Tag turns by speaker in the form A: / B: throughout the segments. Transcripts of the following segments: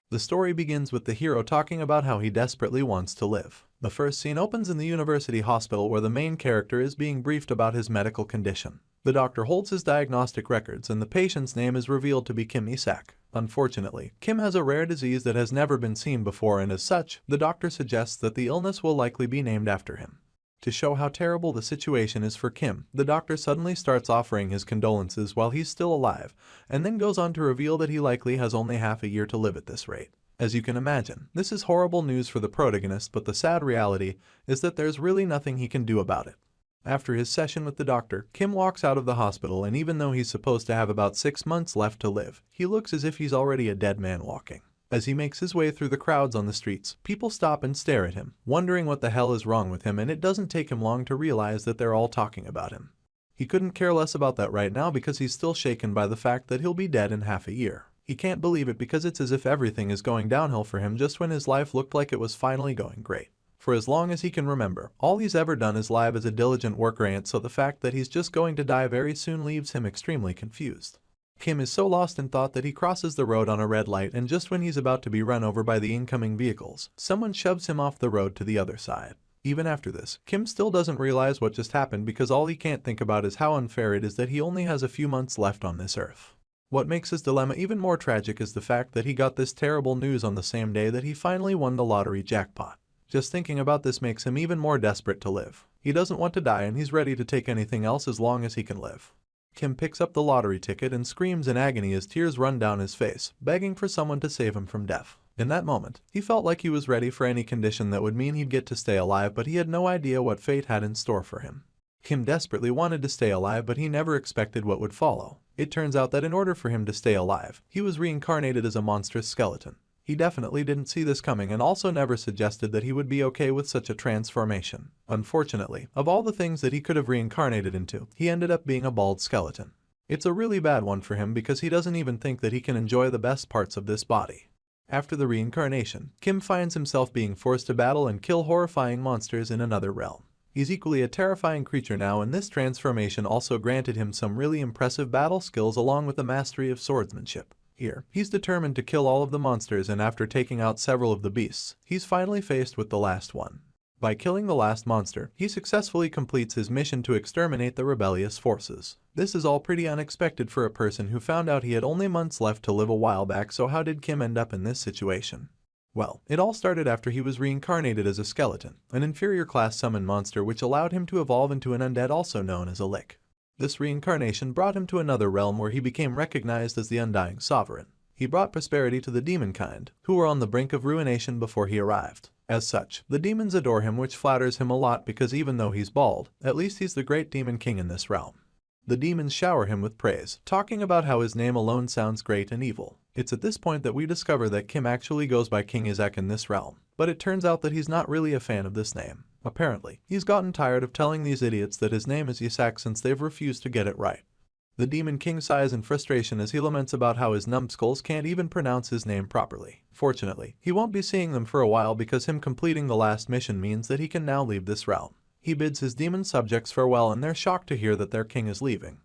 A: The story begins with the hero talking about how he desperately wants to live. The first scene opens in the university hospital where the main character is being briefed about his medical condition. The doctor holds his diagnostic records and the patient's name is revealed to be Kim Isak. Unfortunately, Kim has a rare disease that has never been seen before, and as such, the doctor suggests that the illness will likely be named after him. To show how terrible the situation is for Kim, the doctor suddenly starts offering his condolences while he's still alive, and then goes on to reveal that he likely has only half a year to live at this rate. As you can imagine, this is horrible news for the protagonist, but the sad reality is that there's really nothing he can do about it. After his session with the doctor, Kim walks out of the hospital, and even though he's supposed to have about 6 months left to live, he looks as if he's already a dead man walking. As he makes his way through the crowds on the streets, people stop and stare at him, wondering what the hell is wrong with him, and it doesn't take him long to realize that they're all talking about him. He couldn't care less about that right now because he's still shaken by the fact that he'll be dead in half a year. He can't believe it because it's as if everything is going downhill for him just when his life looked like it was finally going great. For as long as he can remember, all he's ever done is live as a diligent worker ant, so the fact that he's just going to die very soon leaves him extremely confused. Kim is so lost in thought that he crosses the road on a red light, and just when he's about to be run over by the incoming vehicles, someone shoves him off the road to the other side. Even after this, Kim still doesn't realize what just happened because all he can't think about is how unfair it is that he only has a few months left on this earth. What makes his dilemma even more tragic is the fact that he got this terrible news on the same day that he finally won the lottery jackpot. Just thinking about this makes him even more desperate to live. He doesn't want to die, and he's ready to take anything else as long as he can live. Kim picks up the lottery ticket and screams in agony as tears run down his face, begging for someone to save him from death. In that moment, he felt like he was ready for any condition that would mean he'd get to stay alive, but he had no idea what fate had in store for him. Kim desperately wanted to stay alive, but he never expected what would follow. It turns out that in order for him to stay alive, he was reincarnated as a monstrous skeleton. He definitely didn't see this coming and also never suggested that he would be okay with such a transformation. Unfortunately, of all the things that he could have reincarnated into, he ended up being a bald skeleton. It's a really bad one for him because he doesn't even think that he can enjoy the best parts of this body. After the reincarnation, Kim finds himself being forced to battle and kill horrifying monsters in another realm. He's equally a terrifying creature now, and this transformation also granted him some really impressive battle skills along with a mastery of swordsmanship. Here, he's determined to kill all of the monsters, and after taking out several of the beasts, he's finally faced with the last one. By killing the last monster, he successfully completes his mission to exterminate the rebellious forces. This is all pretty unexpected for a person who found out he had only months left to live a while back, so how did Kim end up in this situation? Well, it all started after he was reincarnated as a skeleton, an inferior class summon monster which allowed him to evolve into an undead also known as a lick. This reincarnation brought him to another realm where he became recognized as the Undying Sovereign. He brought prosperity to the demon kind, who were on the brink of ruination before he arrived. As such, the demons adore him, which flatters him a lot because even though he's bald, at least he's the great demon king in this realm. The demons shower him with praise, talking about how his name alone sounds great and evil. It's at this point that we discover that Kim actually goes by King Isak in this realm, but it turns out that he's not really a fan of this name. Apparently, he's gotten tired of telling these idiots that his name is Isak since they've refused to get it right. The Demon King sighs in frustration as he laments about how his numbskulls can't even pronounce his name properly. Fortunately, he won't be seeing them for a while because him completing the last mission means that he can now leave this realm. He bids his demon subjects farewell, and they're shocked to hear that their king is leaving.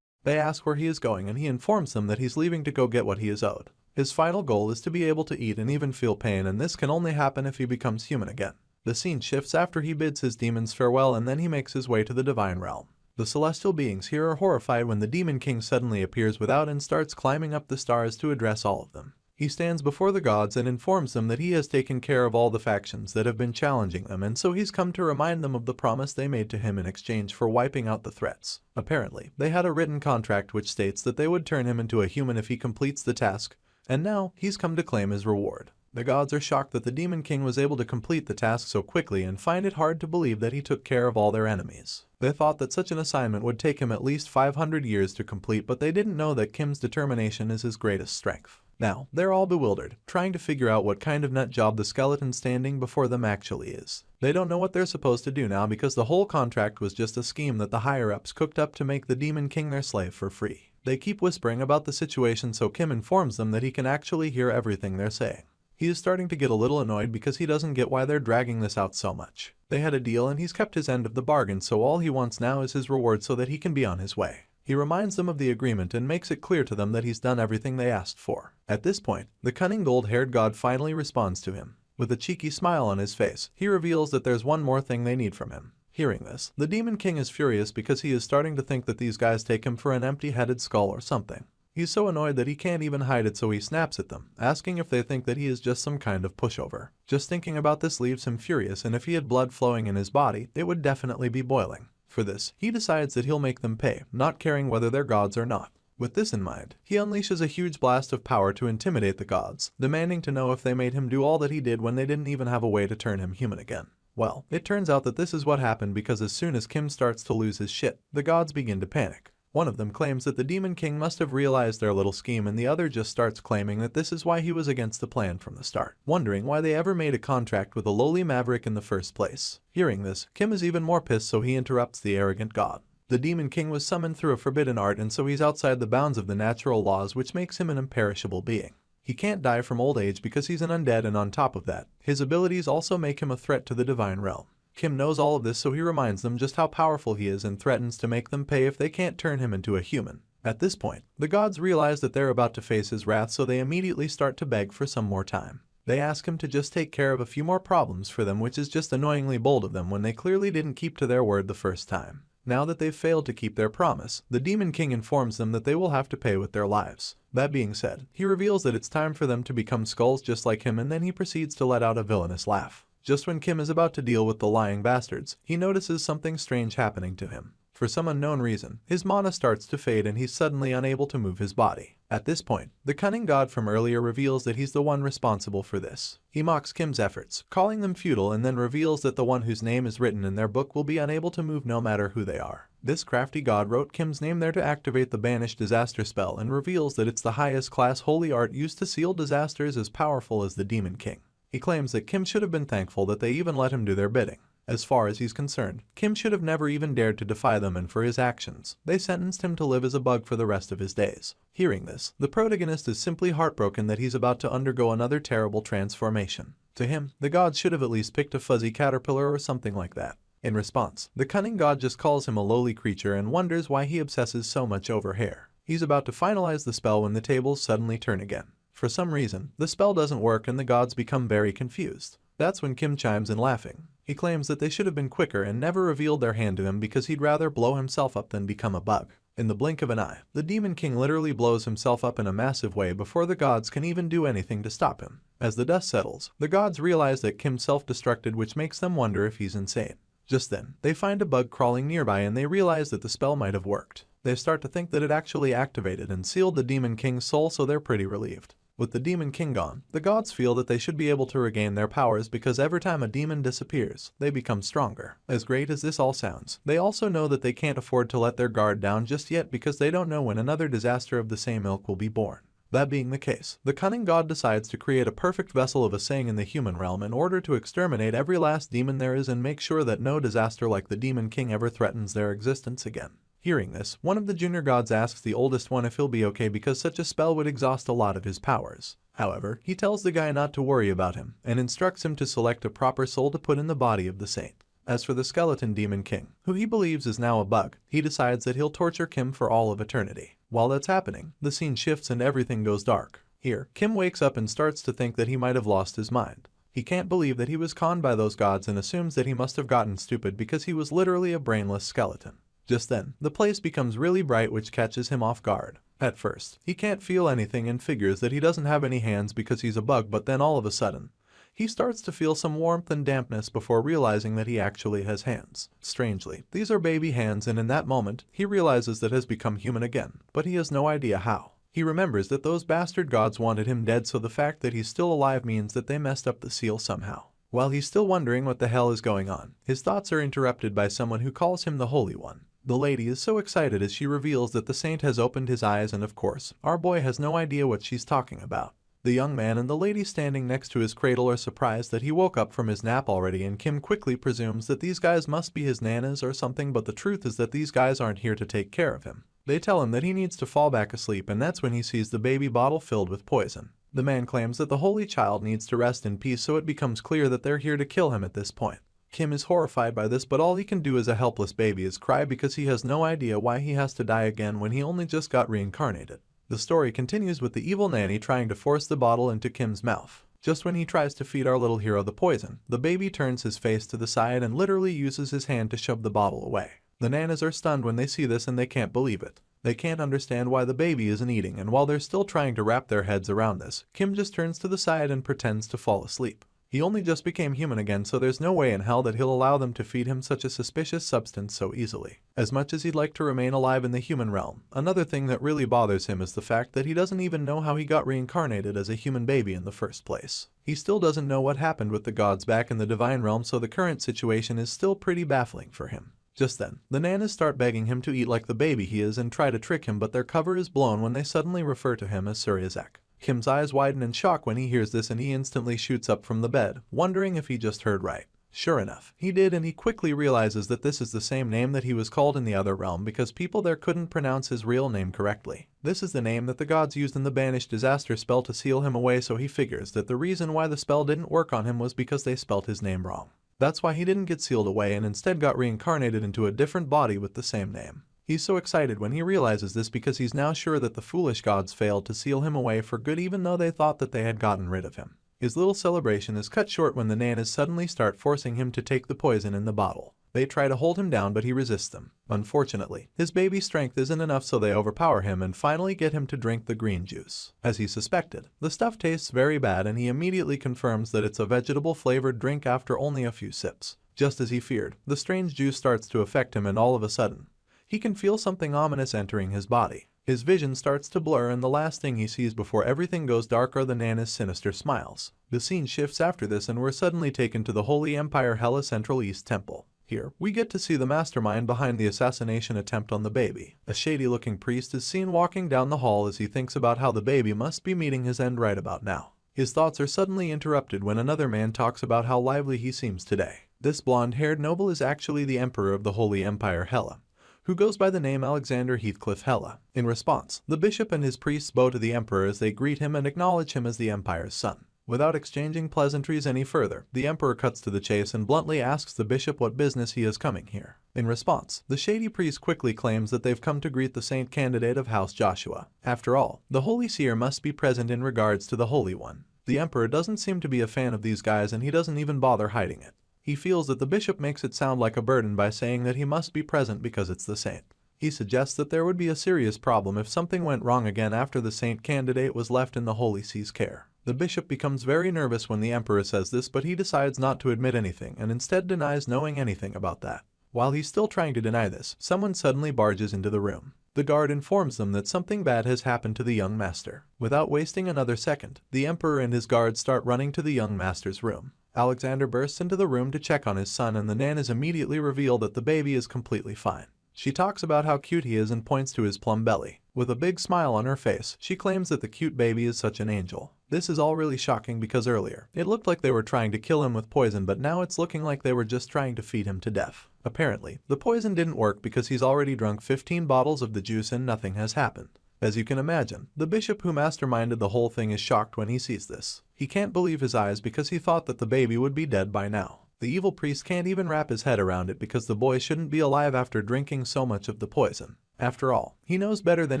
A: They ask where he is going, and he informs them that he's leaving to go get what he is owed. His final goal is to be able to eat and even feel pain, and this can only happen if he becomes human again. The scene shifts after he bids his demons farewell, and then he makes his way to the divine realm. The celestial beings here are horrified when the Demon King suddenly appears without and starts climbing up the stars to address all of them. He stands before the gods and informs them that he has taken care of all the factions that have been challenging them, and so he's come to remind them of the promise they made to him in exchange for wiping out the threats. Apparently, they had a written contract which states that they would turn him into a human if he completes the task, and now he's come to claim his reward. The gods are shocked that the Demon King was able to complete the task so quickly and find it hard to believe that he took care of all their enemies. They thought that such an assignment would take him at least 500 years to complete, but they didn't know that Kim's determination is his greatest strength. Now, they're all bewildered, trying to figure out what kind of nut job the skeleton standing before them actually is. They don't know what they're supposed to do now because the whole contract was just a scheme that the higher-ups cooked up to make the Demon King their slave for free. They keep whispering about the situation, so Kim informs them that he can actually hear everything they're saying. He is starting to get a little annoyed because he doesn't get why they're dragging this out so much. They had a deal and he's kept his end of the bargain, so all he wants now is his reward so that he can be on his way. He reminds them of the agreement and makes it clear to them that he's done everything they asked for. At this point, the cunning gold-haired god finally responds to him. With a cheeky smile on his face, he reveals that there's one more thing they need from him. Hearing this, the Demon King is furious because he is starting to think that these guys take him for an empty-headed skull or something. He's so annoyed that he can't even hide it, so he snaps at them, asking if they think that he is just some kind of pushover. Just thinking about this leaves him furious, and if he had blood flowing in his body, it would definitely be boiling. For this, he decides that he'll make them pay, not caring whether they're gods or not. With this in mind, he unleashes a huge blast of power to intimidate the gods, demanding to know if they made him do all that he did when they didn't even have a way to turn him human again. Well, it turns out that this is what happened because as soon as Kim starts to lose his shit, the gods begin to panic. One of them claims that the Demon King must have realized their little scheme, and the other just starts claiming that this is why he was against the plan from the start, wondering why they ever made a contract with a lowly maverick in the first place. Hearing this, Kim is even more pissed, so he interrupts the arrogant god. The Demon King was summoned through a forbidden art, and so he's outside the bounds of the natural laws, which makes him an imperishable being. He can't die from old age because he's an undead, and on top of that, his abilities also make him a threat to the divine realm. Kim knows all of this, so he reminds them just how powerful he is and threatens to make them pay if they can't turn him into a human. At this point, the gods realize that they're about to face his wrath, so they immediately start to beg for some more time. They ask him to just take care of a few more problems for them, which is just annoyingly bold of them when they clearly didn't keep to their word the first time. Now that they've failed to keep their promise, the Demon King informs them that they will have to pay with their lives. That being said, he reveals that it's time for them to become skulls just like him, and then he proceeds to let out a villainous laugh. Just when Kim is about to deal with the lying bastards, he notices something strange happening to him. For some unknown reason, his mana starts to fade and he's suddenly unable to move his body. At this point, the cunning god from earlier reveals that he's the one responsible for this. He mocks Kim's efforts, calling them futile, and then reveals that the one whose name is written in their book will be unable to move no matter who they are. This crafty god wrote Kim's name there to activate the Banish Disaster spell, and reveals that it's the highest class holy art used to seal disasters as powerful as the Demon King. He claims that Kim should have been thankful that they even let him do their bidding. As far as he's concerned, Kim should have never even dared to defy them, and for his actions, they sentenced him to live as a bug for the rest of his days. Hearing this, the protagonist is simply heartbroken that he's about to undergo another terrible transformation. To him, the gods should have at least picked a fuzzy caterpillar or something like that. In response, the cunning god just calls him a lowly creature and wonders why he obsesses so much over hair. He's about to finalize the spell when the tables suddenly turn again. For some reason, the spell doesn't work and the gods become very confused. That's when Kim chimes in laughing. He claims that they should have been quicker and never revealed their hand to him because he'd rather blow himself up than become a bug. In the blink of an eye, the Demon King literally blows himself up in a massive way before the gods can even do anything to stop him. As the dust settles, the gods realize that Kim self-destructed, which makes them wonder if he's insane. Just then, they find a bug crawling nearby and they realize that the spell might have worked. They start to think that it actually activated and sealed the Demon King's soul, so they're pretty relieved. With the Demon King gone, the gods feel that they should be able to regain their powers because every time a demon disappears, they become stronger. As great as this all sounds, they also know that they can't afford to let their guard down just yet because they don't know when another disaster of the same ilk will be born. That being the case, the cunning god decides to create a perfect vessel of a saying in the human realm in order to exterminate every last demon there is and make sure that no disaster like the Demon King ever threatens their existence again. Hearing this, one of the junior gods asks the oldest one if he'll be okay because such a spell would exhaust a lot of his powers. However, he tells the guy not to worry about him and instructs him to select a proper soul to put in the body of the saint. As for the skeleton Demon King, who he believes is now a bug, he decides that he'll torture Kim for all of eternity. While that's happening, the scene shifts and everything goes dark. Here, Kim wakes up and starts to think that he might have lost his mind. He can't believe that he was conned by those gods and assumes that he must have gotten stupid because he was literally a brainless skeleton. Just then, the place becomes really bright, which catches him off guard. At first, he can't feel anything and figures that he doesn't have any hands because he's a bug, but then all of a sudden, he starts to feel some warmth and dampness before realizing that he actually has hands. Strangely, these are baby hands, and in that moment, he realizes that he has become human again, but he has no idea how. He remembers that those bastard gods wanted him dead, so the fact that he's still alive means that they messed up the seal somehow. While he's still wondering what the hell is going on, his thoughts are interrupted by someone who calls him the Holy One. The lady is so excited as she reveals that the saint has opened his eyes, and of course, our boy has no idea what she's talking about. The young man and the lady standing next to his cradle are surprised that he woke up from his nap already, and Kim quickly presumes that these guys must be his nanas or something, but the truth is that these guys aren't here to take care of him. They tell him that he needs to fall back asleep, and that's when he sees the baby bottle filled with poison. The man claims that the holy child needs to rest in peace, so it becomes clear that they're here to kill him at this point. Kim is horrified by this, but all he can do as a helpless baby is cry because he has no idea why he has to die again when he only just got reincarnated. The story continues with the evil nanny trying to force the bottle into Kim's mouth. Just when he tries to feed our little hero the poison, the baby turns his face to the side and literally uses his hand to shove the bottle away. The nanas are stunned when they see this and they can't believe it. They can't understand why the baby isn't eating, and while they're still trying to wrap their heads around this, Kim just turns to the side and pretends to fall asleep. He only just became human again, so there's no way in hell that he'll allow them to feed him such a suspicious substance so easily. As much as he'd like to remain alive in the human realm, another thing that really bothers him is the fact that he doesn't even know how he got reincarnated as a human baby in the first place. He still doesn't know what happened with the gods back in the divine realm, so the current situation is still pretty baffling for him. Just then, the nanas start begging him to eat like the baby he is and try to trick him, but their cover is blown when they suddenly refer to him as Suryazek. Kim's eyes widen in shock when he hears this, and he instantly shoots up from the bed, wondering if he just heard right. Sure enough, he did, and he quickly realizes that this is the same name that he was called in the other realm because people there couldn't pronounce his real name correctly. This is the name that the gods used in the banished disaster spell to seal him away, so he figures that the reason why the spell didn't work on him was because they spelt his name wrong. That's why he didn't get sealed away and instead got reincarnated into a different body with the same name. He's so excited when he realizes this because he's now sure that the foolish gods failed to seal him away for good, even though they thought that they had gotten rid of him. His little celebration is cut short when the nanas suddenly start forcing him to take the poison in the bottle. They try to hold him down, but he resists them. Unfortunately, his baby strength isn't enough, so they overpower him and finally get him to drink the green juice. As he suspected, the stuff tastes very bad, and he immediately confirms that it's a vegetable-flavored drink after only a few sips. Just as he feared, the strange juice starts to affect him, and all of a sudden, he can feel something ominous entering his body. His vision starts to blur, and the last thing he sees before everything goes dark are the nanas' sinister smiles. The scene shifts after this, and we're suddenly taken to the Holy Empire Hela Central East Temple. Here, we get to see the mastermind behind the assassination attempt on the baby. A shady-looking priest is seen walking down the hall as he thinks about how the baby must be meeting his end right about now. His thoughts are suddenly interrupted when another man talks about how lively he seems today. This blonde-haired noble is actually the emperor of the Holy Empire Hela, who goes by the name Alexander Heathcliff Hela. In response, the bishop and his priests bow to the emperor as they greet him and acknowledge him as the empire's son. Without exchanging pleasantries any further, the emperor cuts to the chase and bluntly asks the bishop what business he is coming here. In response, the shady priest quickly claims that they've come to greet the saint candidate of House Joshua. After all, the holy seer must be present in regards to the Holy One. The emperor doesn't seem to be a fan of these guys, and he doesn't even bother hiding it. He feels that the bishop makes it sound like a burden by saying that he must be present because it's the saint. He suggests that there would be a serious problem if something went wrong again after the saint candidate was left in the Holy See's care. The bishop becomes very nervous when the emperor says this, but he decides not to admit anything and instead denies knowing anything about that. While he's still trying to deny this, someone suddenly barges into the room. The guard informs them that something bad has happened to the young master. Without wasting another second, the emperor and his guards start running to the young master's room. Alexander bursts into the room to check on his son, and the nanas immediately reveal that the baby is completely fine. She talks about how cute he is and points to his plum belly. With a big smile on her face, she claims that the cute baby is such an angel. This is all really shocking because earlier, it looked like they were trying to kill him with poison, but now it's looking like they were just trying to feed him to death. Apparently, the poison didn't work because he's already drunk 15 bottles of the juice and nothing has happened. As you can imagine, the bishop who masterminded the whole thing is shocked when he sees this. He can't believe his eyes because he thought that the baby would be dead by now. The evil priest can't even wrap his head around it because the boy shouldn't be alive after drinking so much of the poison. After all, he knows better than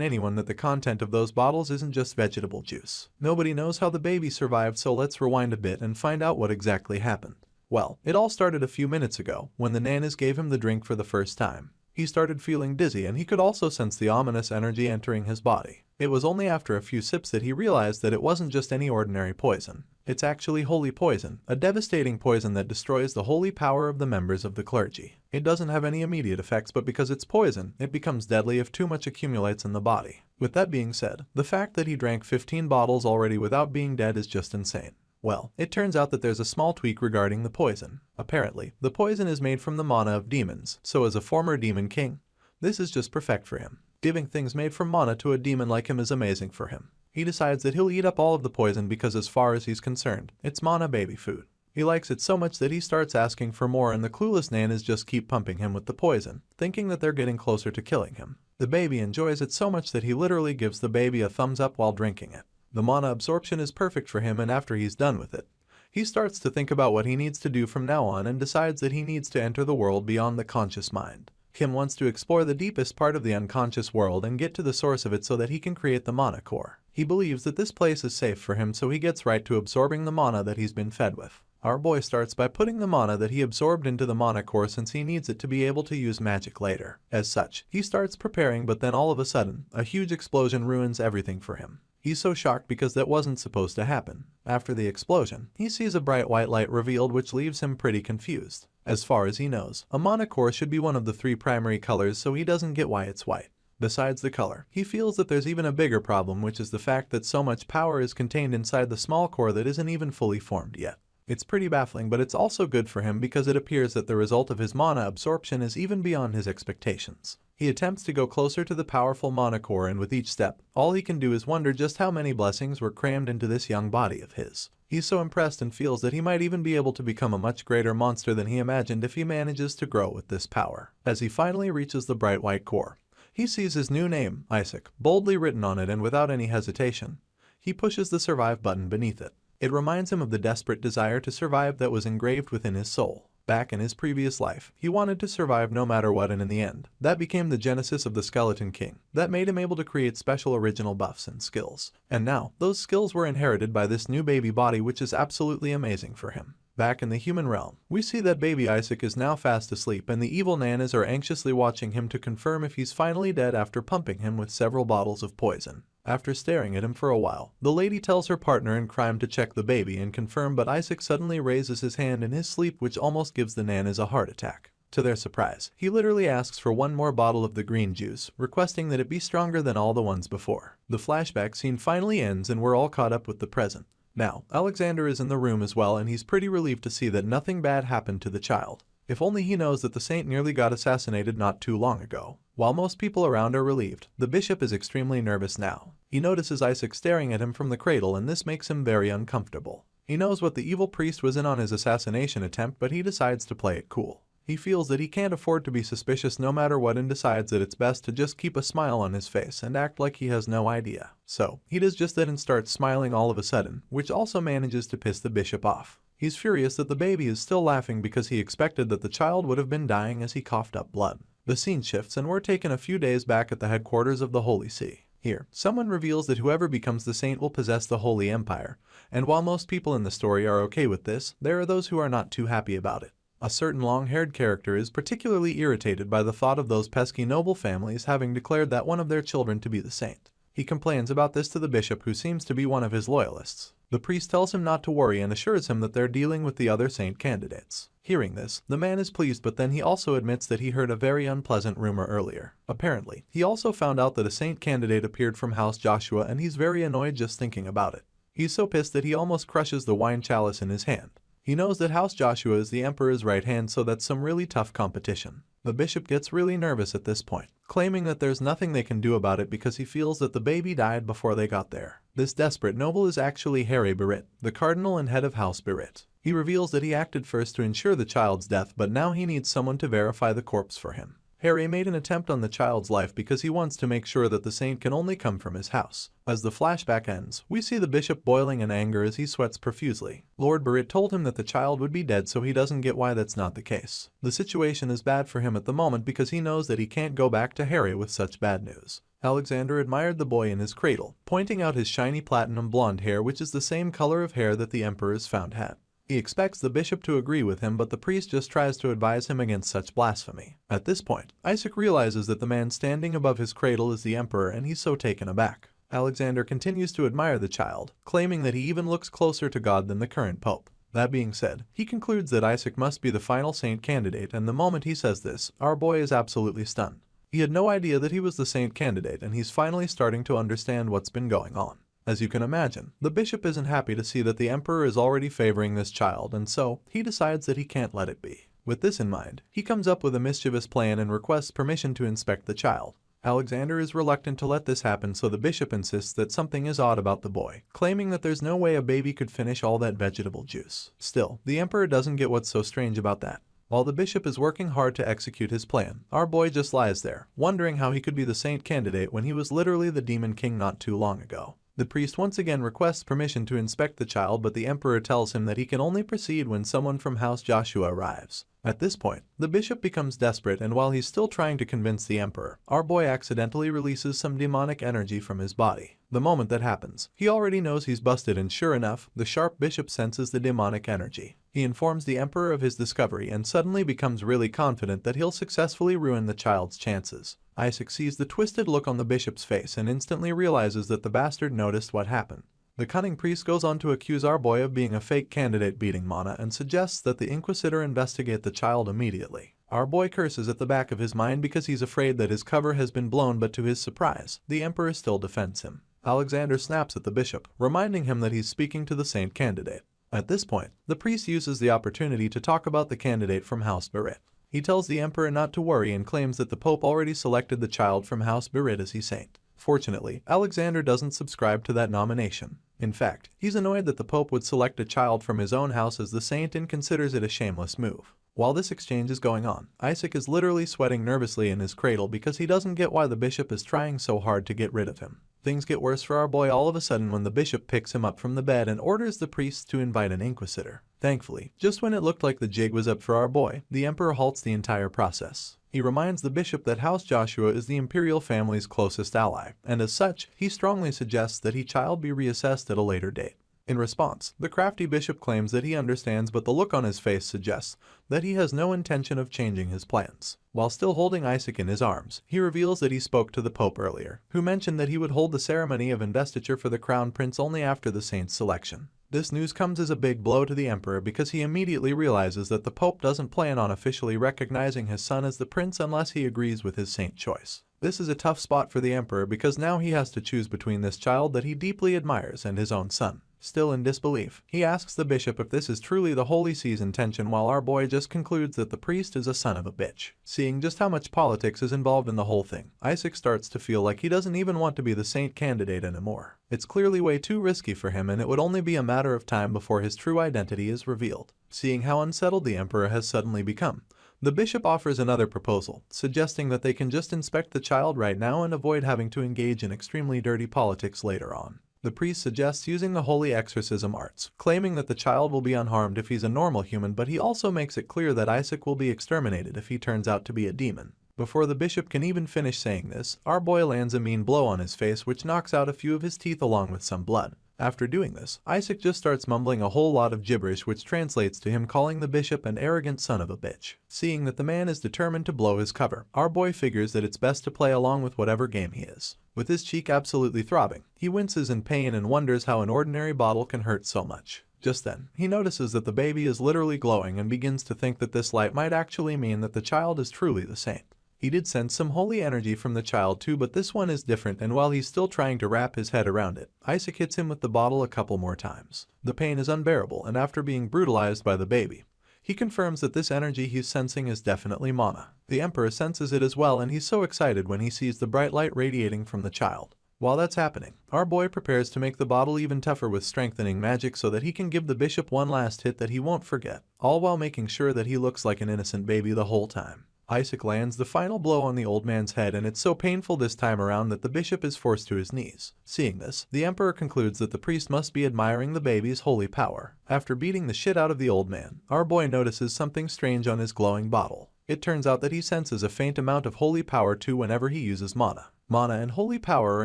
A: anyone that the content of those bottles isn't just vegetable juice. Nobody knows how the baby survived, so let's rewind a bit and find out what exactly happened. Well, it all started a few minutes ago when the nanas gave him the drink for the first time. He started feeling dizzy, and he could also sense the ominous energy entering his body. It was only after a few sips that he realized that it wasn't just any ordinary poison. It's actually holy poison, a devastating poison that destroys the holy power of the members of the clergy. It doesn't have any immediate effects, but because it's poison, it becomes deadly if too much accumulates in the body. With that being said, the fact that he drank 15 bottles already without being dead is just insane. Well, it turns out that there's a small tweak regarding the poison. Apparently, the poison is made from the mana of demons, so as a former demon king, this is just perfect for him. Giving things made from mana to a demon like him is amazing for him. He decides that he'll eat up all of the poison because as far as he's concerned, it's mana baby food. He likes it so much that he starts asking for more, and the clueless nanas just keep pumping him with the poison, thinking that they're getting closer to killing him. The baby enjoys it so much that he literally gives the baby a thumbs up while drinking it. The mana absorption is perfect for him, and after he's done with it, He starts to think about what he needs to do from now on and decides that he needs to enter the world beyond the conscious mind. Kim wants to explore the deepest part of the unconscious world and get to the source of it so that he can create the mana core. He believes that this place is safe for him, so he gets right to absorbing the mana that he's been fed with. Our boy starts by putting the mana that he absorbed into the mana core since he needs it to be able to use magic later. As such, he starts preparing, but then all of a sudden, a huge explosion ruins everything for him. He's so shocked because that wasn't supposed to happen. After the explosion, he sees a bright white light revealed, which leaves him pretty confused. As far as he knows, a mana core should be one of the 3 primary colors, so he doesn't get why it's white. Besides the color, he feels that there's even a bigger problem, which is the fact that so much power is contained inside the small core that isn't even fully formed yet. It's pretty baffling, but it's also good for him because it appears that the result of his mana absorption is even beyond his expectations. He attempts to go closer to the powerful mana core, and with each step, all he can do is wonder just how many blessings were crammed into this young body of his. He's so impressed and feels that he might even be able to become a much greater monster than he imagined if he manages to grow with this power. As he finally reaches the bright white core, he sees his new name, Isaac, boldly written on it, and without any hesitation, he pushes the survive button beneath it. It reminds him of the desperate desire to survive that was engraved within his soul. Back in his previous life, he wanted to survive no matter what, and in the end, that became the genesis of the Skeleton King. That made him able to create special original buffs and skills. And now, those skills were inherited by this new baby body, which is absolutely amazing for him. Back in the human realm, we see that baby Isaac is now fast asleep, and the evil nanas are anxiously watching him to confirm if he's finally dead after pumping him with several bottles of poison. After staring at him for a while, the lady tells her partner in crime to check the baby and confirm, but Isaac suddenly raises his hand in his sleep, which almost gives the nanas a heart attack. To their surprise, he literally asks for one more bottle of the green juice, requesting that it be stronger than all the ones before. The flashback scene finally ends and we're all caught up with the present. Now, Alexander is in the room as well, and he's pretty relieved to see that nothing bad happened to the child. If only he knows that the saint nearly got assassinated not too long ago. While most people around are relieved, the bishop is extremely nervous now. He notices Isaac staring at him from the cradle, and this makes him very uncomfortable. He knows what the evil priest was in on his assassination attempt, but he decides to play it cool. He feels that he can't afford to be suspicious no matter what, and decides that it's best to just keep a smile on his face and act like he has no idea. So, he does just that and starts smiling all of a sudden, which also manages to piss the bishop off. He's furious that the baby is still laughing because he expected that the child would have been dying as he coughed up blood. The scene shifts and we're taken a few days back at the headquarters of the Holy See. Here, someone reveals that whoever becomes the saint will possess the Holy Empire, and while most people in the story are okay with this, there are those who are not too happy about it. A certain long-haired character is particularly irritated by the thought of those pesky noble families having declared that one of their children to be the saint. He complains about this to the bishop, who seems to be one of his loyalists. The priest tells him not to worry and assures him that they're dealing with the other saint candidates. Hearing this, the man is pleased, but then he also admits that he heard a very unpleasant rumor earlier. Apparently, he also found out that a saint candidate appeared from House Joshua, and he's very annoyed just thinking about it. He's so pissed that he almost crushes the wine chalice in his hand. He knows that House Joshua is the emperor's right hand, so that's some really tough competition. The bishop gets really nervous at this point, claiming that there's nothing they can do about it because he feels that the baby died before they got there. This desperate noble is actually Harry Barrett, the cardinal and head of House Barrett. He reveals that he acted first to ensure the child's death, but now he needs someone to verify the corpse for him. Harry made an attempt on the child's life because he wants to make sure that the saint can only come from his house. As the flashback ends, we see the bishop boiling in anger as he sweats profusely. Lord Barrett told him that the child would be dead, so he doesn't get why that's not the case. The situation is bad for him at the moment because he knows that he can't go back to Harry with such bad news. Alexander admired the boy in his cradle, pointing out his shiny platinum blonde hair, which is the same color of hair that the emperor's found had. He expects the bishop to agree with him, but the priest just tries to advise him against such blasphemy. At this point, Isaac realizes that the man standing above his cradle is the emperor, and he's so taken aback. Alexander continues to admire the child, claiming that he even looks closer to God than the current pope. That being said, he concludes that Isaac must be the final saint candidate, and the moment he says this, our boy is absolutely stunned. He had no idea that he was the saint candidate, and he's finally starting to understand what's been going on. As you can imagine, the bishop isn't happy to see that the emperor is already favoring this child, and so he decides that he can't let it be. With this in mind, he comes up with a mischievous plan and requests permission to inspect the child. Alexander is reluctant to let this happen, so the bishop insists that something is odd about the boy, claiming that there's no way a baby could finish all that vegetable juice. Still, the emperor doesn't get what's so strange about that. While the bishop is working hard to execute his plan, our boy just lies there, wondering how he could be the saint candidate when he was literally the demon king not too long ago. The priest once again requests permission to inspect the child, but the emperor tells him that he can only proceed when someone from House Joshua arrives. At this point, the bishop becomes desperate, and while he's still trying to convince the emperor, our boy accidentally releases some demonic energy from his body. The moment that happens, he already knows he's busted, and sure enough, the sharp bishop senses the demonic energy. He informs the emperor of his discovery and suddenly becomes really confident that he'll successfully ruin the child's chances. Isaac sees the twisted look on the bishop's face and instantly realizes that the bastard noticed what happened. The cunning priest goes on to accuse our boy of being a fake candidate beating Mana and suggests that the inquisitor investigate the child immediately. Our boy curses at the back of his mind because he's afraid that his cover has been blown, but to his surprise, the emperor still defends him. Alexander snaps at the bishop, reminding him that he's speaking to the saint candidate. At this point, the priest uses the opportunity to talk about the candidate from House Berit. He tells the emperor not to worry and claims that the pope already selected the child from House Berit as his saint. Fortunately, Alexander doesn't subscribe to that nomination. In fact, he's annoyed that the pope would select a child from his own house as the saint and considers it a shameless move. While this exchange is going on, Isaac is literally sweating nervously in his cradle because he doesn't get why the bishop is trying so hard to get rid of him. Things get worse for our boy all of a sudden when the bishop picks him up from the bed and orders the priests to invite an inquisitor. Thankfully, just when it looked like the jig was up for our boy, the emperor halts the entire process. He reminds the bishop that House Joshua is the imperial family's closest ally, and as such, he strongly suggests that his child be reassessed at a later date. In response, the crafty bishop claims that he understands, but the look on his face suggests that he has no intention of changing his plans. While still holding Isaac in his arms, he reveals that he spoke to the pope earlier, who mentioned that he would hold the ceremony of investiture for the crown prince only after the saint's selection. This news comes as a big blow to the emperor because he immediately realizes that the pope doesn't plan on officially recognizing his son as the prince unless he agrees with his saint choice. This is a tough spot for the emperor because now he has to choose between this child that he deeply admires and his own son. Still in disbelief, he asks the bishop if this is truly the Holy See's intention, while our boy just concludes that the priest is a son of a bitch. Seeing just how much politics is involved in the whole thing, Isaac starts to feel like he doesn't even want to be the saint candidate anymore. It's clearly way too risky for him, and it would only be a matter of time before his true identity is revealed. Seeing how unsettled the emperor has suddenly become, the bishop offers another proposal, suggesting that they can just inspect the child right now and avoid having to engage in extremely dirty politics later on. The priest suggests using the holy exorcism arts, claiming that the child will be unharmed if he's a normal human, but he also makes it clear that Isaac will be exterminated if he turns out to be a demon. Before the bishop can even finish saying this, our boy lands a mean blow on his face which knocks out a few of his teeth along with some blood. After doing this, Isaac just starts mumbling a whole lot of gibberish, which translates to him calling the bishop an arrogant son of a bitch. Seeing that the man is determined to blow his cover, our boy figures that it's best to play along with whatever game he is. With his cheek absolutely throbbing, he winces in pain and wonders how an ordinary bottle can hurt so much. Just then, he notices that the baby is literally glowing and begins to think that this light might actually mean that the child is truly the saint. He did sense some holy energy from the child too, but this one is different, and while he's still trying to wrap his head around it, Isaac hits him with the bottle a couple more times. The pain is unbearable, and after being brutalized by the baby, he confirms that this energy he's sensing is definitely mana. The emperor senses it as well, and he's so excited when he sees the bright light radiating from the child. While that's happening, our boy prepares to make the bottle even tougher with strengthening magic so that he can give the bishop one last hit that he won't forget, all while making sure that he looks like an innocent baby the whole time. Isaac lands the final blow on the old man's head, and it's so painful this time around that the bishop is forced to his knees. Seeing this, the emperor concludes that the priest must be admiring the baby's holy power. After beating the shit out of the old man, our boy notices something strange on his glowing bottle. It turns out that he senses a faint amount of holy power too whenever he uses mana. Mana and holy power are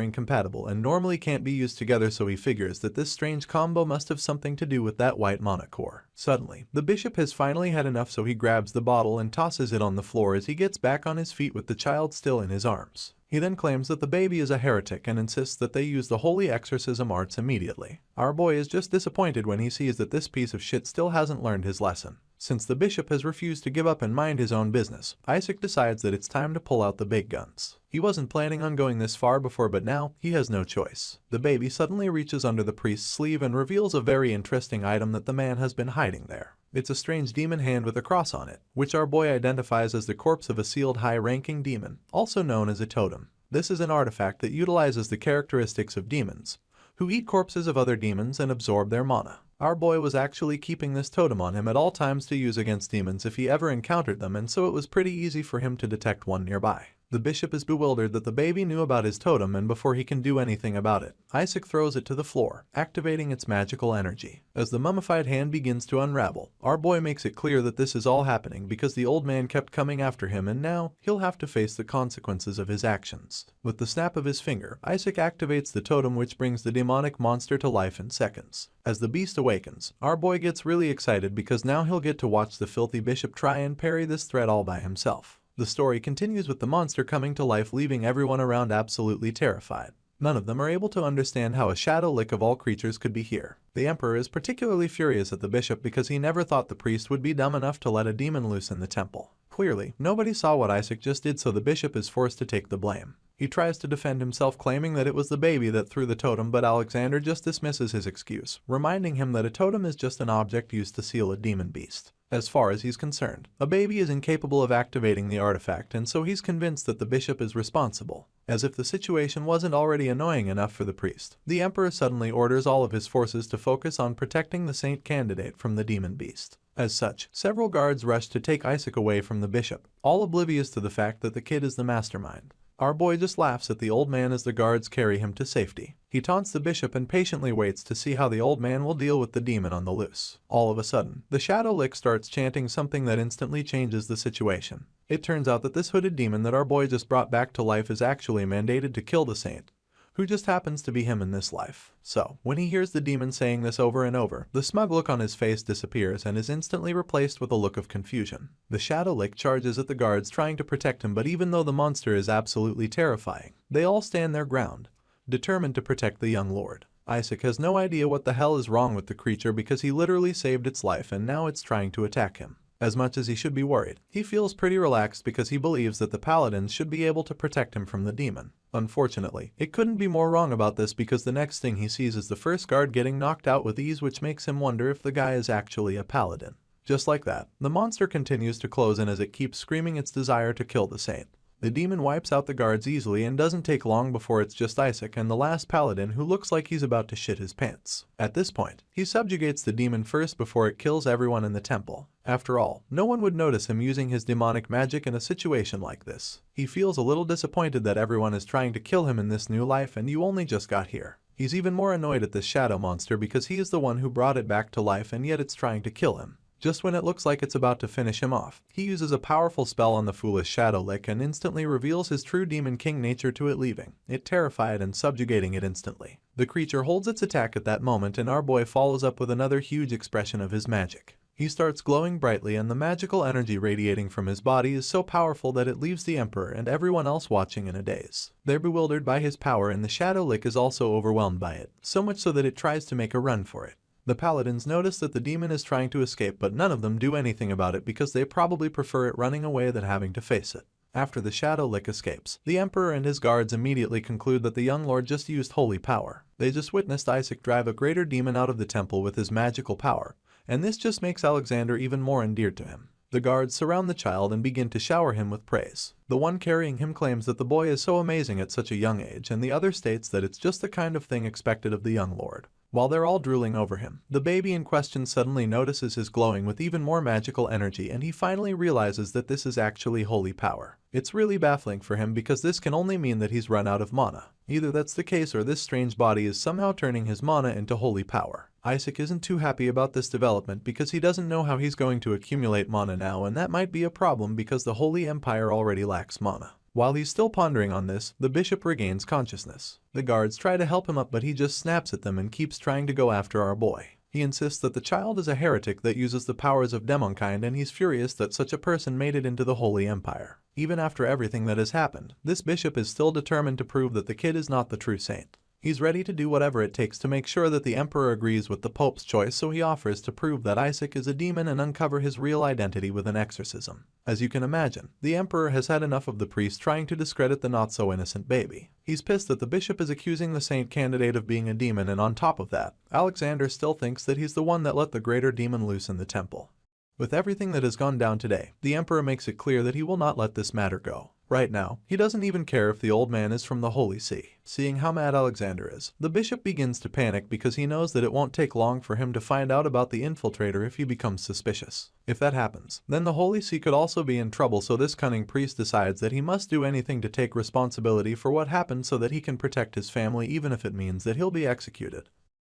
A: incompatible and normally can't be used together, so he figures that this strange combo must have something to do with that white mana core. Suddenly, the bishop has finally had enough, so he grabs the bottle and tosses it on the floor as he gets back on his feet with the child still in his arms. He then claims that the baby is a heretic and insists that they use the holy exorcism arts immediately. Our boy is just disappointed when he sees that this piece of shit still hasn't learned his lesson. Since the bishop has refused to give up and mind his own business, Isaac decides that it's time to pull out the big guns. He wasn't planning on going this far before, but now he has no choice. The baby suddenly reaches under the priest's sleeve and reveals a very interesting item that the man has been hiding there. It's a strange demon hand with a cross on it, which our boy identifies as the corpse of a sealed high-ranking demon, also known as a totem. This is an artifact that utilizes the characteristics of demons, who eat corpses of other demons and absorb their mana. Our boy was actually keeping this totem on him at all times to use against demons if he ever encountered them, and so it was pretty easy for him to detect one nearby. The bishop is bewildered that the baby knew about his totem, and before he can do anything about it, Isaac throws it to the floor, activating its magical energy. As the mummified hand begins to unravel, our boy makes it clear that this is all happening because the old man kept coming after him, and now he'll have to face the consequences of his actions. With the snap of his finger, Isaac activates the totem, which brings the demonic monster to life in seconds. As the beast awakens, our boy gets really excited because now he'll get to watch the filthy bishop try and parry this threat all by himself. The story continues with the monster coming to life, leaving everyone around absolutely terrified. None of them are able to understand how a shadow lick of all creatures could be here. The emperor is particularly furious at the bishop because he never thought the priest would be dumb enough to let a demon loose in the temple. Clearly, nobody saw what Isaac just did, so the bishop is forced to take the blame. He tries to defend himself, claiming that it was the baby that threw the totem, but Alexander just dismisses his excuse, reminding him that a totem is just an object used to seal a demon beast. As far as he's concerned, a baby is incapable of activating the artifact, and so he's convinced that the bishop is responsible. As if the situation wasn't already annoying enough for the priest, the emperor suddenly orders all of his forces to focus on protecting the saint candidate from the demon beast. As such, several guards rush to take Isaac away from the bishop, all oblivious to the fact that the kid is the mastermind. Our boy just laughs at the old man as the guards carry him to safety. He taunts the bishop and patiently waits to see how the old man will deal with the demon on the loose. All of a sudden, the shadow lick starts chanting something that instantly changes the situation. It turns out that this hooded demon that our boy just brought back to life is actually mandated to kill the saint, who just happens to be him in this life. So, when he hears the demon saying this over and over, the smug look on his face disappears and is instantly replaced with a look of confusion. The shadow lick charges at the guards trying to protect him, but even though the monster is absolutely terrifying, they all stand their ground, determined to protect the young lord. Isaac has no idea what the hell is wrong with the creature because he literally saved its life and now it's trying to attack him. As much as he should be worried, he feels pretty relaxed because he believes that the paladins should be able to protect him from the demon. Unfortunately, it couldn't be more wrong about this because the next thing he sees is the first guard getting knocked out with ease, which makes him wonder if the guy is actually a paladin. Just like that, the monster continues to close in as it keeps screaming its desire to kill the saint. The demon wipes out the guards easily and doesn't take long before it's just Isaac and the last paladin, who looks like he's about to shit his pants. At this point, he subjugates the demon first before it kills everyone in the temple. After all, no one would notice him using his demonic magic in a situation like this. He feels a little disappointed that everyone is trying to kill him in this new life and you only just got here. He's even more annoyed at this shadow monster because he is the one who brought it back to life and yet it's trying to kill him. Just when it looks like it's about to finish him off, he uses a powerful spell on the foolish shadow lick and instantly reveals his true demon king nature to it, leaving it terrified and subjugating it instantly. The creature holds its attack at that moment and our boy follows up with another huge expression of his magic. He starts glowing brightly and the magical energy radiating from his body is so powerful that it leaves the emperor and everyone else watching in a daze. They're bewildered by his power and the shadow lick is also overwhelmed by it, so much so that it tries to make a run for it. The paladins notice that the demon is trying to escape, but none of them do anything about it because they probably prefer it running away than having to face it. After the shadow lick escapes, the emperor and his guards immediately conclude that the young lord just used holy power. They just witnessed Isaac drive a greater demon out of the temple with his magical power, and this just makes Alexander even more endeared to him. The guards surround the child and begin to shower him with praise. The one carrying him claims that the boy is so amazing at such a young age, and the other states that it's just the kind of thing expected of the young lord. While they're all drooling over him, the baby in question suddenly notices his glowing with even more magical energy and he finally realizes that this is actually holy power. It's really baffling for him because this can only mean that he's run out of mana. Either that's the case or this strange body is somehow turning his mana into holy power. Isaac isn't too happy about this development because he doesn't know how he's going to accumulate mana now, and that might be a problem because the Holy Empire already lacks mana. While he's still pondering on this, the bishop regains consciousness. The guards try to help him up but he just snaps at them and keeps trying to go after our boy. He insists that the child is a heretic that uses the powers of demonkind and he's furious that such a person made it into the Holy Empire. Even after everything that has happened, this bishop is still determined to prove that the kid is not the true saint. He's ready to do whatever it takes to make sure that the emperor agrees with the pope's choice, so he offers to prove that Isaac is a demon and uncover his real identity with an exorcism. As you can imagine, the emperor has had enough of the priest trying to discredit the not-so-innocent baby. He's pissed that the bishop is accusing the saint candidate of being a demon, and on top of that, Alexander still thinks that he's the one that let the greater demon loose in the temple. With everything that has gone down today, the Emperor makes it clear that he will not let this matter go. Right now, he doesn't even care if the old man is from the Holy See. Seeing how mad Alexander is, the bishop begins to panic because he knows that it won't take long for him to find out about the infiltrator if he becomes suspicious. If that happens, then the Holy See could also be in trouble, so this cunning priest decides that he must do anything to take responsibility for what happened so that he can protect his family, even if it means that he'll be executed.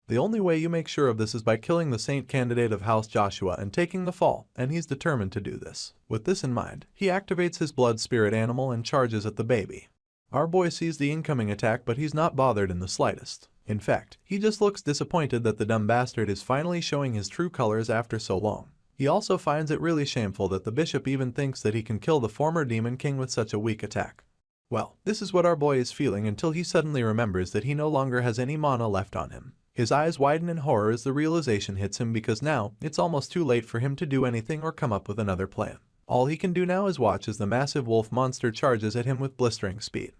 A: The only way you make sure of this is by killing the saint candidate of House Joshua and taking the fall, and he's determined to do this. With this in mind, he activates his blood spirit animal and charges at the baby. Our boy sees the incoming attack, but he's not bothered in the slightest. In fact, he just looks disappointed that the dumb bastard is finally showing his true colors after so long. He also finds it really shameful that the bishop even thinks that he can kill the former demon king with such a weak attack. Well, this is what our boy is feeling until he suddenly remembers that he no longer has any mana left on him. His eyes widen in horror as the realization hits him, because now it's almost too late for him to do anything or come up with another plan. All he can do now is watch as the massive wolf monster charges at him with blistering speed.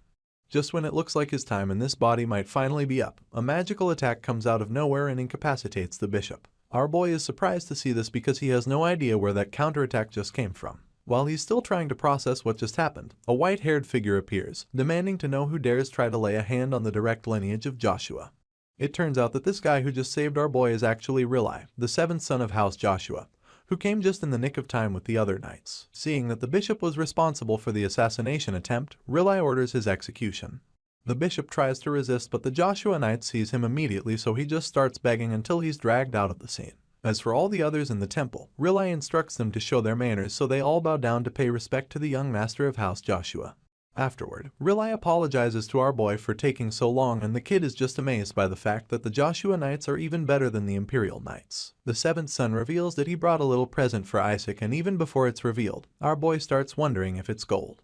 A: Just when it looks like his time in this body might finally be up, a magical attack comes out of nowhere and incapacitates the bishop. Our boy is surprised to see this because he has no idea where that counterattack just came from. While he's still trying to process what just happened, a white-haired figure appears, demanding to know who dares try to lay a hand on the direct lineage of Joshua. It turns out that this guy who just saved our boy is actually Rilai, the seventh son of House Joshua, who came just in the nick of time with the other knights. Seeing that the bishop was responsible for the assassination attempt, Rilai orders his execution. The bishop tries to resist, but the Joshua knight sees him immediately, so he just starts begging until he's dragged out of the scene. As for all the others in the temple, Rilai instructs them to show their manners, so they all bow down to pay respect to the young master of House Joshua. Afterward, Rilai apologizes to our boy for taking so long, and the kid is just amazed by the fact that the Joshua Knights are even better than the Imperial Knights. The seventh son reveals that he brought a little present for Isaac, and even before it's revealed, our boy starts wondering if it's gold.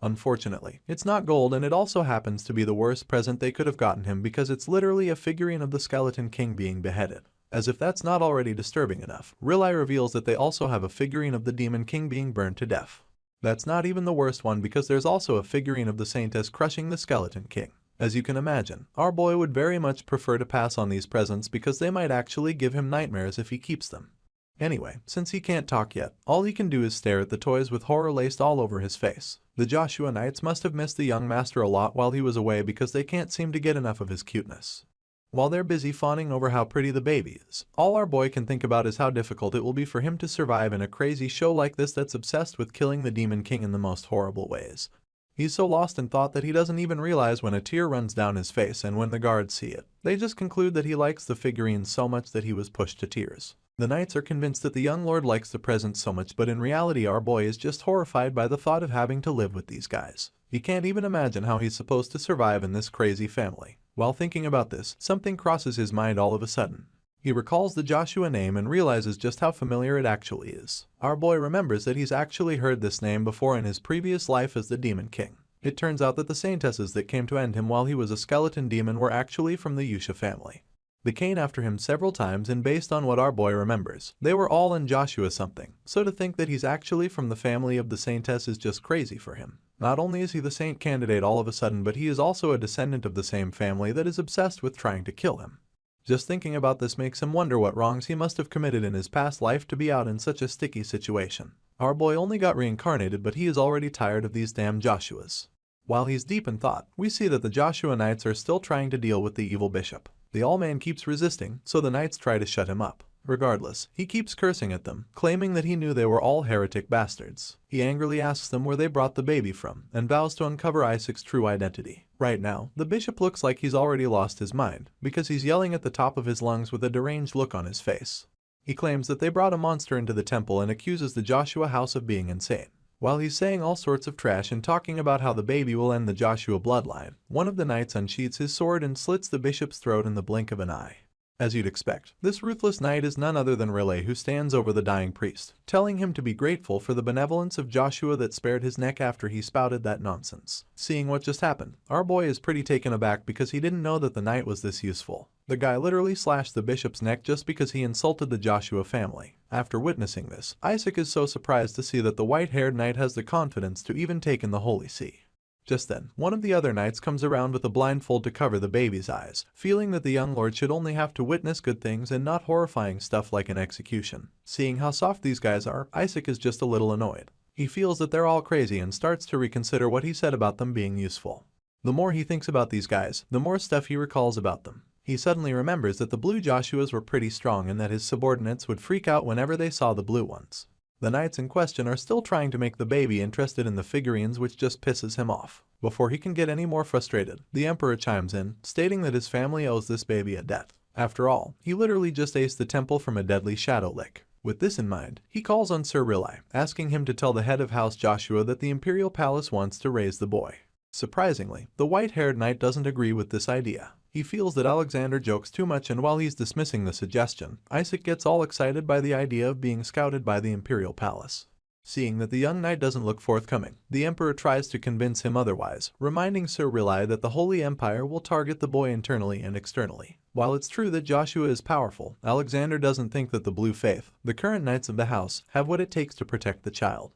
A: Unfortunately, it's not gold, and it also happens to be the worst present they could have gotten him, because it's literally a figurine of the Skeleton King being beheaded. As if that's not already disturbing enough, Rilai reveals that they also have a figurine of the Demon King being burned to death. That's not even the worst one, because there's also a figurine of the Saintess crushing the Skeleton King. As you can imagine, our boy would very much prefer to pass on these presents because they might actually give him nightmares if he keeps them. Anyway, since he can't talk yet, all he can do is stare at the toys with horror laced all over his face. The Joshua Knights must have missed the young master a lot while he was away, because they can't seem to get enough of his cuteness. While they're busy fawning over how pretty the baby is, all our boy can think about is how difficult it will be for him to survive in a crazy show like this that's obsessed with killing the Demon King in the most horrible ways. He's so lost in thought that he doesn't even realize when a tear runs down his face, and when the guards see it, they just conclude that he likes the figurine so much that he was pushed to tears. The knights are convinced that the young lord likes the present so much, but in reality our boy is just horrified by the thought of having to live with these guys. He can't even imagine how he's supposed to survive in this crazy family. While thinking about this, something crosses his mind all of a sudden. He recalls the Joshua name and realizes just how familiar it actually is. Our boy remembers that he's actually heard this name before in his previous life as the Demon King. It turns out that the saintesses that came to end him while he was a skeleton demon were actually from the Yusha family. They came after him several times, and based on what our boy remembers, they were all in Joshua something, so to think that he's actually from the family of the saintess is just crazy for him. Not only is he the saint candidate all of a sudden, but he is also a descendant of the same family that is obsessed with trying to kill him. Just thinking about this makes him wonder what wrongs he must have committed in his past life to be out in such a sticky situation. Our boy only got reincarnated, but he is already tired of these damn Joshuas. While he's deep in thought, we see that the Joshua Knights are still trying to deal with the evil bishop. The all-man keeps resisting, so the knights try to shut him up. Regardless, he keeps cursing at them, claiming that he knew they were all heretic bastards. He angrily asks them where they brought the baby from, and vows to uncover Isaac's true identity. Right now, the bishop looks like he's already lost his mind, because he's yelling at the top of his lungs with a deranged look on his face. He claims that they brought a monster into the temple and accuses the Joshua house of being insane. While he's saying all sorts of trash and talking about how the baby will end the Joshua bloodline, one of the knights unsheathes his sword and slits the bishop's throat in the blink of an eye. As you'd expect, this ruthless knight is none other than Rilai, who stands over the dying priest, telling him to be grateful for the benevolence of Joshua that spared his neck after he spouted that nonsense. Seeing what just happened, our boy is pretty taken aback because he didn't know that the knight was this useful. The guy literally slashed the bishop's neck just because he insulted the Joshua family. After witnessing this, Isaac is so surprised to see that the white-haired knight has the confidence to even take in the Holy See. Just then, one of the other knights comes around with a blindfold to cover the baby's eyes, feeling that the young lord should only have to witness good things and not horrifying stuff like an execution. Seeing how soft these guys are, Isaac is just a little annoyed. He feels that they're all crazy and starts to reconsider what he said about them being useful. The more he thinks about these guys, the more stuff he recalls about them. He suddenly remembers that the blue Joshuas were pretty strong and that his subordinates would freak out whenever they saw the blue ones. The knights in question are still trying to make the baby interested in the figurines, which just pisses him off. Before he can get any more frustrated, the emperor chimes in, stating that his family owes this baby a debt. After all, he literally just aced the temple from a deadly shadow lick. With this in mind, he calls on Sir Riley, asking him to tell the head of House Joshua that the imperial palace wants to raise the boy. Surprisingly, the white-haired knight doesn't agree with this idea. He feels that Alexander jokes too much, and while he's dismissing the suggestion, Isaac gets all excited by the idea of being scouted by the imperial palace. Seeing that the young knight doesn't look forthcoming, the emperor tries to convince him otherwise, reminding Sir Riley that the Holy Empire will target the boy internally and externally. While it's true that Joshua is powerful, Alexander doesn't think that the Blue Faith, the current knights of the house, have what it takes to protect the child.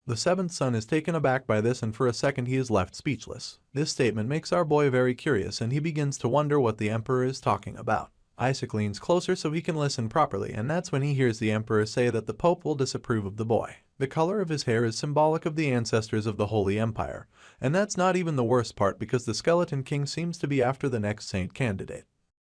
A: The seventh son is taken aback by this, and for a second he is left speechless. This statement makes our boy very curious, and he begins to wonder what the emperor is talking about. Isaac leans closer so he can listen properly, and that's when he hears the emperor say that the Pope will disapprove of the boy. The color of his hair is symbolic of the ancestors of the Holy Empire, and that's not even the worst part, because the Skeleton King seems to be after the next saint candidate.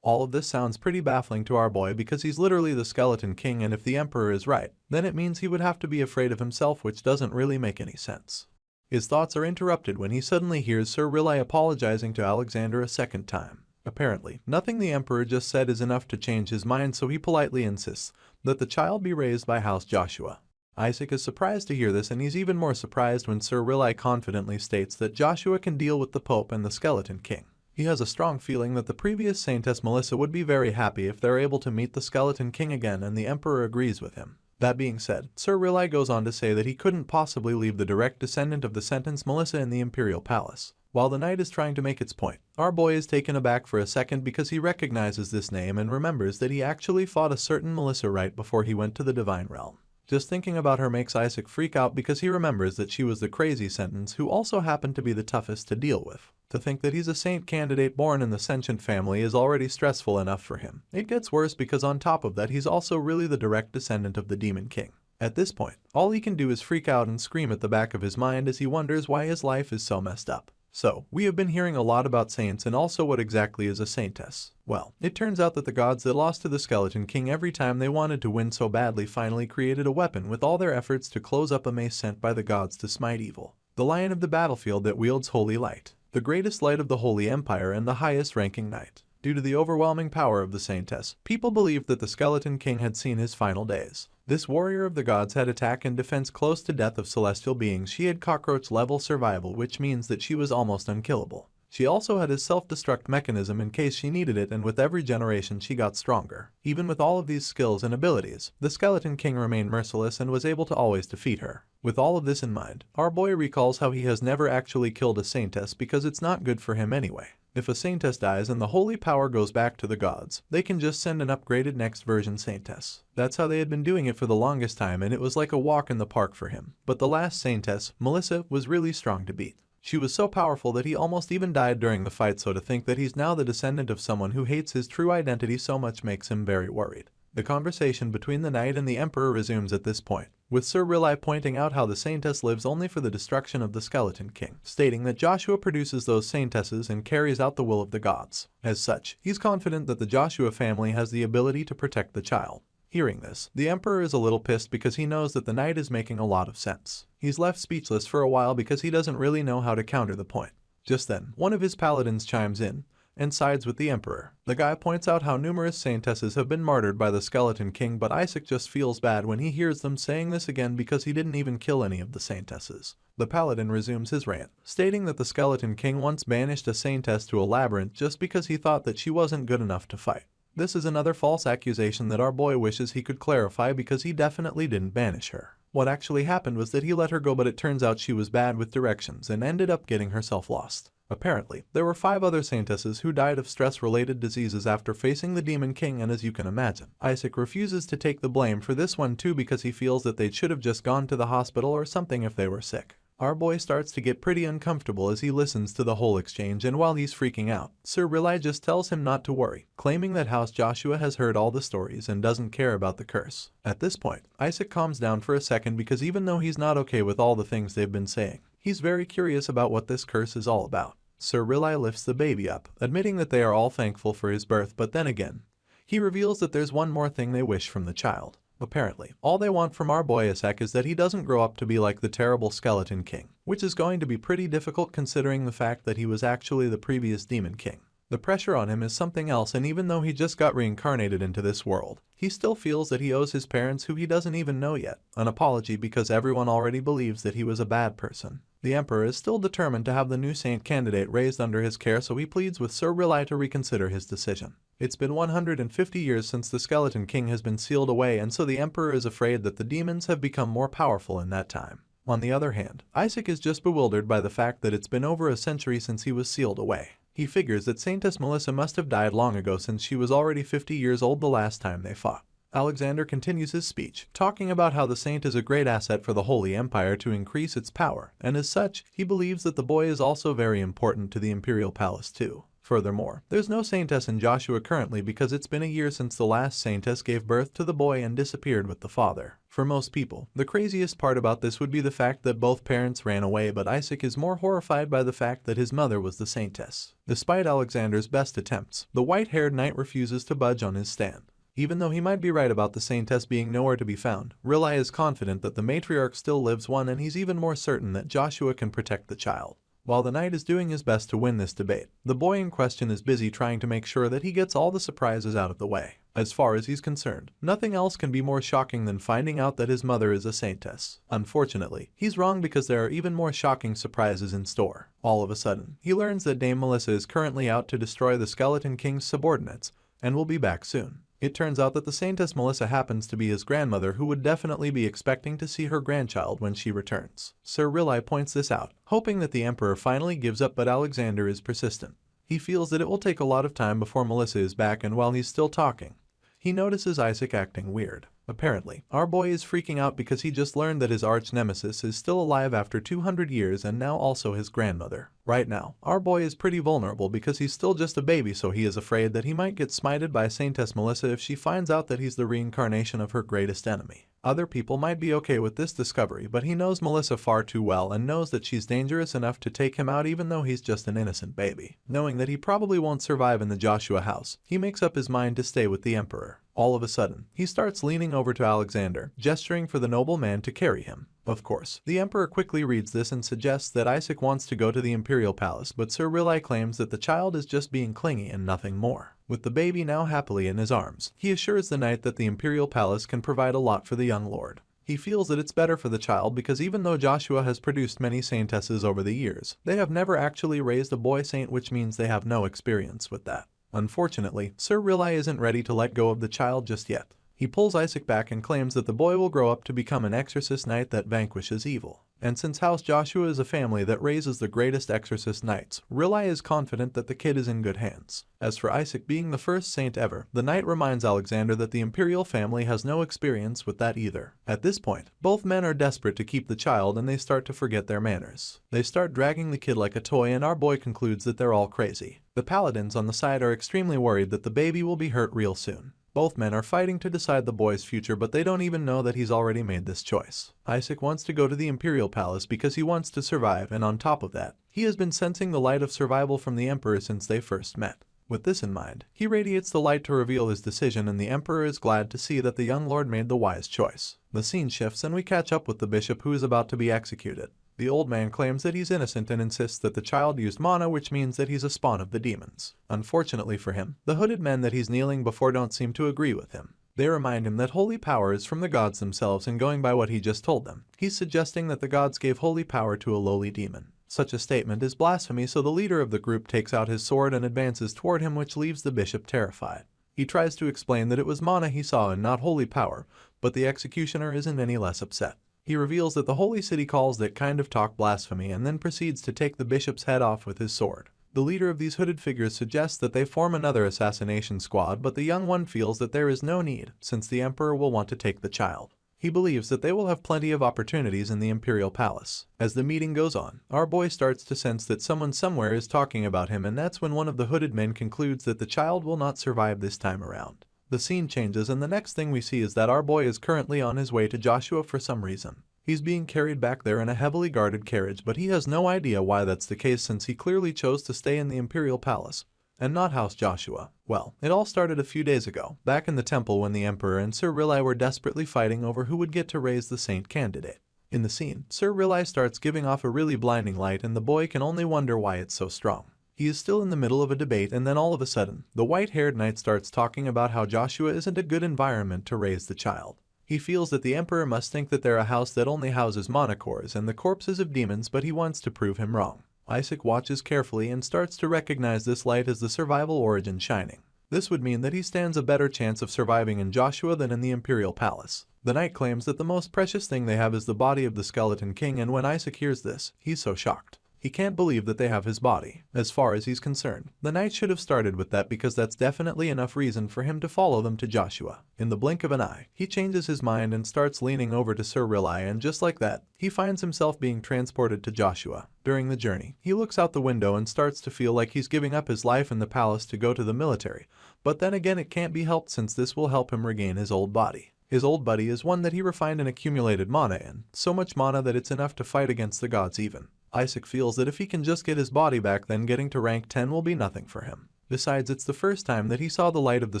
A: All of this sounds pretty baffling to our boy because he's literally the Skeleton King, and if the emperor is right, then it means he would have to be afraid of himself, which doesn't really make any sense. His thoughts are interrupted when he suddenly hears Sir Riley apologizing to Alexander a second time. Apparently, nothing the emperor just said is enough to change his mind, so he politely insists that the child be raised by House Joshua. Isaac is surprised to hear this, and he's even more surprised when Sir Riley confidently states that Joshua can deal with the Pope and the Skeleton King. He has a strong feeling that the previous Saintess Melissa would be very happy if they're able to meet the Skeleton King again, and the emperor agrees with him. That being said, Sir Riley goes on to say that he couldn't possibly leave the direct descendant of the sentenced Melissa in the imperial palace. While the knight is trying to make its point, our boy is taken aback for a second because he recognizes this name and remembers that he actually fought a certain Melissa right before he went to the divine realm. Just thinking about her makes Isaac freak out because he remembers that she was the crazy sentence who also happened to be the toughest to deal with. To think that he's a saint candidate born in the sentient family is already stressful enough for him. It gets worse because on top of that he's also really the direct descendant of the Demon King. At this point, all he can do is freak out and scream at the back of his mind as he wonders why his life is so messed up. So, we have been hearing a lot about saints, and also what exactly is a saintess. Well, it turns out that the gods that lost to the Skeleton King every time they wanted to win so badly finally created a weapon with all their efforts to close up a mace sent by the gods to smite evil. The lion of the battlefield that wields holy light, the greatest light of the Holy Empire and the highest ranking knight. Due to the overwhelming power of the saintess, people believed that the Skeleton King had seen his final days. This warrior of the gods had attack and defense close to death of celestial beings. She had cockroach-level survival, which means that she was almost unkillable. She also had his self-destruct mechanism in case she needed it, and with every generation she got stronger. Even with all of these skills and abilities, the Skeleton King remained merciless and was able to always defeat her. With all of this in mind, our boy recalls how he has never actually killed a saintess because it's not good for him anyway. If a saintess dies and the holy power goes back to the gods, they can just send an upgraded next version saintess. That's how they had been doing it for the longest time, and it was like a walk in the park for him. But the last saintess, Melissa, was really strong to beat. She was so powerful that he almost even died during the fight, so to think that he's now the descendant of someone who hates his true identity so much makes him very worried. The conversation between the knight and the emperor resumes at this point, with Sir Riley pointing out how the saintess lives only for the destruction of the Skeleton King, stating that Joshua produces those saintesses and carries out the will of the gods. As such, he's confident that the Joshua family has the ability to protect the child. Hearing this, the emperor is a little pissed because he knows that the knight is making a lot of sense. He's left speechless for a while because he doesn't really know how to counter the point. Just then, one of his paladins chimes in and sides with the emperor. The guy points out how numerous saintesses have been martyred by the Skeleton King, but Isaac just feels bad when he hears them saying this again because he didn't even kill any of the saintesses. The paladin resumes his rant, stating that the Skeleton King once banished a saintess to a labyrinth just because he thought that she wasn't good enough to fight. This is another false accusation that our boy wishes he could clarify because he definitely didn't banish her. What actually happened was that he let her go, but it turns out she was bad with directions and ended up getting herself lost. Apparently, there were 5 other saintesses who died of stress-related diseases after facing the Demon King, and as you can imagine, Isaac refuses to take the blame for this one too because he feels that they should have just gone to the hospital or something if they were sick. Our boy starts to get pretty uncomfortable as he listens to the whole exchange, and while he's freaking out, Sir Riley just tells him not to worry, claiming that House Joshua has heard all the stories and doesn't care about the curse. At this point, Isaac calms down for a second because even though he's not okay with all the things they've been saying, he's very curious about what this curse is all about. Sir Riley lifts the baby up, admitting that they are all thankful for his birth, but then again, he reveals that there's one more thing they wish from the child. Apparently, all they want from our boy Isaac is that he doesn't grow up to be like the terrible Skeleton King, which is going to be pretty difficult considering the fact that he was actually the previous Demon King. The pressure on him is something else, and even though he just got reincarnated into this world, he still feels that he owes his parents, who he doesn't even know yet, an apology because everyone already believes that he was a bad person. The Emperor is still determined to have the new saint candidate raised under his care, so he pleads with Sir Riley to reconsider his decision. It's been 150 years since the Skeleton King has been sealed away, and so the Emperor is afraid that the demons have become more powerful in that time. On the other hand, Isaac is just bewildered by the fact that it's been over a century since he was sealed away. He figures that Saintess Melissa must have died long ago since she was already 50 years old the last time they fought. Alexander continues his speech, talking about how the saint is a great asset for the Holy Empire to increase its power, and as such, he believes that the boy is also very important to the Imperial Palace too. Furthermore, there's no Saintess in Joshua currently because it's been a year since the last Saintess gave birth to the boy and disappeared with the father. For most people, the craziest part about this would be the fact that both parents ran away, but Isaac is more horrified by the fact that his mother was the Saintess. Despite Alexander's best attempts, the white-haired knight refuses to budge on his stand. Even though he might be right about the Saintess being nowhere to be found, Riley is confident that the matriarch still lives one, and he's even more certain that Joshua can protect the child. While the knight is doing his best to win this debate, the boy in question is busy trying to make sure that he gets all the surprises out of the way. As far as he's concerned, nothing else can be more shocking than finding out that his mother is a saintess. Unfortunately, he's wrong because there are even more shocking surprises in store. All of a sudden, he learns that Dame Melissa is currently out to destroy the Skeleton King's subordinates, and will be back soon. It turns out that the Saintess Melissa happens to be his grandmother, who would definitely be expecting to see her grandchild when she returns. Sir Riley points this out, hoping that the Emperor finally gives up, but Alexander is persistent. He feels that it will take a lot of time before Melissa is back, and while he's still talking, he notices Isaac acting weird. Apparently, our boy is freaking out because he just learned that his arch-nemesis is still alive after 200 years and now also his grandmother. Right now, our boy is pretty vulnerable because he's still just a baby, so he is afraid that he might get smited by Saintess Melissa if she finds out that he's the reincarnation of her greatest enemy. Other people might be okay with this discovery, but he knows Melissa far too well and knows that she's dangerous enough to take him out even though he's just an innocent baby. Knowing that he probably won't survive in the Joshua house, he makes up his mind to stay with the Emperor. All of a sudden, he starts leaning over to Alexander, gesturing for the noble man to carry him. Of course, the Emperor quickly reads this and suggests that Isaac wants to go to the Imperial Palace, but Sir Riley claims that the child is just being clingy and nothing more. With the baby now happily in his arms, he assures the knight that the Imperial Palace can provide a lot for the young lord. He feels that it's better for the child because even though Joshua has produced many saintesses over the years, they have never actually raised a boy saint, which means they have no experience with that. Unfortunately, Sir Riley isn't ready to let go of the child just yet. He pulls Isaac back and claims that the boy will grow up to become an exorcist knight that vanquishes evil. And since House Joshua is a family that raises the greatest exorcist knights, Riley is confident that the kid is in good hands. As for Isaac being the first saint ever, the knight reminds Alexander that the imperial family has no experience with that either. At this point, both men are desperate to keep the child and they start to forget their manners. They start dragging the kid like a toy, and our boy concludes that they're all crazy. The paladins on the side are extremely worried that the baby will be hurt real soon. Both men are fighting to decide the boy's future, but they don't even know that he's already made this choice. Isaac wants to go to the Imperial Palace because he wants to survive, and on top of that, he has been sensing the light of survival from the Emperor since they first met. With this in mind, he radiates the light to reveal his decision, and the Emperor is glad to see that the young lord made the wise choice. The scene shifts and we catch up with the bishop, who is about to be executed. The old man claims that he's innocent and insists that the child used mana, which means that he's a spawn of the demons. Unfortunately for him, the hooded men that he's kneeling before don't seem to agree with him. They remind him that holy power is from the gods themselves, and going by what he just told them, he's suggesting that the gods gave holy power to a lowly demon. Such a statement is blasphemy, so the leader of the group takes out his sword and advances toward him, which leaves the bishop terrified. He tries to explain that it was mana he saw and not holy power, but the executioner isn't any less upset. He reveals that the holy city calls that kind of talk blasphemy and then proceeds to take the bishop's head off with his sword. The leader of these hooded figures suggests that they form another assassination squad, but the young one feels that there is no need, since the emperor will want to take the child. He believes that they will have plenty of opportunities in the Imperial Palace. As the meeting goes on, our boy starts to sense that someone somewhere is talking about him, and that's when one of the hooded men concludes that the child will not survive this time around. The scene changes, and the next thing we see is that our boy is currently on his way to Joshua for some reason. He's being carried back there in a heavily guarded carriage, but he has no idea why that's the case since he clearly chose to stay in the Imperial Palace and not House Joshua. Well, it all started a few days ago, back in the temple when the Emperor and Sir Riley were desperately fighting over who would get to raise the saint candidate. In the scene, Sir Riley starts giving off a really blinding light, and the boy can only wonder why it's so strong. He is still in the middle of a debate, and then all of a sudden, the white-haired knight starts talking about how Joshua isn't a good environment to raise the child. He feels that the Emperor must think that they're a house that only houses monochores and the corpses of demons, but he wants to prove him wrong. Isaac watches carefully and starts to recognize this light as the survival origin shining. This would mean that he stands a better chance of surviving in Joshua than in the Imperial Palace. The knight claims that the most precious thing they have is the body of the skeleton king, and when Isaac hears this, he's so shocked. He can't believe that they have his body. As far as he's concerned, the knight should have started with that because that's definitely enough reason for him to follow them to Joshua. In the blink of an eye, he changes his mind and starts leaning over to Sir Riley, and just like that, he finds himself being transported to Joshua. During the journey, he looks out the window and starts to feel like he's giving up his life in the palace to go to the military, but then again it can't be helped since this will help him regain his old body. His old body is one that he refined and accumulated mana in, so much mana that it's enough to fight against the gods even. Isaac feels that if he can just get his body back, then getting to rank 10 will be nothing for him. Besides, it's the first time that he saw the light of the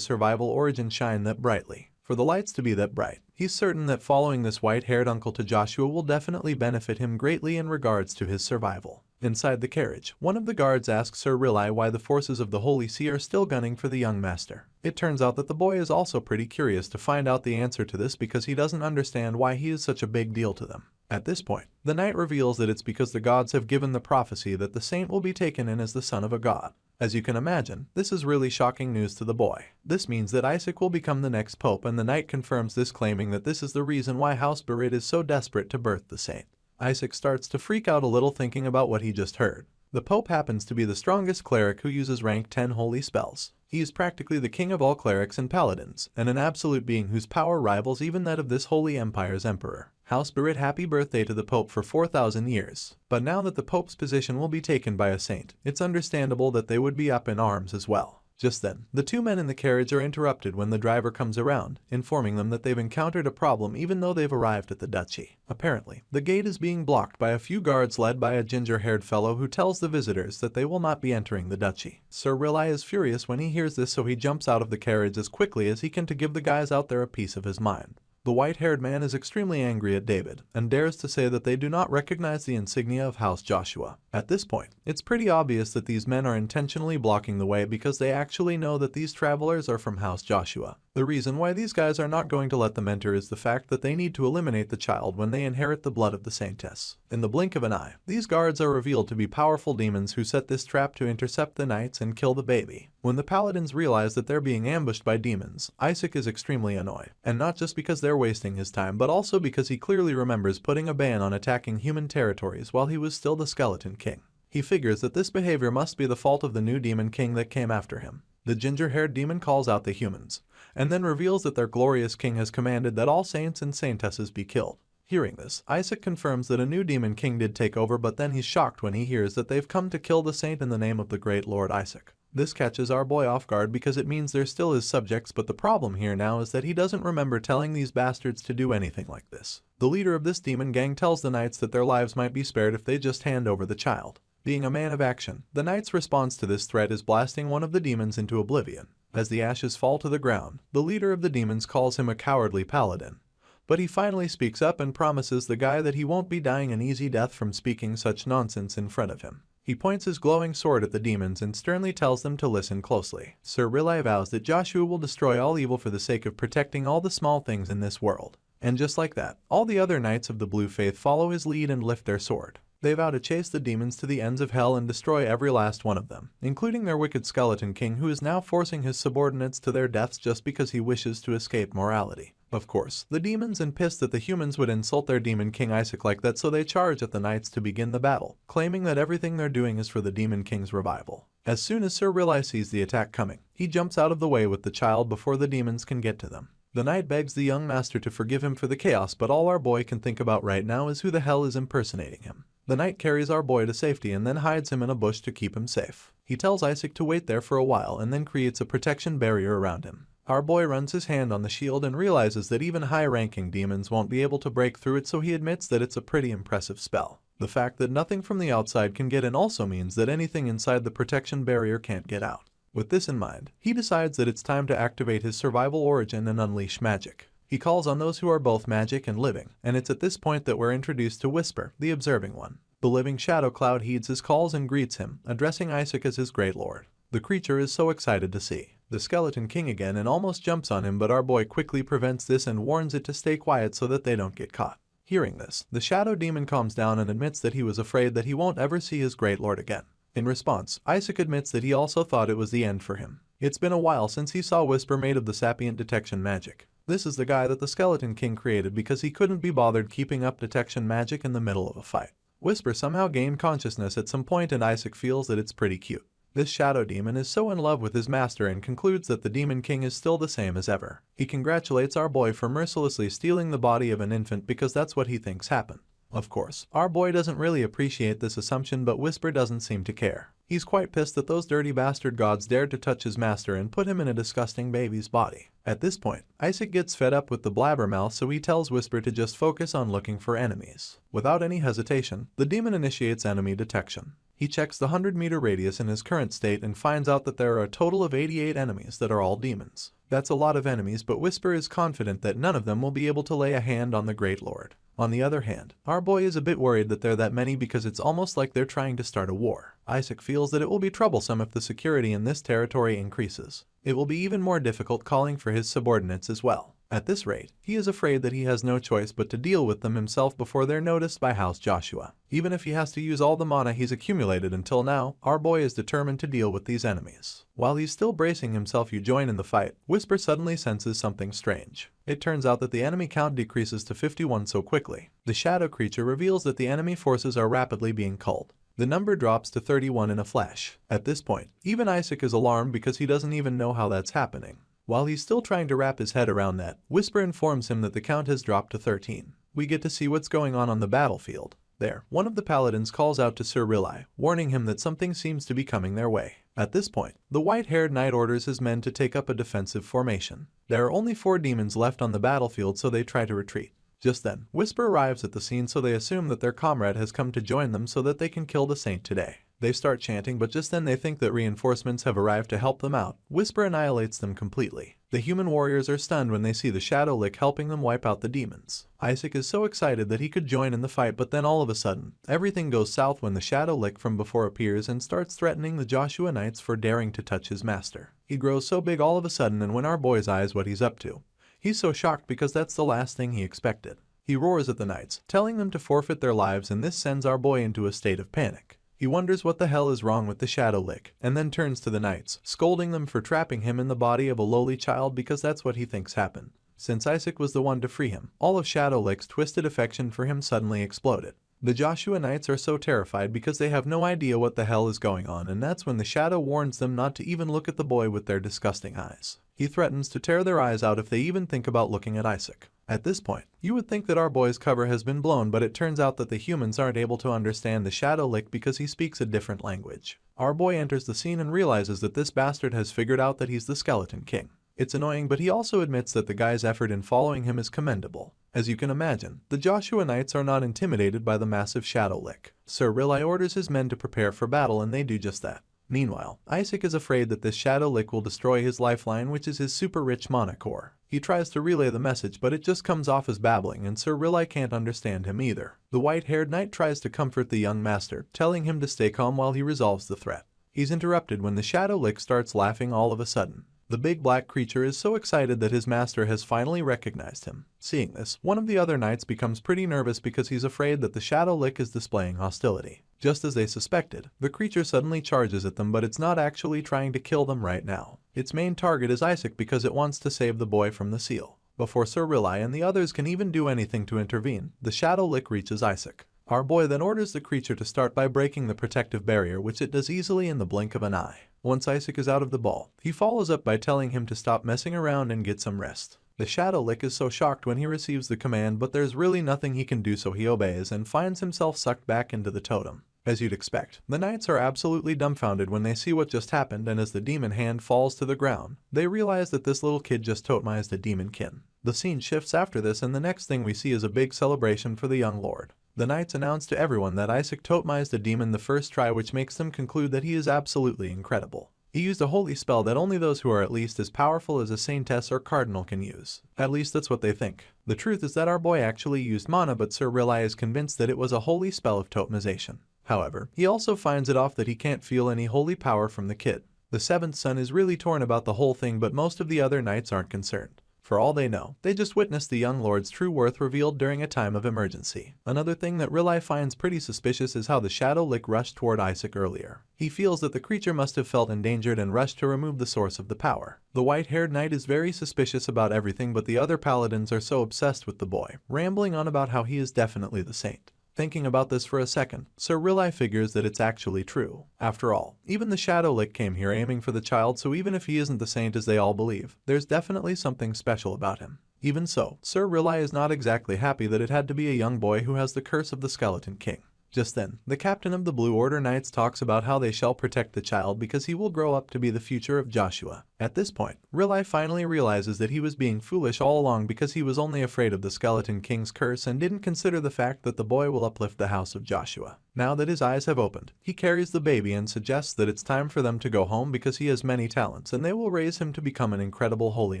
A: survival origin shine that brightly. For the lights to be that bright, he's certain that following this white-haired uncle to Joshua will definitely benefit him greatly in regards to his survival. Inside the carriage, one of the guards asks Sir Riley why the forces of the Holy See are still gunning for the young master. It turns out that the boy is also pretty curious to find out the answer to this because he doesn't understand why he is such a big deal to them. At this point, the knight reveals that it's because the gods have given the prophecy that the saint will be taken in as the son of a god. As you can imagine, this is really shocking news to the boy. This means that Isaac will become the next pope, and the knight confirms this, claiming that this is the reason why House Berit is so desperate to birth the saint. Isaac starts to freak out a little thinking about what he just heard. The Pope happens to be the strongest cleric who uses rank 10 holy spells. He is practically the king of all clerics and paladins, and an absolute being whose power rivals even that of this holy empire's emperor. House Berit, happy birthday to the Pope for 4,000 years. But now that the Pope's position will be taken by a saint, it's understandable that they would be up in arms as well. Just then, the two men in the carriage are interrupted when the driver comes around, informing them that they've encountered a problem even though they've arrived at the duchy. Apparently, the gate is being blocked by a few guards led by a ginger-haired fellow who tells the visitors that they will not be entering the duchy. Sir Riley is furious when he hears this, so he jumps out of the carriage as quickly as he can to give the guys out there a piece of his mind. The white-haired man is extremely angry at David and dares to say that they do not recognize the insignia of House Joshua. At this point, it's pretty obvious that these men are intentionally blocking the way because they actually know that these travelers are from House Joshua. The reason why these guys are not going to let them enter is the fact that they need to eliminate the child when they inherit the blood of the saintess. In the blink of an eye, these guards are revealed to be powerful demons who set this trap to intercept the knights and kill the baby. When the paladins realize that they're being ambushed by demons, Isaac is extremely annoyed. And not just because they're wasting his time, but also because he clearly remembers putting a ban on attacking human territories while he was still the Skeleton King. He figures that this behavior must be the fault of the new demon king that came after him. The ginger-haired demon calls out the humans, and then reveals that their glorious king has commanded that all saints and saintesses be killed. Hearing this, Isaac confirms that a new demon king did take over, but then he's shocked when he hears that they've come to kill the saint in the name of the great Lord Isaac. This catches our boy off guard because it means they're still his subjects, but the problem here now is that he doesn't remember telling these bastards to do anything like this. The leader of this demon gang tells the knights that their lives might be spared if they just hand over the child. Being a man of action, the knight's response to this threat is blasting one of the demons into oblivion. As the ashes fall to the ground, the leader of the demons calls him a cowardly paladin. But he finally speaks up and promises the guy that he won't be dying an easy death from speaking such nonsense in front of him. He points his glowing sword at the demons and sternly tells them to listen closely. Sir Riley vows that Joshua will destroy all evil for the sake of protecting all the small things in this world. And just like that, all the other knights of the Blue Faith follow his lead and lift their sword. They vow to chase the demons to the ends of hell and destroy every last one of them, including their wicked Skeleton King, who is now forcing his subordinates to their deaths just because he wishes to escape morality. Of course, the demons are pissed that the humans would insult their demon king Isaac like that, so they charge at the knights to begin the battle, claiming that everything they're doing is for the demon king's revival. As soon as Sir Riley sees the attack coming, he jumps out of the way with the child before the demons can get to them. The knight begs the young master to forgive him for the chaos, but all our boy can think about right now is who the hell is impersonating him. The knight carries our boy to safety and then hides him in a bush to keep him safe. He tells Isaac to wait there for a while and then creates a protection barrier around him. Our boy runs his hand on the shield and realizes that even high-ranking demons won't be able to break through it, so he admits that it's a pretty impressive spell. The fact that nothing from the outside can get in also means that anything inside the protection barrier can't get out. With this in mind, he decides that it's time to activate his survival origin and unleash magic. He calls on those who are both magic and living, and it's at this point that we're introduced to Whisper, the observing one. The living shadow cloud heeds his calls and greets him, addressing Isaac as his great lord. The creature is so excited to see the Skeleton King again and almost jumps on him, but our boy quickly prevents this and warns it to stay quiet so that they don't get caught. Hearing this, the shadow demon calms down and admits that he was afraid that he won't ever see his great lord again. In response, Isaac admits that he also thought it was the end for him. It's been a while since he saw Whisper made of the sapient detection magic. This is the guy that the Skeleton King created because he couldn't be bothered keeping up detection magic in the middle of a fight. Whisper somehow gained consciousness at some point and Isaac feels that it's pretty cute. This shadow demon is so in love with his master and concludes that the Demon King is still the same as ever. He congratulates our boy for mercilessly stealing the body of an infant because that's what he thinks happened. Of course, our boy doesn't really appreciate this assumption, but Whisper doesn't seem to care. He's quite pissed that those dirty bastard gods dared to touch his master and put him in a disgusting baby's body. At this point, Isaac gets fed up with the blabbermouth, so he tells Whisper to just focus on looking for enemies. Without any hesitation, the demon initiates enemy detection. He checks the 100-meter radius in his current state and finds out that there are a total of 88 enemies that are all demons. That's a lot of enemies, but Whisper is confident that none of them will be able to lay a hand on the Great Lord. On the other hand, our boy is a bit worried that there are that many because it's almost like they're trying to start a war. Isaac feels that it will be troublesome if the security in this territory increases. It will be even more difficult calling for his subordinates as well. At this rate, he is afraid that he has no choice but to deal with them himself before they're noticed by House Joshua. Even if he has to use all the mana he's accumulated until now, our boy is determined to deal with these enemies. While he's still bracing himself to join in the fight, Whisper suddenly senses something strange. It turns out that the enemy count decreases to 51 so quickly. The shadow creature reveals that the enemy forces are rapidly being culled. The number drops to 31 in a flash. At this point, even Isaac is alarmed because he doesn't even know how that's happening. While he's still trying to wrap his head around that, Whisper informs him that the count has dropped to 13. We get to see what's going on the battlefield. There, one of the paladins calls out to Sir Rilai, warning him that something seems to be coming their way. At this point, the white-haired knight orders his men to take up a defensive formation. There are only 4 demons left on the battlefield, so they try to retreat. Just then, Whisper arrives at the scene, so they assume that their comrade has come to join them so that they can kill the saint today. They start chanting, but just then they think that reinforcements have arrived to help them out. Whisper annihilates them completely. The human warriors are stunned when they see the Shadow Lick helping them wipe out the demons. Isaac is so excited that he could join in the fight, but then all of a sudden, everything goes south when the Shadow Lick from before appears and starts threatening the Joshua Knights for daring to touch his master. He grows so big all of a sudden, and when our boy's eyes what he's up to, he's so shocked because that's the last thing he expected. He roars at the knights, telling them to forfeit their lives, and this sends our boy into a state of panic. He wonders what the hell is wrong with the Shadow Lick, and then turns to the knights, scolding them for trapping him in the body of a lowly child because that's what he thinks happened. Since Isaac was the one to free him, all of Shadow Lick's twisted affection for him suddenly exploded. The Joshua Knights are so terrified because they have no idea what the hell is going on, and that's when the Shadow warns them not to even look at the boy with their disgusting eyes. He threatens to tear their eyes out if they even think about looking at Isaac. At this point, you would think that our boy's cover has been blown, but it turns out that the humans aren't able to understand the Shadow Lick because he speaks a different language. Our boy enters the scene and realizes that this bastard has figured out that he's the Skeleton King. It's annoying, but he also admits that the guy's effort in following him is commendable. As you can imagine, the Joshua Knights are not intimidated by the massive Shadow Lick. Sir Rilai orders his men to prepare for battle, and they do just that. Meanwhile, Isaac is afraid that this Shadow Lick will destroy his lifeline, which is his super rich mana core. He tries to relay the message, but it just comes off as babbling, and Sir Rilai can't understand him either. The white-haired knight tries to comfort the young master, telling him to stay calm while he resolves the threat. He's interrupted when the Shadow Lick starts laughing all of a sudden. The big black creature is so excited that his master has finally recognized him. Seeing this, one of the other knights becomes pretty nervous because he's afraid that the Shadow Lick is displaying hostility. Just as they suspected, the creature suddenly charges at them, but it's not actually trying to kill them right now. Its main target is Isaac because it wants to save the boy from the seal. Before Sir Rilai and the others can even do anything to intervene, the Shadow Lick reaches Isaac. Our boy then orders the creature to start by breaking the protective barrier, which it does easily in the blink of an eye. Once Isaac is out of the ball, he follows up by telling him to stop messing around and get some rest. The Shadow Lick is so shocked when he receives the command, but there's really nothing he can do, so he obeys and finds himself sucked back into the totem. As you'd expect, the knights are absolutely dumbfounded when they see what just happened, and as the demon hand falls to the ground, they realize that this little kid just totemized a demon kin. The scene shifts after this, and the next thing we see is a big celebration for the young lord. The knights announce to everyone that Isaac totemized a demon the first try, which makes them conclude that he is absolutely incredible. He used a holy spell that only those who are at least as powerful as a saintess or cardinal can use. At least that's what they think. The truth is that our boy actually used mana, but Sir Riley is convinced that it was a holy spell of totemization. However, he also finds it off that he can't feel any holy power from the kid. The seventh son is really torn about the whole thing, but most of the other knights aren't concerned. For all they know, they just witnessed the young lord's true worth revealed during a time of emergency. Another thing that Riley finds pretty suspicious is how the Shadow Lick rushed toward Isaac earlier. He feels that the creature must have felt endangered and rushed to remove the source of the power. The white-haired knight is very suspicious about everything, but the other paladins are so obsessed with the boy, rambling on about how he is definitely the saint. Thinking about this for a second, Sir Riley figures that it's actually true. After all, even the Shadow Lick came here aiming for the child, so even if he isn't the saint as they all believe, there's definitely something special about him. Even so, Sir Riley is not exactly happy that it had to be a young boy who has the curse of the Skeleton King. Just then, the captain of the Blue Order Knights talks about how they shall protect the child because he will grow up to be the future of Joshua. At this point, Riley finally realizes that he was being foolish all along because he was only afraid of the Skeleton King's curse and didn't consider the fact that the boy will uplift the house of Joshua. Now that his eyes have opened, he carries the baby and suggests that it's time for them to go home because he has many talents and they will raise him to become an incredible holy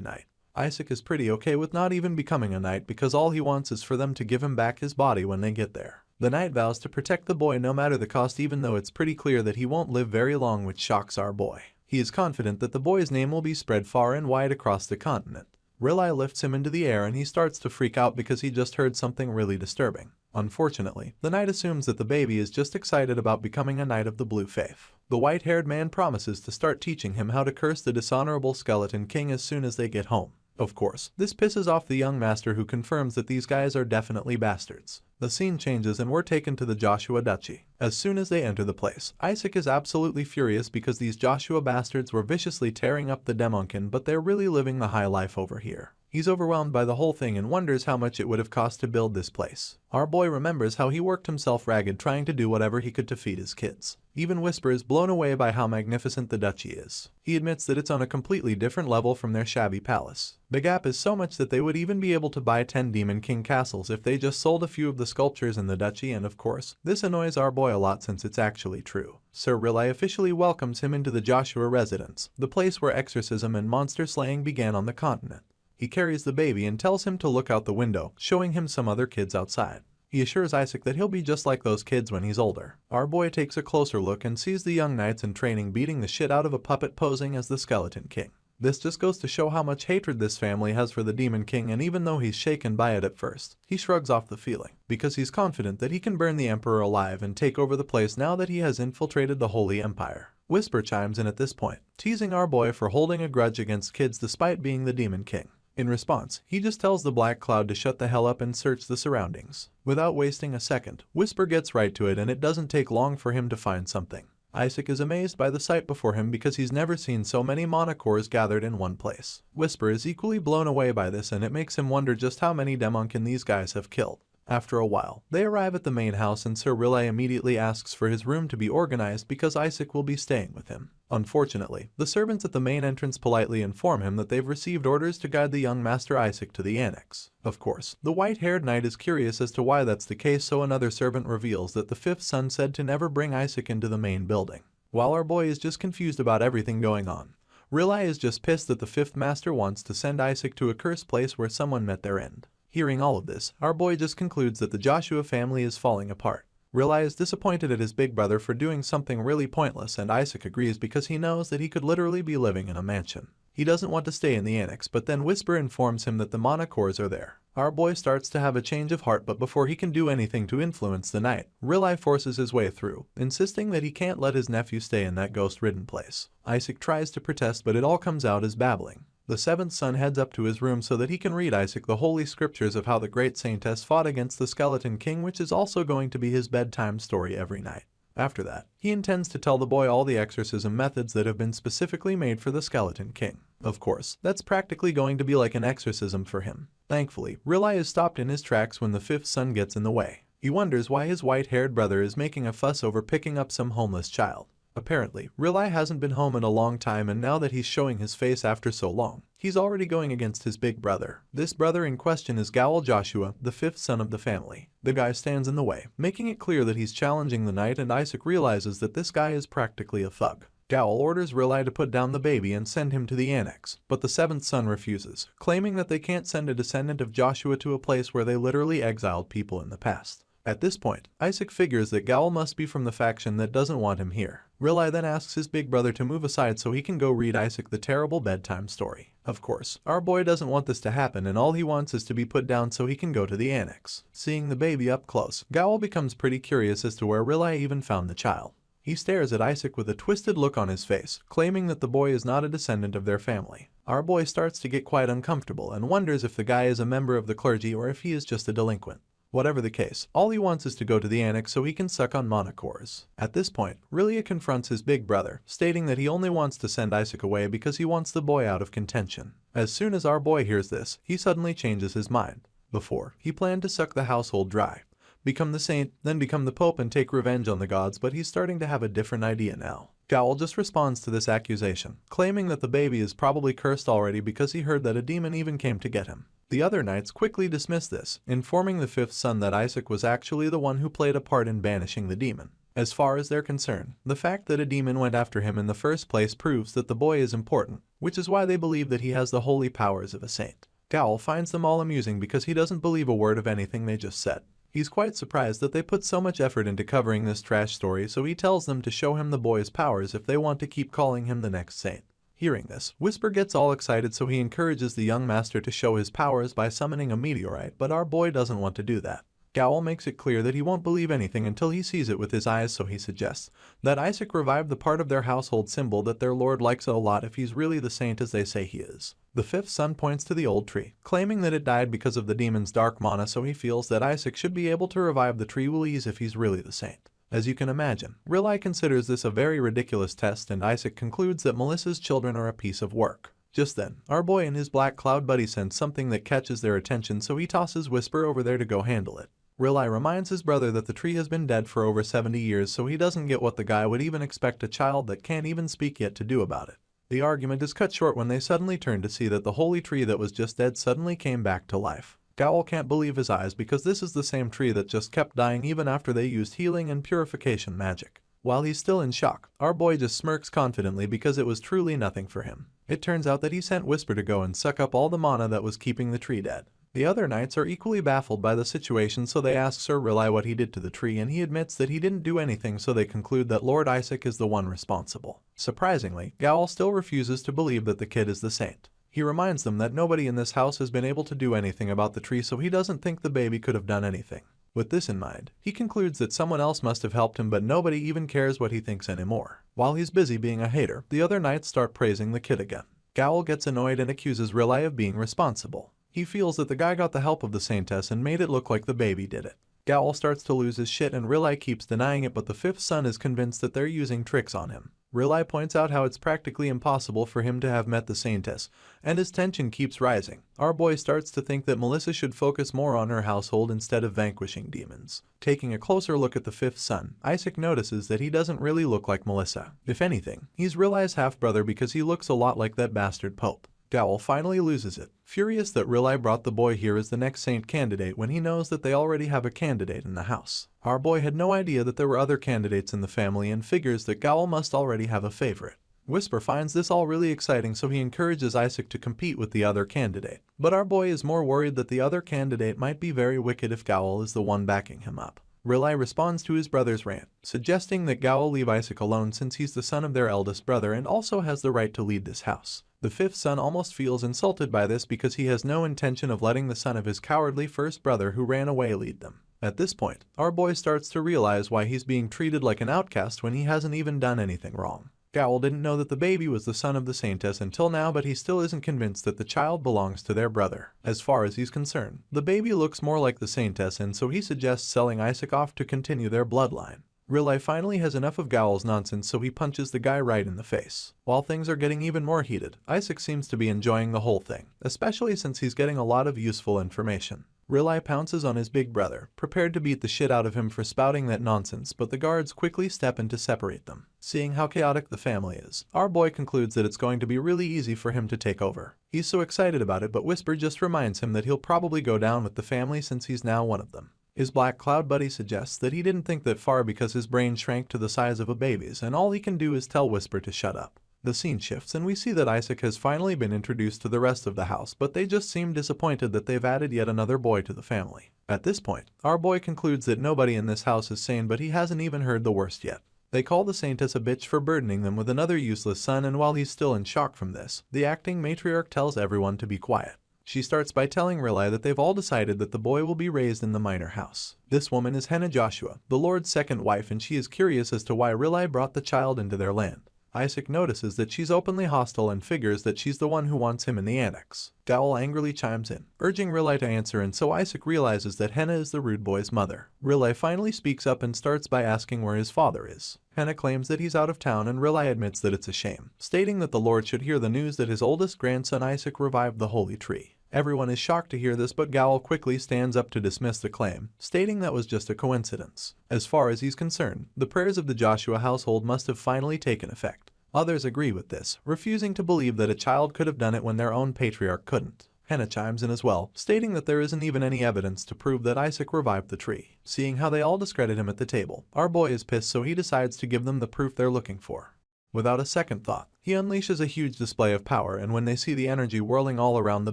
A: knight. Isaac is pretty okay with not even becoming a knight because all he wants is for them to give him back his body when they get there. The knight vows to protect the boy no matter the cost, even though it's pretty clear that he won't live very long, which shocks our boy. He is confident that the boy's name will be spread far and wide across the continent. Riley lifts him into the air and he starts to freak out because he just heard something really disturbing. Unfortunately, the knight assumes that the baby is just excited about becoming a knight of the blue faith. The white-haired man promises to start teaching him how to curse the dishonorable Skeleton King as soon as they get home. Of course, this pisses off the young master, who confirms that these guys are definitely bastards. The scene changes and we're taken to the Joshua Duchy. As soon as they enter the place, Isaac is absolutely furious because these Joshua bastards were viciously tearing up the Demonkin, but they're really living the high life over here. He's overwhelmed by the whole thing and wonders how much it would have cost to build this place. Our boy remembers how he worked himself ragged trying to do whatever he could to feed his kids. Even Whisper is blown away by how magnificent the duchy is. He admits that it's on a completely different level from their shabby palace. The gap is so much that they would even be able to buy 10 Demon King castles if they just sold a few of the sculptures in the duchy, and of course, this annoys our boy a lot since it's actually true. Sir Riley officially welcomes him into the Joshua residence, the place where exorcism and monster slaying began on the continent. He carries the baby and tells him to look out the window, showing him some other kids outside. He assures Isaac that he'll be just like those kids when he's older. Our boy takes a closer look and sees the young knights in training beating the shit out of a puppet posing as the Skeleton King. This just goes to show how much hatred this family has for the Demon King, and even though he's shaken by it at first, he shrugs off the feeling, because he's confident that he can burn the Emperor alive and take over the place now that he has infiltrated the Holy Empire. Whisper chimes in at this point, teasing our boy for holding a grudge against kids despite being the Demon King. In response, he just tells the Black Cloud to shut the hell up and search the surroundings. Without wasting a second, Whisper gets right to it, and it doesn't take long for him to find something. Isaac is amazed by the sight before him because he's never seen so many mana cores gathered in one place. Whisper is equally blown away by this, and it makes him wonder just how many Demonkin these guys have killed. After a while, they arrive at the main house and Sir Riley immediately asks for his room to be organized because Isaac will be staying with him. Unfortunately, the servants at the main entrance politely inform him that they've received orders to guide the young Master Isaac to the annex. Of course, the white-haired knight is curious as to why that's the case, so another servant reveals that the fifth son said to never bring Isaac into the main building. While our boy is just confused about everything going on, Riley is just pissed that the fifth master wants to send Isaac to a cursed place where someone met their end. Hearing all of this, our boy just concludes that the Joshua family is falling apart. Riley is disappointed at his big brother for doing something really pointless, and Isaac agrees because he knows that he could literally be living in a mansion. He doesn't want to stay in the annex, but then Whisper informs him that the mana cores are there. Our boy starts to have a change of heart, but before he can do anything to influence the knight, Riley forces his way through, insisting that he can't let his nephew stay in that ghost-ridden place. Isaac tries to protest, but it all comes out as babbling. The seventh son heads up to his room so that he can read Isaac the holy scriptures of how the great saintess fought against the Skeleton King, which is also going to be his bedtime story every night. After that, he intends to tell the boy all the exorcism methods that have been specifically made for the Skeleton King. Of course, that's practically going to be like an exorcism for him. Thankfully, Riley is stopped in his tracks when the fifth son gets in the way. He wonders why his white-haired brother is making a fuss over picking up some homeless child. Apparently, Riley hasn't been home in a long time, and now that he's showing his face after so long, he's already going against his big brother. This brother in question is Gowel Joshua, the fifth son of the family. The guy stands in the way, making it clear that he's challenging the knight, and Isaac realizes that this guy is practically a thug. Gowel orders Riley to put down the baby and send him to the annex, but the seventh son refuses, claiming that they can't send a descendant of Joshua to a place where they literally exiled people in the past. At this point, Isaac figures that Gowel must be from the faction that doesn't want him here. Riley then asks his big brother to move aside so he can go read Isaac the terrible bedtime story. Of course, our boy doesn't want this to happen, and all he wants is to be put down so he can go to the annex. Seeing the baby up close, Gowel becomes pretty curious as to where Riley even found the child. He stares at Isaac with a twisted look on his face, claiming that the boy is not a descendant of their family. Our boy starts to get quite uncomfortable and wonders if the guy is a member of the clergy or if he is just a delinquent. Whatever the case, all he wants is to go to the annex so he can suck on monocores. At this point, Riley confronts his big brother, stating that he only wants to send Isaac away because he wants the boy out of contention. As soon as our boy hears this, he suddenly changes his mind. Before, he planned to suck the household dry, become the saint, then become the pope and take revenge on the gods, but he's starting to have a different idea now. Gowel just responds to this accusation, claiming that the baby is probably cursed already because he heard that a demon even came to get him. The other knights quickly dismiss this, informing the fifth son that Isaac was actually the one who played a part in banishing the demon. As far as they're concerned, the fact that a demon went after him in the first place proves that the boy is important, which is why they believe that he has the holy powers of a saint. Gowel finds them all amusing because he doesn't believe a word of anything they just said. He's quite surprised that they put so much effort into covering this trash story, so he tells them to show him the boy's powers if they want to keep calling him the next saint. Hearing this, Whisper gets all excited, so he encourages the young master to show his powers by summoning a meteorite, but our boy doesn't want to do that. Gowel makes it clear that he won't believe anything until he sees it with his eyes, so he suggests that Isaac revive the part of their household symbol that their lord likes a lot if he's really the saint as they say he is. The fifth son points to the old tree, claiming that it died because of the demon's dark mana, so he feels that Isaac should be able to revive the tree will ease if he's really the saint. As you can imagine, Riley considers this a very ridiculous test, and Isaac concludes that Melissa's children are a piece of work. Just then, our boy and his black cloud buddy sense something that catches their attention, so he tosses Whisper over there to go handle it. Riley reminds his brother that the tree has been dead for over 70 years, so he doesn't get what the guy would even expect a child that can't even speak yet to do about it. The argument is cut short when they suddenly turn to see that the holy tree that was just dead suddenly came back to life. Gowel can't believe his eyes because this is the same tree that just kept dying even after they used healing and purification magic. While he's still in shock, our boy just smirks confidently because it was truly nothing for him. It turns out that he sent Whisper to go and suck up all the mana that was keeping the tree dead. The other knights are equally baffled by the situation, so they ask Sir Riley what he did to the tree, and he admits that he didn't do anything, so they conclude that Lord Isaac is the one responsible. Surprisingly, Gowel still refuses to believe that the kid is the saint. He reminds them that nobody in this house has been able to do anything about the tree, so he doesn't think the baby could have done anything. With this in mind, he concludes that someone else must have helped him, but nobody even cares what he thinks anymore. While he's busy being a hater, the other knights start praising the kid again. Gowel gets annoyed and accuses Riley of being responsible. He feels that the guy got the help of the saintess and made it look like the baby did it. Gowel starts to lose his shit and Riley keeps denying it, but the fifth son is convinced that they're using tricks on him. Riley points out how it's practically impossible for him to have met the saintess, and his tension keeps rising. Our boy starts to think that Melissa should focus more on her household instead of vanquishing demons. Taking a closer look at the fifth son, Isaac notices that he doesn't really look like Melissa. If anything, he's Riley's half-brother because he looks a lot like that bastard Pope. Gowel finally loses it, furious that Riley brought the boy here as the next saint candidate when he knows that they already have a candidate in the house. Our boy had no idea that there were other candidates in the family and figures that Gowel must already have a favorite. Whisper finds this all really exciting, so he encourages Isaac to compete with the other candidate. But our boy is more worried that the other candidate might be very wicked if Gowel is the one backing him up. Riley responds to his brother's rant, suggesting that Gowel leave Isaac alone since he's the son of their eldest brother and also has the right to lead this house. The fifth son almost feels insulted by this because he has no intention of letting the son of his cowardly first brother who ran away lead them. At this point, our boy starts to realize why he's being treated like an outcast when he hasn't even done anything wrong. Gowel didn't know that the baby was the son of the saintess until now, but he still isn't convinced that the child belongs to their brother. As far as he's concerned, the baby looks more like the saintess, and so he suggests selling Isaac off to continue their bloodline. Riley finally has enough of Gowl's nonsense, so he punches the guy right in the face. While things are getting even more heated, Isaac seems to be enjoying the whole thing, especially since he's getting a lot of useful information. Riley pounces on his big brother, prepared to beat the shit out of him for spouting that nonsense, but the guards quickly step in to separate them. Seeing how chaotic the family is, our boy concludes that it's going to be really easy for him to take over. He's so excited about it, but Whisper just reminds him that he'll probably go down with the family since he's now one of them. His Black Cloud buddy suggests that he didn't think that far because his brain shrank to the size of a baby's and all he can do is tell Whisper to shut up. The scene shifts and we see that Isaac has finally been introduced to the rest of the house, but they just seem disappointed that they've added yet another boy to the family. At this point, our boy concludes that nobody in this house is sane, but he hasn't even heard the worst yet. They call the Saintess a bitch for burdening them with another useless son, and while he's still in shock from this, the acting matriarch tells everyone to be quiet. She starts by telling Riley that they've all decided that the boy will be raised in the minor house. This woman is Henna Joshua, the Lord's second wife, and she is curious as to why Riley brought the child into their land. Isaac notices that she's openly hostile and figures that she's the one who wants him in the annex. Gowl angrily chimes in, urging Riley to answer, and so Isaac realizes that Henna is the rude boy's mother. Riley finally speaks up and starts by asking where his father is. Henna claims that he's out of town, and Riley admits that it's a shame, stating that the Lord should hear the news that his oldest grandson Isaac revived the holy tree. Everyone is shocked to hear this, but Gowl quickly stands up to dismiss the claim, stating that was just a coincidence. As far as he's concerned, the prayers of the Joshua household must have finally taken effect. Others agree with this, refusing to believe that a child could have done it when their own patriarch couldn't. Henna chimes in as well, stating that there isn't even any evidence to prove that Isaac revived the tree. Seeing how they all discredit him at the table, our boy is pissed, so he decides to give them the proof they're looking for. Without a second thought, he unleashes a huge display of power, and when they see the energy whirling all around the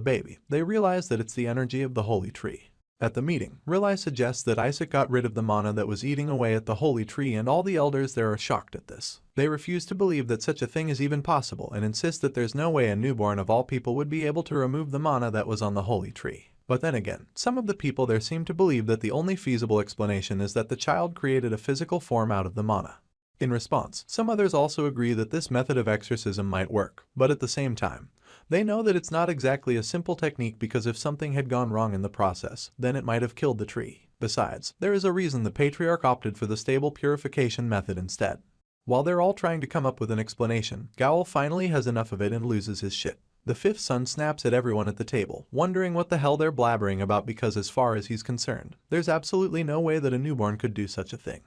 A: baby, they realize that it's the energy of the holy tree. At the meeting, Riley suggests that Isaac got rid of the mana that was eating away at the holy tree, and all the elders there are shocked at this. They refuse to believe that such a thing is even possible and insist that there's no way a newborn of all people would be able to remove the mana that was on the holy tree. But then again, some of the people there seem to believe that the only feasible explanation is that the child created a physical form out of the mana. In response, some others also agree that this method of exorcism might work, but at the same time, they know that it's not exactly a simple technique, because if something had gone wrong in the process, then it might have killed the tree. Besides, there is a reason the patriarch opted for the stable purification method instead. While they're all trying to come up with an explanation, Gowl finally has enough of it and loses his shit. The fifth son snaps at everyone at the table, wondering what the hell they're blabbering about, because as far as he's concerned, there's absolutely no way that a newborn could do such a thing.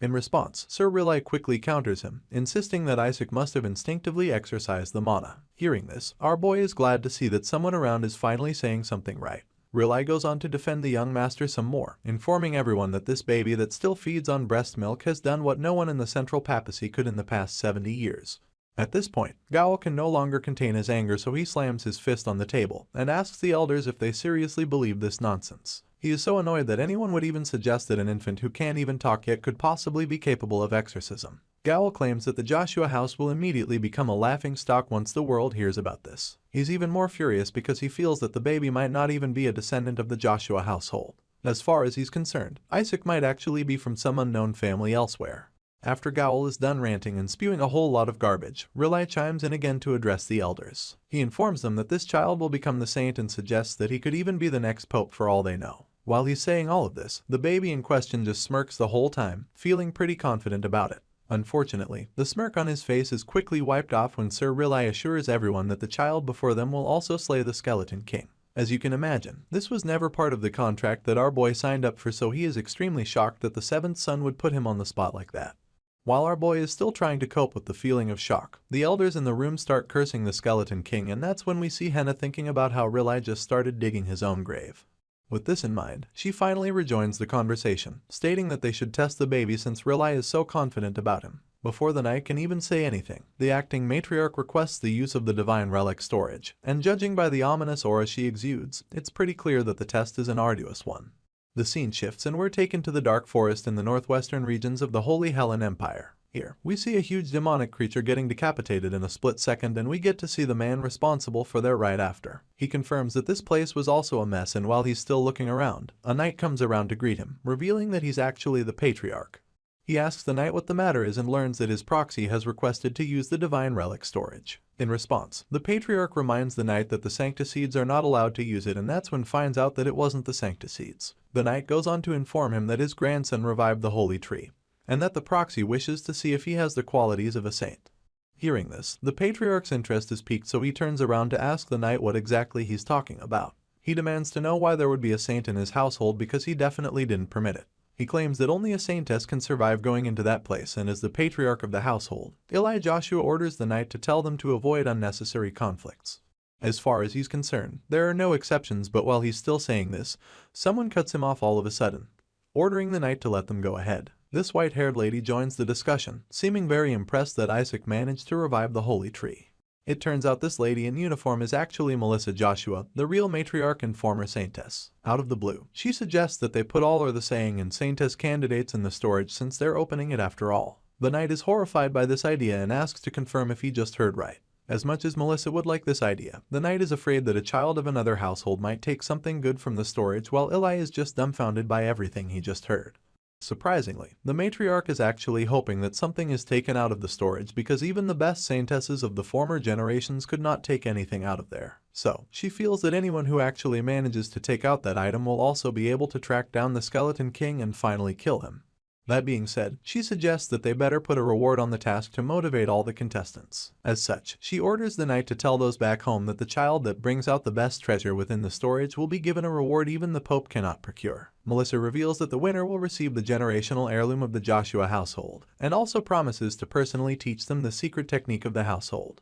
A: In response, Sir Riley quickly counters him, insisting that Isaac must have instinctively exorcised the mana. Hearing this, our boy is glad to see that someone around is finally saying something right. Riley goes on to defend the young master some more, informing everyone that this baby that still feeds on breast milk has done what no one in the Central Papacy could in the past 70 years. At this point, Gowl can no longer contain his anger, so he slams his fist on the table and asks the elders if they seriously believe this nonsense. He is so annoyed that anyone would even suggest that an infant who can't even talk yet could possibly be capable of exorcism. Gowl claims that the Joshua house will immediately become a laughingstock once the world hears about this. He's even more furious because he feels that the baby might not even be a descendant of the Joshua household. As far as he's concerned, Isaac might actually be from some unknown family elsewhere. After Gowl is done ranting and spewing a whole lot of garbage, Riley chimes in again to address the elders. He informs them that this child will become the saint and suggests that he could even be the next pope for all they know. While he's saying all of this, the baby in question just smirks the whole time, feeling pretty confident about it. Unfortunately, the smirk on his face is quickly wiped off when Sir Riley assures everyone that the child before them will also slay the Skeleton King. As you can imagine, this was never part of the contract that our boy signed up for, so he is extremely shocked that the seventh son would put him on the spot like that. While our boy is still trying to cope with the feeling of shock, the elders in the room start cursing the Skeleton King, and that's when we see Henna thinking about how Riley just started digging his own grave. With this in mind, she finally rejoins the conversation, stating that they should test the baby since Riley is so confident about him. Before the knight can even say anything, the acting matriarch requests the use of the divine relic storage, and judging by the ominous aura she exudes, it's pretty clear that the test is an arduous one. The scene shifts and we're taken to the dark forest in the northwestern regions of the Holy Helen Empire. Here, we see a huge demonic creature getting decapitated in a split second, and we get to see the man responsible for that right after. He confirms that this place was also a mess, and while he's still looking around, a knight comes around to greet him, revealing that he's actually the patriarch. He asks the knight what the matter is and learns that his proxy has requested to use the divine relic storage. In response, the patriarch reminds the knight that the sancticides are not allowed to use it, and that's when finds out that it wasn't the sancticides. The knight goes on to inform him that his grandson revived the holy tree, and that the proxy wishes to see if he has the qualities of a saint. Hearing this, the patriarch's interest is piqued, so he turns around to ask the knight what exactly he's talking about. He demands to know why there would be a saint in his household because he definitely didn't permit it. He claims that only a saintess can survive going into that place, and as the patriarch of the household, Joshua orders the knight to tell them to avoid unnecessary conflicts. As far as he's concerned, there are no exceptions, but while he's still saying this, someone cuts him off all of a sudden, ordering the knight to let them go ahead. This white-haired lady joins the discussion, seeming very impressed that Isaac managed to revive the holy tree. It turns out this lady in uniform is actually Melissa Joshua, the real matriarch and former saintess. Out of the blue, she suggests that they put all or the saying and saintess candidates in the storage since they're opening it after all. The knight is horrified by this idea and asks to confirm if he just heard right. As much as Melissa would like this idea, the knight is afraid that a child of another household might take something good from the storage, while Eli is just dumbfounded by everything he just heard. Surprisingly, the matriarch is actually hoping that something is taken out of the storage because even the best saintesses of the former generations could not take anything out of there. So, she feels that anyone who actually manages to take out that item will also be able to track down the Skeleton King and finally kill him. That being said, she suggests that they better put a reward on the task to motivate all the contestants. As such, she orders the knight to tell those back home that the child that brings out the best treasure within the storage will be given a reward even the Pope cannot procure. Melissa reveals that the winner will receive the generational heirloom of the Joshua household, and also promises to personally teach them the secret technique of the household.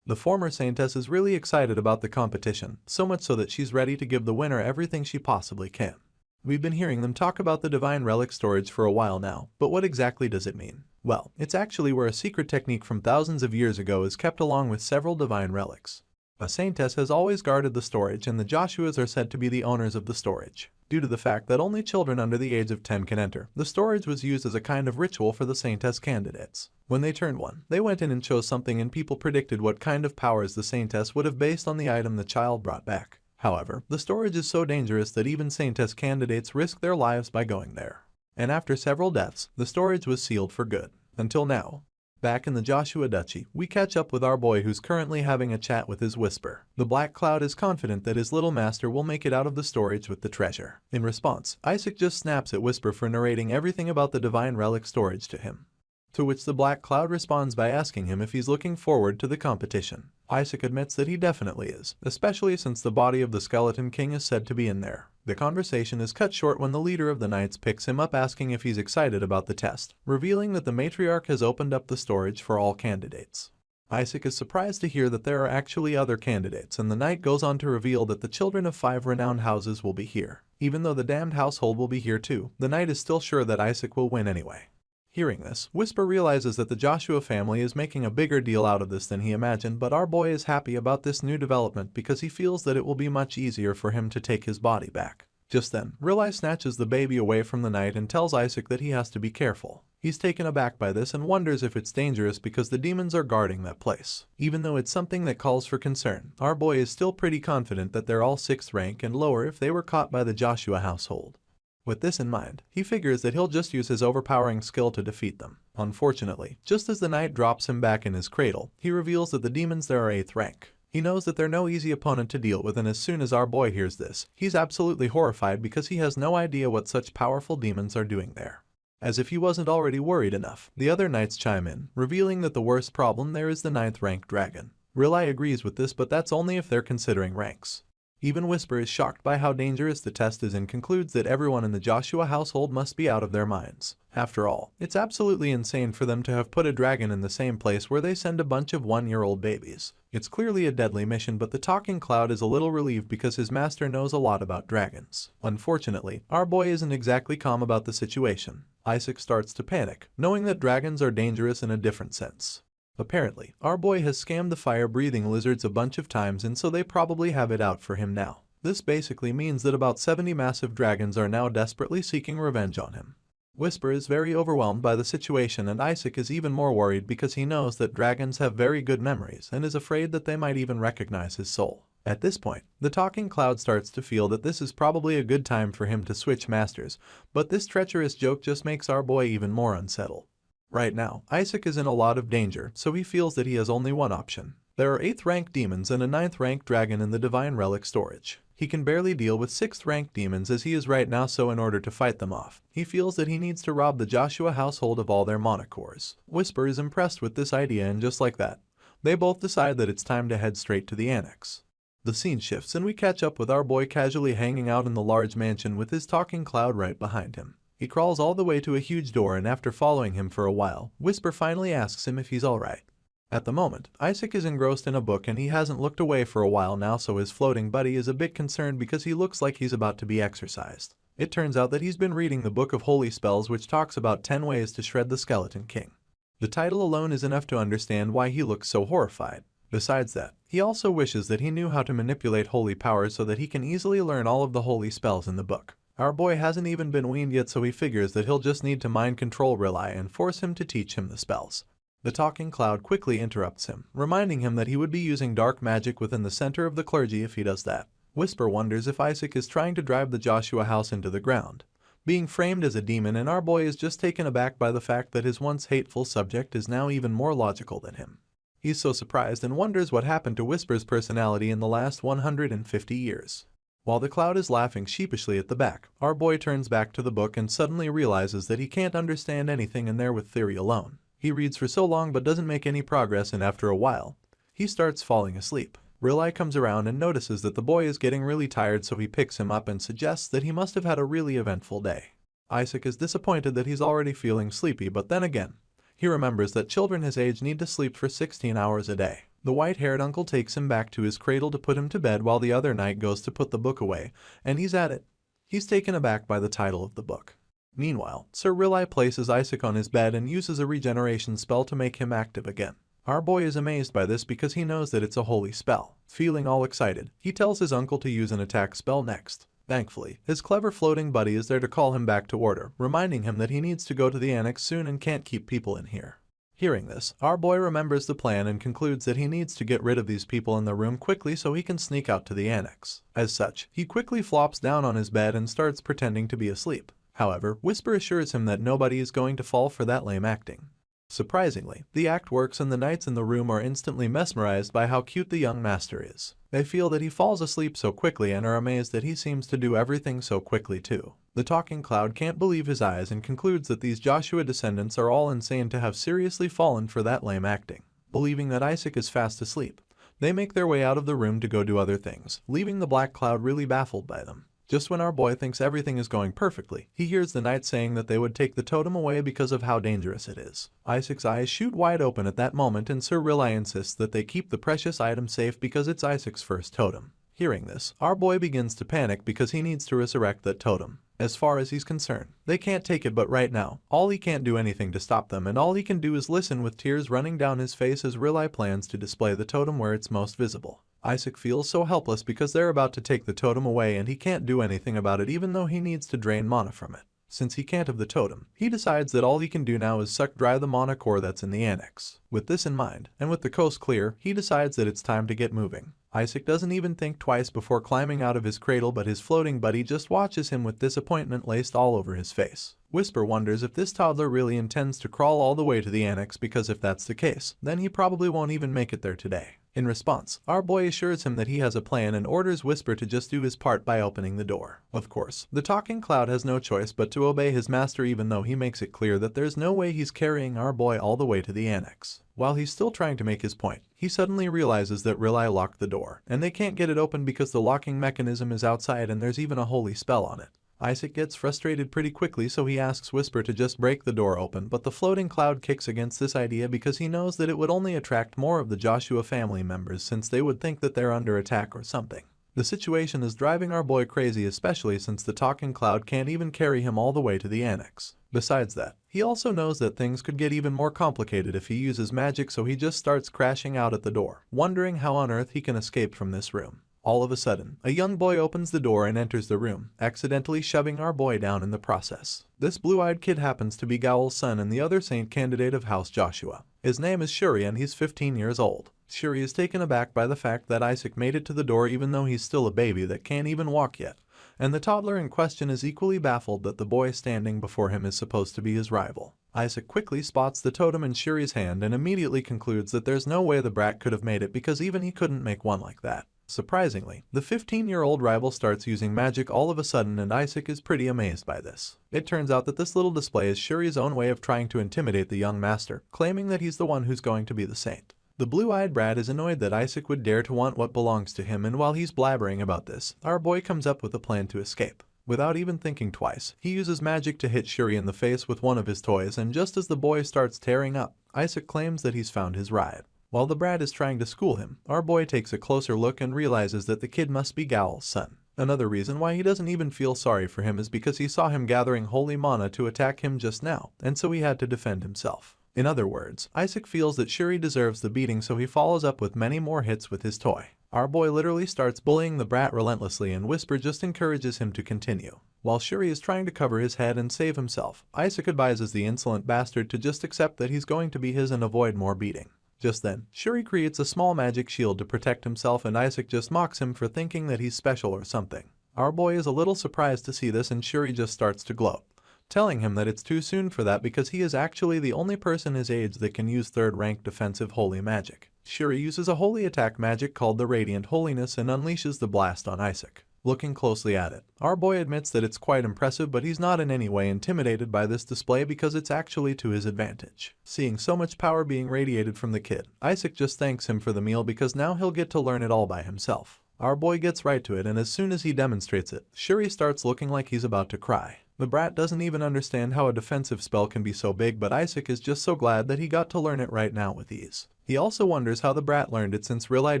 A: The former saintess is really excited about the competition, so much so that she's ready to give the winner everything she possibly can. We've been hearing them talk about the divine relic storage for a while now, but what exactly does it mean? Well, it's actually where a secret technique from thousands of years ago is kept along with several divine relics. A saintess has always guarded the storage, and the Joshuas are said to be the owners of the storage. Due to the fact that only children under the age of 10 can enter, the storage was used as a kind of ritual for the saintess candidates. When they turned one, they went in and chose something, and people predicted what kind of powers the saintess would have based on the item the child brought back. However, the storage is so dangerous that even saintess candidates risk their lives by going there. And after several deaths, the storage was sealed for good. Until now. Back in the Joshua Duchy, we catch up with our boy who's currently having a chat with his whisper. The Black Cloud is confident that his little master will make it out of the storage with the treasure. In response, Isaac just snaps at Whisper for narrating everything about the divine relic storage to him. To which the Black Cloud responds by asking him if he's looking forward to the competition. Isaac admits that he definitely is, especially since the body of the Skeleton King is said to be in there. The conversation is cut short when the leader of the Knights picks him up asking if he's excited about the test, revealing that the matriarch has opened up the storage for all candidates. Isaac is surprised to hear that there are actually other candidates, and the knight goes on to reveal that the children of 5 renowned houses will be here. Even though the damned household will be here too, the knight is still sure that Isaac will win anyway. Hearing this, Whisper realizes that the Joshua family is making a bigger deal out of this than he imagined, but our boy is happy about this new development because he feels that it will be much easier for him to take his body back. Just then, Realize snatches the baby away from the knight and tells Isaac that he has to be careful. He's taken aback by this and wonders if it's dangerous because the demons are guarding that place. Even though it's something that calls for concern, our boy is still pretty confident that they're all 6th rank and lower if they were caught by the Joshua household. With this in mind, he figures that he'll just use his overpowering skill to defeat them. Unfortunately, just as the knight drops him back in his cradle, he reveals that the demons there are 8th rank. He knows that they're no easy opponent to deal with, and as soon as our boy hears this, he's absolutely horrified because he has no idea what such powerful demons are doing there. As if he wasn't already worried enough, the other knights chime in, revealing that the worst problem there is the 9th rank dragon. Reali agrees with this, but that's only if they're considering ranks. Even Whisper is shocked by how dangerous the test is and concludes that everyone in the Joshua household must be out of their minds. After all, it's absolutely insane for them to have put a dragon in the same place where they send a bunch of 1-year-old babies. It's clearly a deadly mission, but the talking cloud is a little relieved because his master knows a lot about dragons. Unfortunately, our boy isn't exactly calm about the situation. Isaac starts to panic, knowing that dragons are dangerous in a different sense. Apparently, our boy has scammed the fire-breathing lizards a bunch of times, and so they probably have it out for him now. This basically means that about 70 massive dragons are now desperately seeking revenge on him. Whisper is very overwhelmed by the situation, and Isaac is even more worried because he knows that dragons have very good memories and is afraid that they might even recognize his soul. At this point, the talking cloud starts to feel that this is probably a good time for him to switch masters, but this treacherous joke just makes our boy even more unsettled. Right now, Isaac is in a lot of danger, so he feels that he has only one option. There are 8th rank demons and a 9th rank dragon in the divine relic storage. He can barely deal with 6th-ranked demons as he is right now, so in order to fight them off, he feels that he needs to rob the Joshua household of all their mana cores. Whisper is impressed with this idea, and just like that, they both decide that it's time to head straight to the annex. The scene shifts and we catch up with our boy casually hanging out in the large mansion with his talking cloud right behind him. He crawls all the way to a huge door, and after following him for a while, Whisper finally asks him if he's alright. At the moment, Isaac is engrossed in a book and he hasn't looked away for a while now, so his floating buddy is a bit concerned because he looks like he's about to be exorcised. It turns out that he's been reading the Book of Holy Spells, which talks about 10 ways to shred the Skeleton King. The title alone is enough to understand why he looks so horrified. Besides that, he also wishes that he knew how to manipulate holy powers so that he can easily learn all of the holy spells in the book. Our boy hasn't even been weaned yet, so he figures that he'll just need to mind control Rely and force him to teach him the spells. The talking cloud quickly interrupts him, reminding him that he would be using dark magic within the center of the clergy if he does that. Whisper wonders if Isaac is trying to drive the Joshua house into the ground, being framed as a demon, and our boy is just taken aback by the fact that his once hateful subject is now even more logical than him. He's so surprised and wonders what happened to Whisper's personality in the last 150 years. While the cloud is laughing sheepishly at the back, our boy turns back to the book and suddenly realizes that he can't understand anything in there with theory alone. He reads for so long but doesn't make any progress, and after a while, he starts falling asleep. Rely comes around and notices that the boy is getting really tired, so he picks him up and suggests that he must have had a really eventful day. Isaac is disappointed that he's already feeling sleepy, but then again, he remembers that children his age need to sleep for 16 hours a day. The white-haired uncle takes him back to his cradle to put him to bed while the other knight goes to put the book away, and he's at it. He's taken aback by the title of the book. Meanwhile, Sir Rely places Isaac on his bed and uses a regeneration spell to make him active again. Our boy is amazed by this because he knows that it's a holy spell. Feeling all excited, he tells his uncle to use an attack spell next. Thankfully, his clever floating buddy is there to call him back to order, reminding him that he needs to go to the annex soon and can't keep people in here. Hearing this, our boy remembers the plan and concludes that he needs to get rid of these people in the room quickly so he can sneak out to the annex. As such, he quickly flops down on his bed and starts pretending to be asleep. However, Whisper assures him that nobody is going to fall for that lame acting. Surprisingly, the act works and the knights in the room are instantly mesmerized by how cute the young master is. They feel that he falls asleep so quickly and are amazed that he seems to do everything so quickly too. The talking cloud can't believe his eyes and concludes that these Joshua descendants are all insane to have seriously fallen for that lame acting. Believing that Isaac is fast asleep, they make their way out of the room to go do other things, leaving the black cloud really baffled by them. Just when our boy thinks everything is going perfectly, he hears the knight saying that they would take the totem away because of how dangerous it is. Isaac's eyes shoot wide open at that moment, and Sir Rely insists that they keep the precious item safe because it's Isaac's first totem. Hearing this, our boy begins to panic because he needs to resurrect that totem. As far as he's concerned, they can't take it, but right now, he can't do anything to stop them, and all he can do is listen with tears running down his face as Rely plans to display the totem where it's most visible. Isaac feels so helpless because they're about to take the totem away and he can't do anything about it, even though he needs to drain mana from it. Since he can't have the totem, he decides that all he can do now is suck dry the mana core that's in the annex. With this in mind, and with the coast clear, he decides that it's time to get moving. Isaac doesn't even think twice before climbing out of his cradle, but his floating buddy just watches him with disappointment laced all over his face. Whisper wonders if this toddler really intends to crawl all the way to the annex, because if that's the case, then he probably won't even make it there today. In response, our boy assures him that he has a plan and orders Whisper to just do his part by opening the door. Of course, the talking cloud has no choice but to obey his master, even though he makes it clear that there's no way he's carrying our boy all the way to the annex. While he's still trying to make his point, he suddenly realizes that Rely locked the door, and they can't get it open because the locking mechanism is outside and there's even a holy spell on it. Isaac gets frustrated pretty quickly, so he asks Whisper to just break the door open, but the floating cloud kicks against this idea because he knows that it would only attract more of the Joshua family members, since they would think that they're under attack or something. The situation is driving our boy crazy, especially since the talking cloud can't even carry him all the way to the annex. Besides that, he also knows that things could get even more complicated if he uses magic, so he just starts crashing out at the door, wondering how on earth he can escape from this room. All of a sudden, a young boy opens the door and enters the room, accidentally shoving our boy down in the process. This blue-eyed kid happens to be Gowl's son and the other saint candidate of House Joshua. His name is Shuri and he's 15 years old. Shuri is taken aback by the fact that Isaac made it to the door even though he's still a baby that can't even walk yet, and the toddler in question is equally baffled that the boy standing before him is supposed to be his rival. Isaac quickly spots the totem in Shuri's hand and immediately concludes that there's no way the brat could have made it, because even he couldn't make one like that. Surprisingly, the 15-year-old rival starts using magic all of a sudden, and Isaac is pretty amazed by this. It turns out that this little display is Shuri's own way of trying to intimidate the young master, claiming that he's the one who's going to be the saint. The blue-eyed brat is annoyed that Isaac would dare to want what belongs to him, and while he's blabbering about this, our boy comes up with a plan to escape. Without even thinking twice, he uses magic to hit Shuri in the face with one of his toys, and just as the boy starts tearing up, Isaac claims that he's found his ride. While the brat is trying to school him, our boy takes a closer look and realizes that the kid must be Gowl's son. Another reason why he doesn't even feel sorry for him is because he saw him gathering holy mana to attack him just now, and so he had to defend himself. In other words, Isaac feels that Shuri deserves the beating, so he follows up with many more hits with his toy. Our boy literally starts bullying the brat relentlessly, and Whisper just encourages him to continue. While Shuri is trying to cover his head and save himself, Isaac advises the insolent bastard to just accept that he's going to be his and avoid more beating. Just then, Shuri creates a small magic shield to protect himself, and Isaac just mocks him for thinking that he's special or something. Our boy is a little surprised to see this, and Shuri just starts to gloat, telling him that it's too soon for that because he is actually the only person his age that can use third-rank defensive holy magic. Shuri uses a holy attack magic called the Radiant Holiness and unleashes the blast on Isaac. Looking closely at it, our boy admits that it's quite impressive, but he's not in any way intimidated by this display because it's actually to his advantage. Seeing so much power being radiated from the kid, Isaac just thanks him for the meal because now he'll get to learn it all by himself. Our boy gets right to it, and as soon as he demonstrates it, Shuri starts looking like he's about to cry. The brat doesn't even understand how a defensive spell can be so big, but Isaac is just so glad that he got to learn it right now with ease. He also wonders how the brat learned it, since Riley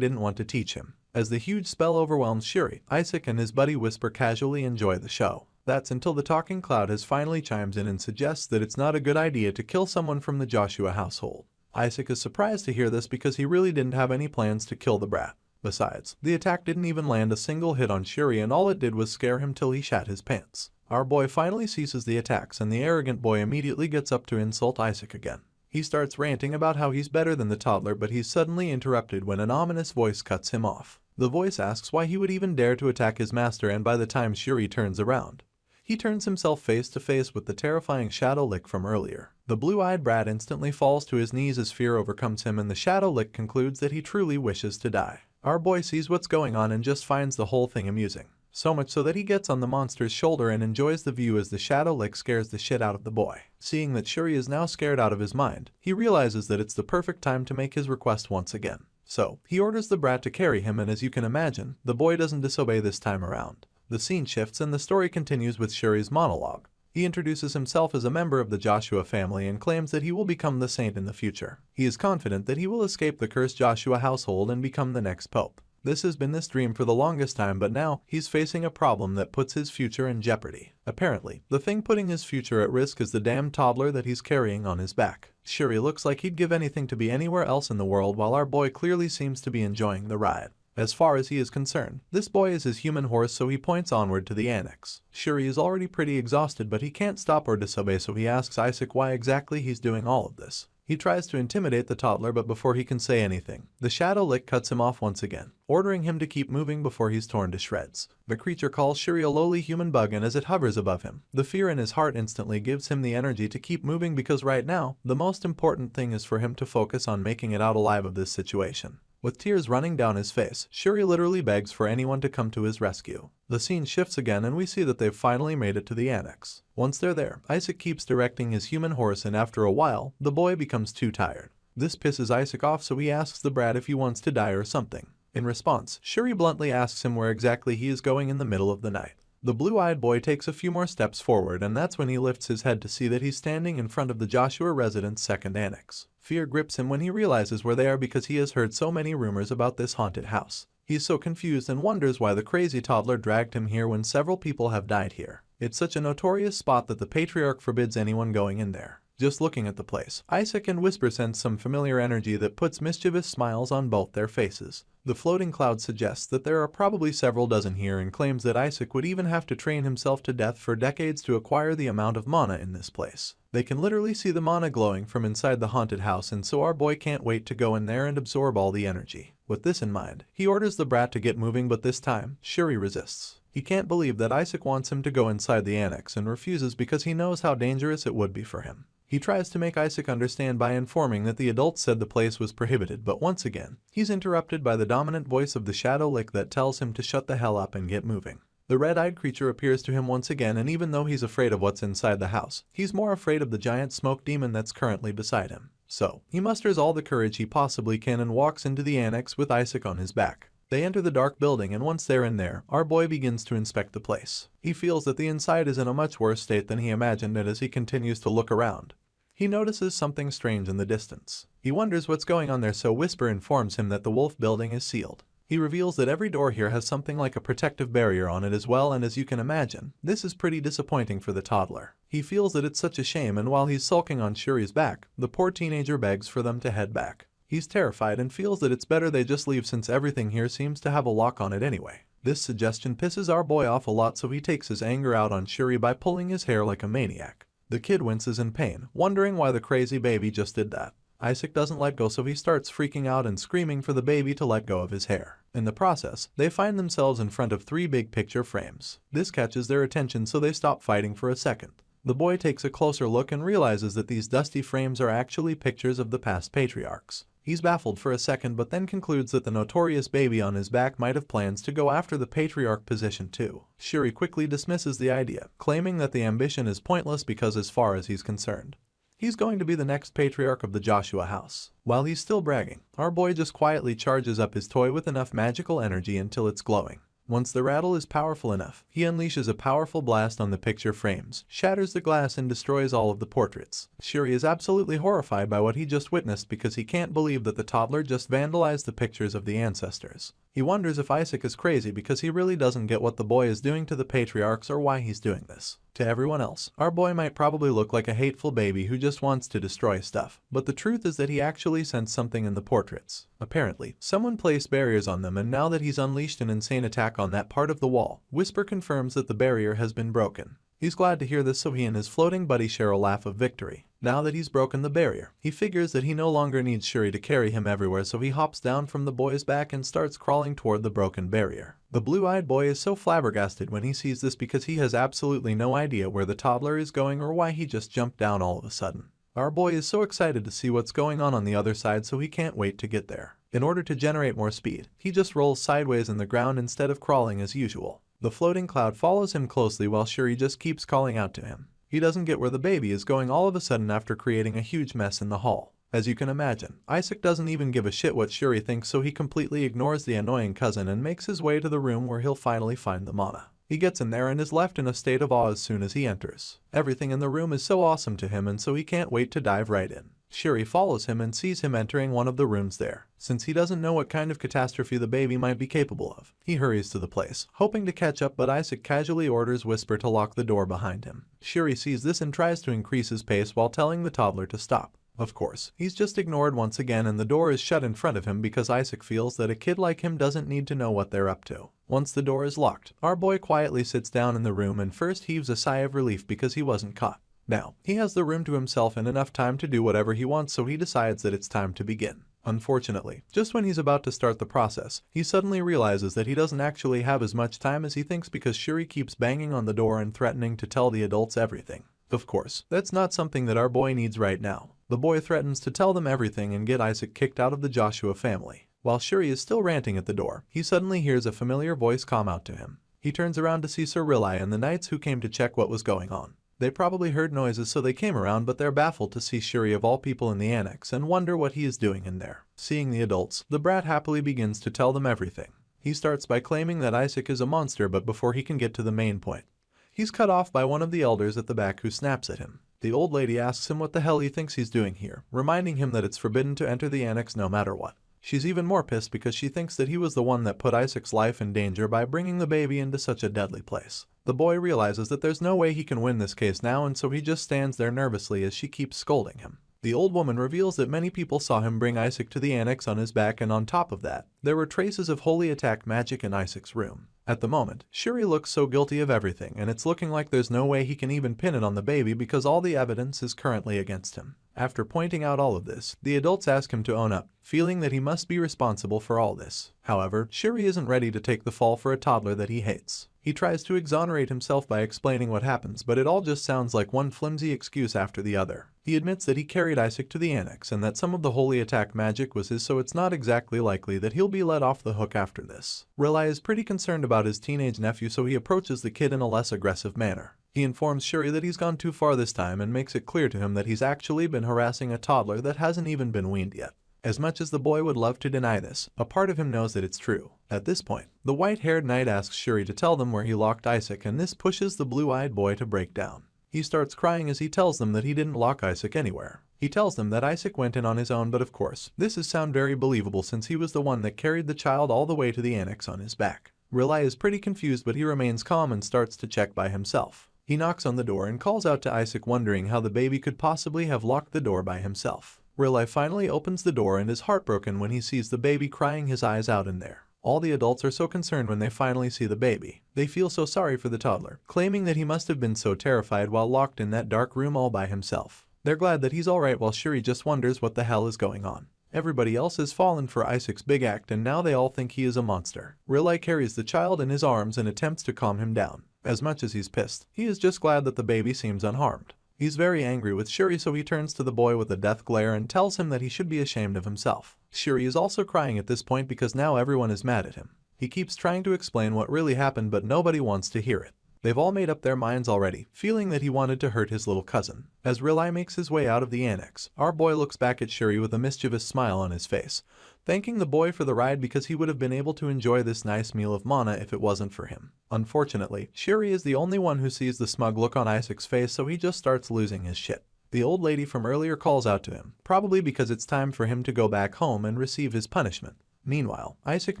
A: didn't want to teach him. As the huge spell overwhelms Shuri, Isaac and his buddy Whisper casually enjoy the show. That's until the talking cloud has finally chimes in and suggests that it's not a good idea to kill someone from the Joshua household. Isaac is surprised to hear this because he really didn't have any plans to kill the brat. Besides, the attack didn't even land a single hit on Shuri, and all it did was scare him till he shat his pants. Our boy finally ceases the attacks, and the arrogant boy immediately gets up to insult Isaac again. He starts ranting about how he's better than the toddler, but he's suddenly interrupted when an ominous voice cuts him off. The voice asks why he would even dare to attack his master, and by the time Shuri turns around, he turns himself face to face with the terrifying Shadow Lick from earlier. The blue-eyed brat instantly falls to his knees as fear overcomes him, and the Shadow Lick concludes that he truly wishes to die. Our boy sees what's going on and just finds the whole thing amusing. So much so that he gets on the monster's shoulder and enjoys the view as the Shadow Lick scares the shit out of the boy. Seeing that Shuri is now scared out of his mind, he realizes that it's the perfect time to make his request once again. So, he orders the brat to carry him, and as you can imagine, the boy doesn't disobey this time around. The scene shifts and the story continues with Shuri's monologue. He introduces himself as a member of the Joshua family and claims that he will become the saint in the future. He is confident that he will escape the cursed Joshua household and become the next pope. This has been his dream for the longest time, but now he's facing a problem that puts his future in jeopardy. Apparently, the thing putting his future at risk is the damn toddler that he's carrying on his back. Shuri looks like he'd give anything to be anywhere else in the world, while our boy clearly seems to be enjoying the ride. As far as he is concerned, this boy is his human horse, so he points onward to the annex. Shuri is already pretty exhausted, but he can't stop or disobey, so he asks Isaac why exactly he's doing all of this. He tries to intimidate the toddler, but before he can say anything, the Shadow Lick cuts him off once again, ordering him to keep moving before he's torn to shreds. The creature calls Shuri a lowly human bug, and as it hovers above him, the fear in his heart instantly gives him the energy to keep moving, because right now, the most important thing is for him to focus on making it out alive of this situation. With tears running down his face, Shuri literally begs for anyone to come to his rescue. The scene shifts again and we see that they've finally made it to the annex. Once they're there, Isaac keeps directing his human horse, and after a while, the boy becomes too tired. This pisses Isaac off, so he asks the brat if he wants to die or something. In response, Shuri bluntly asks him where exactly he is going in the middle of the night. The blue-eyed boy takes a few more steps forward, and that's when he lifts his head to see that he's standing in front of the Joshua residence' second annex. Fear grips him when he realizes where they are because he has heard so many rumors about this haunted house. He's so confused and wonders why the crazy toddler dragged him here when several people have died here. It's such a notorious spot that the patriarch forbids anyone going in there. Just looking at the place, Isaac and Whisper sense some familiar energy that puts mischievous smiles on both their faces. The floating cloud suggests that there are probably several dozen here and claims that Isaac would even have to train himself to death for decades to acquire the amount of mana in this place. They can literally see the mana glowing from inside the haunted house, and so our boy can't wait to go in there and absorb all the energy. With this in mind, he orders the brat to get moving, but this time, Shuri resists. He can't believe that Isaac wants him to go inside the annex and refuses because he knows how dangerous it would be for him. He tries to make Isaac understand by informing that the adults said the place was prohibited, but once again, he's interrupted by the dominant voice of the shadow Lick that tells him to shut the hell up and get moving. The red-eyed creature appears to him once again, and even though he's afraid of what's inside the house, he's more afraid of the giant smoke demon that's currently beside him. So, he musters all the courage he possibly can and walks into the annex with Isaac on his back. They enter the dark building, and once they're in there, our boy begins to inspect the place. He feels that the inside is in a much worse state than he imagined, and as he continues to look around, he notices something strange in the distance. He wonders what's going on there, so Whisper informs him that the wolf building is sealed. He reveals that every door here has something like a protective barrier on it as well, and as you can imagine, this is pretty disappointing for the toddler. He feels that it's such a shame, and while he's sulking on Shuri's back, the poor teenager begs for them to head back. He's terrified and feels that it's better they just leave since everything here seems to have a lock on it anyway. This suggestion pisses our boy off a lot, so he takes his anger out on Shuri by pulling his hair like a maniac. The kid winces in pain, wondering why the crazy baby just did that. Isaac doesn't let go, so he starts freaking out and screaming for the baby to let go of his hair. In the process, they find themselves in front of 3 big picture frames. This catches their attention, so they stop fighting for a second. The boy takes a closer look and realizes that these dusty frames are actually pictures of the past patriarchs. He's baffled for a second, but then concludes that the notorious baby on his back might have plans to go after the patriarch position too. Shuri quickly dismisses the idea, claiming that the ambition is pointless because as far as he's concerned, he's going to be the next patriarch of the Joshua house. While he's still bragging, our boy just quietly charges up his toy with enough magical energy until it's glowing. Once the rattle is powerful enough, he unleashes a powerful blast on the picture frames, shatters the glass, and destroys all of the portraits. Shuri is absolutely horrified by what he just witnessed because he can't believe that the toddler just vandalized the pictures of the ancestors. He wonders if Isaac is crazy because he really doesn't get what the boy is doing to the patriarchs or why he's doing this. To everyone else, our boy might probably look like a hateful baby who just wants to destroy stuff, but the truth is that he actually sensed something in the portraits. Apparently, someone placed barriers on them, and now that he's unleashed an insane attack on that part of the wall, Whisper confirms that the barrier has been broken. He's glad to hear this, so he and his floating buddy share a laugh of victory. Now that he's broken the barrier, he figures that he no longer needs Shuri to carry him everywhere, so he hops down from the boy's back and starts crawling toward the broken barrier. The blue-eyed boy is so flabbergasted when he sees this because he has absolutely no idea where the toddler is going or why he just jumped down all of a sudden. Our boy is so excited to see what's going on the other side, so he can't wait to get there. In order to generate more speed, he just rolls sideways in the ground instead of crawling as usual. The floating cloud follows him closely while Shuri just keeps calling out to him. He doesn't get where the baby is going all of a sudden after creating a huge mess in the hall. As you can imagine, Isaac doesn't even give a shit what Shuri thinks, so he completely ignores the annoying cousin and makes his way to the room where he'll finally find the mana. He gets in there and is left in a state of awe as soon as he enters. Everything in the room is so awesome to him, and so he can't wait to dive right in. Shuri follows him and sees him entering one of the rooms there. Since he doesn't know what kind of catastrophe the baby might be capable of, he hurries to the place, hoping to catch up, but Isaac casually orders Whisper to lock the door behind him. Shuri sees this and tries to increase his pace while telling the toddler to stop. Of course, he's just ignored once again, and the door is shut in front of him because Isaac feels that a kid like him doesn't need to know what they're up to. Once the door is locked, our boy quietly sits down in the room and first heaves a sigh of relief because he wasn't caught. Now, he has the room to himself and enough time to do whatever he wants, so he decides that it's time to begin. Unfortunately, just when he's about to start the process, he suddenly realizes that he doesn't actually have as much time as he thinks because Shuri keeps banging on the door and threatening to tell the adults everything. Of course, that's not something that our boy needs right now. The boy threatens to tell them everything and get Isaac kicked out of the Joshua family. While Shuri is still ranting at the door, he suddenly hears a familiar voice come out to him. He turns around to see Sir Rilai and the knights who came to check what was going on. They probably heard noises, so they came around, but they're baffled to see Shuri of all people in the annex and wonder what he is doing in there. Seeing the adults, the brat happily begins to tell them everything. He starts by claiming that Isaac is a monster, but before he can get to the main point, he's cut off by one of the elders at the back who snaps at him. The old lady asks him what the hell he thinks he's doing here, reminding him that it's forbidden to enter the annex no matter what. She's even more pissed because she thinks that he was the one that put Isaac's life in danger by bringing the baby into such a deadly place. The boy realizes that there's no way he can win this case now, and so he just stands there nervously as she keeps scolding him. The old woman reveals that many people saw him bring Isaac to the annex on his back, and on top of that, there were traces of holy attack magic in Isaac's room. At the moment, Shuri looks so guilty of everything, and it's looking like there's no way he can even pin it on the baby because all the evidence is currently against him. After pointing out all of this, the adults ask him to own up, feeling that he must be responsible for all this. However, Shuri isn't ready to take the fall for a toddler that he hates. He tries to exonerate himself by explaining what happens, but it all just sounds like one flimsy excuse after the other. He admits that he carried Isaac to the annex and that some of the holy attack magic was his, so it's not exactly likely that he'll be let off the hook after this. Riley is pretty concerned about his teenage nephew, so he approaches the kid in a less aggressive manner. He informs Shuri that he's gone too far this time and makes it clear to him that he's actually been harassing a toddler that hasn't even been weaned yet. As much as the boy would love to deny this, a part of him knows that it's true. At this point, the white-haired knight asks Shuri to tell them where he locked Isaac, and this pushes the blue-eyed boy to break down. He starts crying as he tells them that he didn't lock Isaac anywhere. He tells them that Isaac went in on his own, but of course, this is sound very believable since he was the one that carried the child all the way to the annex on his back. Riley is pretty confused, but he remains calm and starts to check by himself. He knocks on the door and calls out to Isaac, wondering how the baby could possibly have locked the door by himself. Riley finally opens the door and is heartbroken when he sees the baby crying his eyes out in there. All the adults are so concerned when they finally see the baby. They feel so sorry for the toddler, claiming that he must have been so terrified while locked in that dark room all by himself. They're glad that he's alright, while Shuri just wonders what the hell is going on. Everybody else has fallen for Isaac's big act, and now they all think he is a monster. Riley carries the child in his arms and attempts to calm him down. As much as he's pissed, he is just glad that the baby seems unharmed. He's very angry with Shuri, so he turns to the boy with a death glare and tells him that he should be ashamed of himself. Shuri is also crying at this point because now everyone is mad at him. He keeps trying to explain what really happened, but nobody wants to hear it. They've all made up their minds already, feeling that he wanted to hurt his little cousin. As Riley makes his way out of the annex, our boy looks back at Shuri with a mischievous smile on his face, thanking the boy for the ride because he would have been able to enjoy this nice meal of manna if it wasn't for him. Unfortunately, Shuri is the only one who sees the smug look on Isaac's face, so he just starts losing his shit. The old lady from earlier calls out to him, probably because it's time for him to go back home and receive his punishment. Meanwhile, Isaac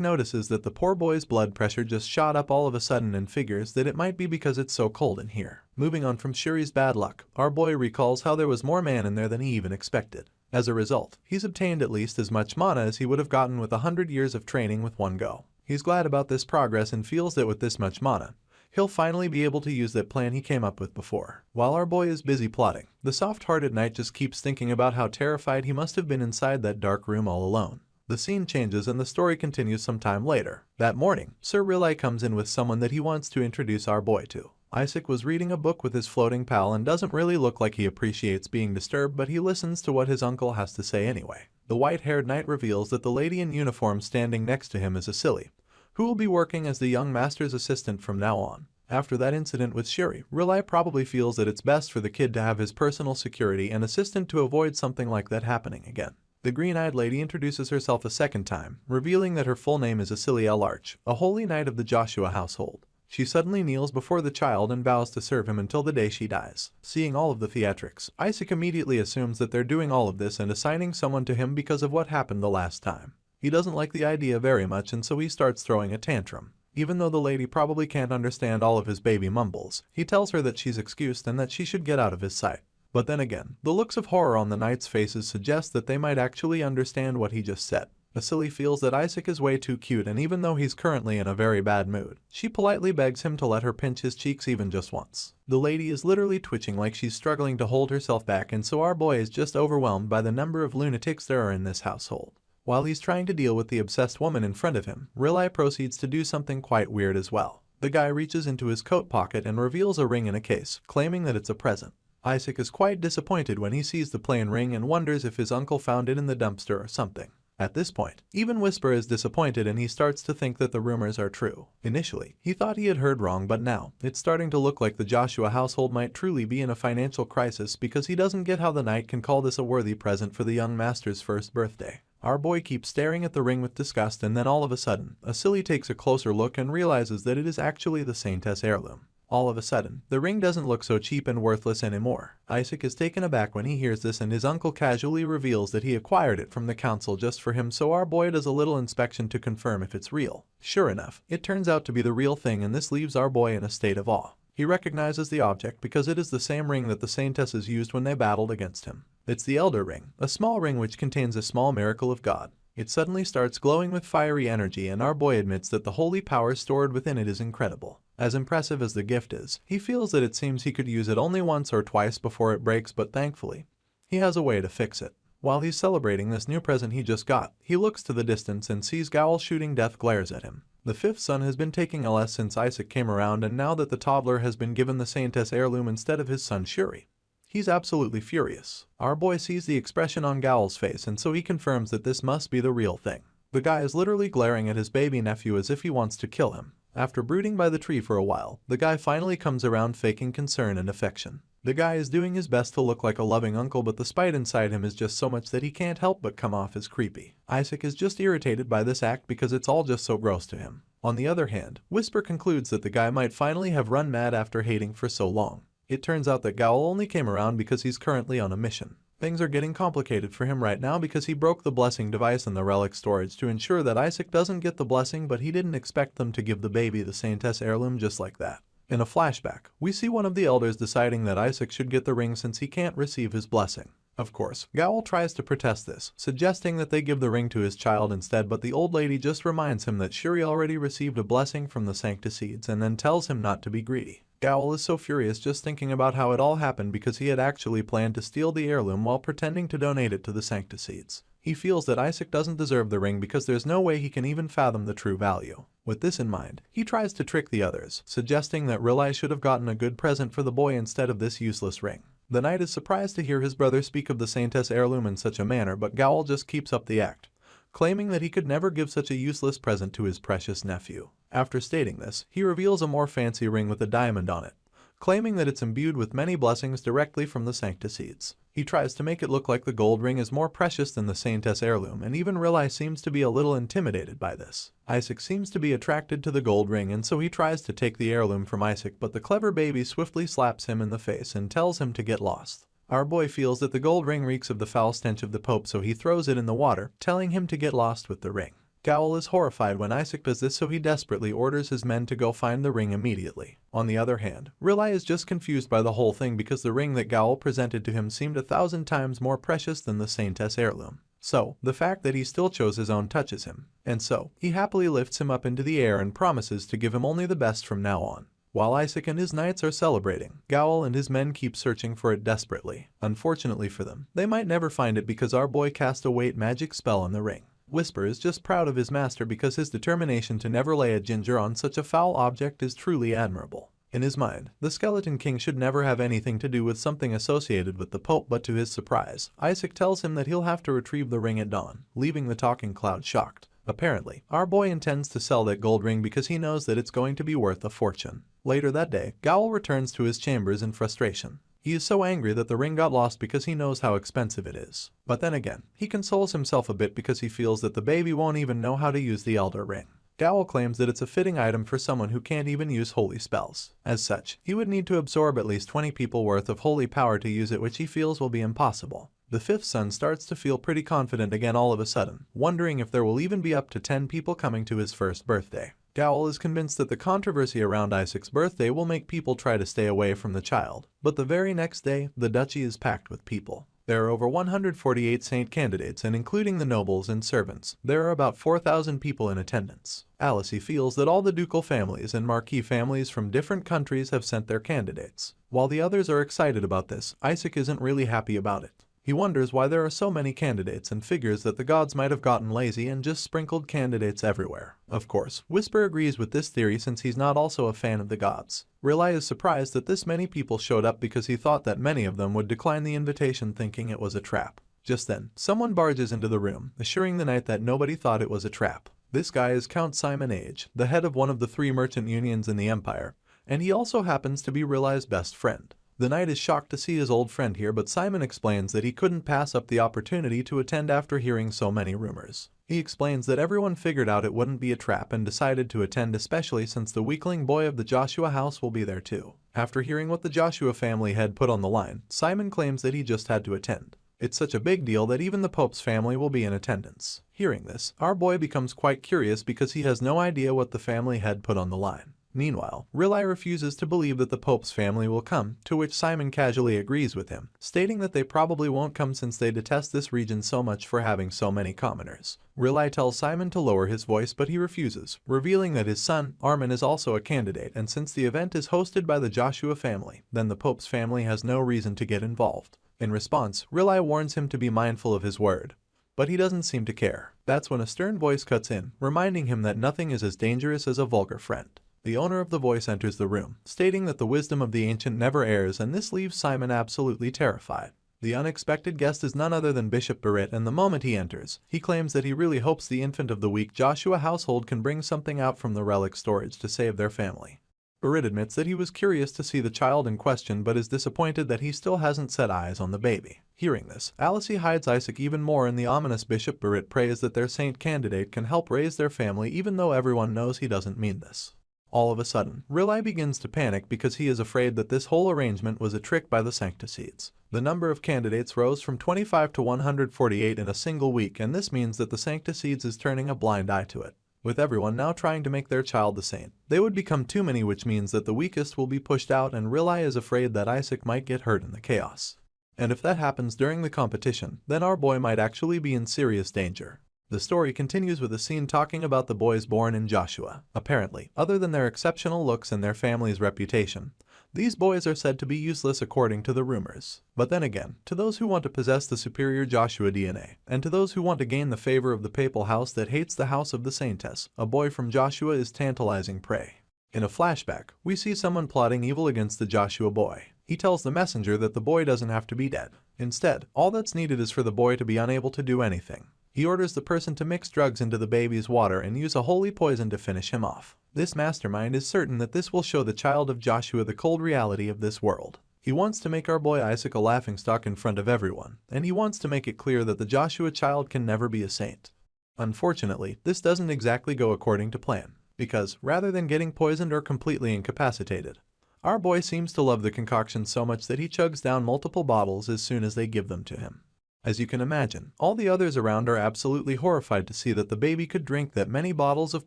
A: notices that the poor boy's blood pressure just shot up all of a sudden and figures that it might be because it's so cold in here. Moving on from Shuri's bad luck, our boy recalls how there was more man in there than he even expected. As a result, he's obtained at least as much mana as he would have gotten with 100 years of training with one go. He's glad about this progress and feels that with this much mana, he'll finally be able to use that plan he came up with before. While our boy is busy plotting, the soft-hearted knight just keeps thinking about how terrified he must have been inside that dark room all alone. The scene changes and the story continues some time later. That morning, Sir Riley comes in with someone that he wants to introduce our boy to. Isaac was reading a book with his floating pal and doesn't really look like he appreciates being disturbed, but he listens to what his uncle has to say anyway. The white-haired knight reveals that the lady in uniform standing next to him is a silly, who will be working as the young master's assistant from now on. After that incident with Shuri, Riley probably feels that it's best for the kid to have his personal security and assistant to avoid something like that happening again. The green-eyed lady introduces herself a second time, revealing that her full name is Acelia Larch, a holy knight of the Joshua household. She suddenly kneels before the child and vows to serve him until the day she dies. Seeing all of the theatrics, Isaac immediately assumes that they're doing all of this and assigning someone to him because of what happened the last time. He doesn't like the idea very much, and so he starts throwing a tantrum. Even though the lady probably can't understand all of his baby mumbles, he tells her that she's excused and that she should get out of his sight. But then again, the looks of horror on the knights' faces suggest that they might actually understand what he just said. Vasily feels that Isaac is way too cute, and even though he's currently in a very bad mood, she politely begs him to let her pinch his cheeks even just once. The lady is literally twitching like she's struggling to hold herself back, and so our boy is just overwhelmed by the number of lunatics there are in this household. While he's trying to deal with the obsessed woman in front of him, Riley proceeds to do something quite weird as well. The guy reaches into his coat pocket and reveals a ring in a case, claiming that it's a present. Isaac is quite disappointed when he sees the plain ring and wonders if his uncle found it in the dumpster or something. At this point, even Whisper is disappointed and he starts to think that the rumors are true. Initially, he thought he had heard wrong, but now, it's starting to look like the Joshua household might truly be in a financial crisis because he doesn't get how the knight can call this a worthy present for the young master's first birthday. Our boy keeps staring at the ring with disgust, and then all of a sudden, Vasily takes a closer look and realizes that it is actually the Saintess heirloom. All of a sudden, the ring doesn't look so cheap and worthless anymore. Isaac is taken aback when he hears this, and his uncle casually reveals that he acquired it from the council just for him, so our boy does a little inspection to confirm if it's real. Sure enough, it turns out to be the real thing, and this leaves our boy in a state of awe. He recognizes the object because it is the same ring that the Saintesses used when they battled against him. It's the Elder Ring, a small ring which contains a small miracle of God. It suddenly starts glowing with fiery energy, and our boy admits that the holy power stored within it is incredible. As impressive as the gift is, he feels that it seems he could use it only once or twice before it breaks, but thankfully, he has a way to fix it. While he's celebrating this new present he just got, he looks to the distance and sees Gowl shooting death glares at him. The fifth son has been taking LS since Isaac came around, and now that the toddler has been given the Saintess heirloom instead of his son Shuri, he's absolutely furious. Our boy sees the expression on Gowl's face, and so he confirms that this must be the real thing. The guy is literally glaring at his baby nephew as if he wants to kill him. After brooding by the tree for a while, the guy finally comes around, faking concern and affection. The guy is doing his best to look like a loving uncle, but the spite inside him is just so much that he can't help but come off as creepy. Isaac is just irritated by this act because it's all just so gross to him. On the other hand, Whisper concludes that the guy might finally have run mad after hating for so long. It turns out that Gowl only came around because he's currently on a mission. Things are getting complicated for him right now because he broke the blessing device in the relic storage to ensure that Isaac doesn't get the blessing, but he didn't expect them to give the baby the Saintess heirloom just like that. In a flashback, we see one of the elders deciding that Isaac should get the ring since he can't receive his blessing. Of course, Gowl tries to protest this, suggesting that they give the ring to his child instead, but the old lady just reminds him that Shuri already received a blessing from the Sancticides and then tells him not to be greedy. Gowl is so furious just thinking about how it all happened because he had actually planned to steal the heirloom while pretending to donate it to the Sancticides. He feels that Isaac doesn't deserve the ring because there's no way he can even fathom the true value. With this in mind, he tries to trick the others, suggesting that Riley should have gotten a good present for the boy instead of this useless ring. The knight is surprised to hear his brother speak of the Saintess heirloom in such a manner, but Gowl just keeps up the act, claiming that he could never give such a useless present to his precious nephew. After stating this, he reveals a more fancy ring with a diamond on it, claiming that it's imbued with many blessings directly from the Sancticides. He tries to make it look like the gold ring is more precious than the Saintess heirloom, and even Riley seems to be a little intimidated by this. Isaac seems to be attracted to the gold ring, and so he tries to take the heirloom from Isaac, but the clever baby swiftly slaps him in the face and tells him to get lost. Our boy feels that the gold ring reeks of the foul stench of the Pope, so he throws it in the water, telling him to get lost with the ring. Gowl is horrified when Isaac does this, so he desperately orders his men to go find the ring immediately. On the other hand, Riley is just confused by the whole thing because the ring that Gowl presented to him seemed 1,000 times more precious than the Saintess heirloom. So, the fact that he still chose his own touches him, and so, he happily lifts him up into the air and promises to give him only the best from now on. While Isaac and his knights are celebrating, Gowl and his men keep searching for it desperately. Unfortunately for them, they might never find it because our boy cast a weight magic spell on the ring. Whisper is just proud of his master because his determination to never lay a ginger on such a foul object is truly admirable. In his mind, the Skeleton King should never have anything to do with something associated with the Pope, but to his surprise, Isaac tells him that he'll have to retrieve the ring at dawn, leaving the talking cloud shocked. Apparently, our boy intends to sell that gold ring because he knows that it's going to be worth a fortune. Later that day, Gowl returns to his chambers in frustration. He is so angry that the ring got lost because he knows how expensive it is. But then again, he consoles himself a bit because he feels that the baby won't even know how to use the Elder Ring. Gowl claims that it's a fitting item for someone who can't even use holy spells. As such, he would need to absorb at least 20 people worth of holy power to use it, which he feels will be impossible. The fifth son starts to feel pretty confident again all of a sudden, wondering if there will even be up to 10 people coming to his first birthday. Gowl is convinced that the controversy around Isaac's birthday will make people try to stay away from the child, but the very next day, the duchy is packed with people. There are over 148 saint candidates, and including the nobles and servants, there are about 4,000 people in attendance. Alice feels that all the ducal families and marquis families from different countries have sent their candidates. While the others are excited about this, Isaac isn't really happy about it. He wonders why there are so many candidates and figures that the gods might have gotten lazy and just sprinkled candidates everywhere. Of course, Whisper agrees with this theory since he's not also a fan of the gods. Riley is surprised that this many people showed up because he thought that many of them would decline the invitation, thinking it was a trap. Just then, someone barges into the room, assuring the knight that nobody thought it was a trap. This guy is Count Simon Age, the head of one of the 3 merchant unions in the Empire, and he also happens to be Riley's best friend. The knight is shocked to see his old friend here, but Simon explains that he couldn't pass up the opportunity to attend after hearing so many rumors. He explains that everyone figured out it wouldn't be a trap and decided to attend, especially since the weakling boy of the Joshua house will be there too. After hearing what the Joshua family had put on the line, Simon claims that he just had to attend. It's such a big deal that even the Pope's family will be in attendance. Hearing this, our boy becomes quite curious because he has no idea what the family had put on the line. Meanwhile, Riley refuses to believe that the Pope's family will come, to which Simon casually agrees with him, stating that they probably won't come since they detest this region so much for having so many commoners. Riley tells Simon to lower his voice, but he refuses, revealing that his son, Armin, is also a candidate, and since the event is hosted by the Joshua family, then the Pope's family has no reason to get involved. In response, Riley warns him to be mindful of his word. but he doesn't seem to care. That's when a stern voice cuts in, reminding him that nothing is as dangerous as a vulgar friend. The owner of the voice enters the room, stating that the wisdom of the ancient never errs, and this leaves Simon absolutely terrified. The unexpected guest is none other than Bishop Barrett, and the moment he enters, he claims that he really hopes the infant of the weak Joshua household can bring something out from the relic storage to save their family. Barrett admits that he was curious to see the child in question but is disappointed that he still hasn't set eyes on the baby. Hearing this, Alice hides Isaac even more, and the ominous Bishop Barrett prays that their saint candidate can help raise their family even though everyone knows he doesn't mean this. All of a sudden, Riley begins to panic because he is afraid that this whole arrangement was a trick by the Sancticides. The number of candidates rose from 25 to 148 in a single week, and this means that the Sancticides is turning a blind eye to it. With everyone now trying to make their child the saint, they would become too many, which means that the weakest will be pushed out, and Riley is afraid that Isaac might get hurt in the chaos. And if that happens during the competition, then our boy might actually be in serious danger. The story continues with a scene talking about the boys born in Joshua. Apparently, other than their exceptional looks and their family's reputation, these boys are said to be useless according to the rumors. But then again, to those who want to possess the superior Joshua DNA, and to those who want to gain the favor of the papal house that hates the house of the saintess, a boy from Joshua is tantalizing prey. In a flashback, we see someone plotting evil against the Joshua boy. He tells the messenger that the boy doesn't have to be dead. Instead, all that's needed is for the boy to be unable to do anything. He orders the person to mix drugs into the baby's water and use a holy poison to finish him off. This mastermind is certain that this will show the child of Joshua the cold reality of this world. He wants to make our boy Isaac a laughingstock in front of everyone, and he wants to make it clear that the Joshua child can never be a saint. Unfortunately, this doesn't exactly go according to plan, because rather than getting poisoned or completely incapacitated, our boy seems to love the concoction so much that he chugs down multiple bottles as soon as they give them to him. As you can imagine, all the others around are absolutely horrified to see that the baby could drink that many bottles of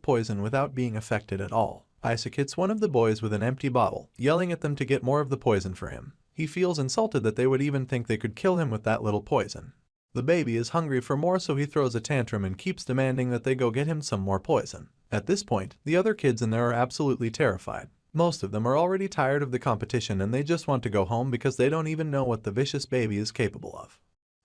A: poison without being affected at all. Isaac hits one of the boys with an empty bottle, yelling at them to get more of the poison for him. He feels insulted that they would even think they could kill him with that little poison. The baby is hungry for more, so he throws a tantrum and keeps demanding that they go get him some more poison. At this point, the other kids in there are absolutely terrified. Most of them are already tired of the competition and they just want to go home because they don't even know what the vicious baby is capable of.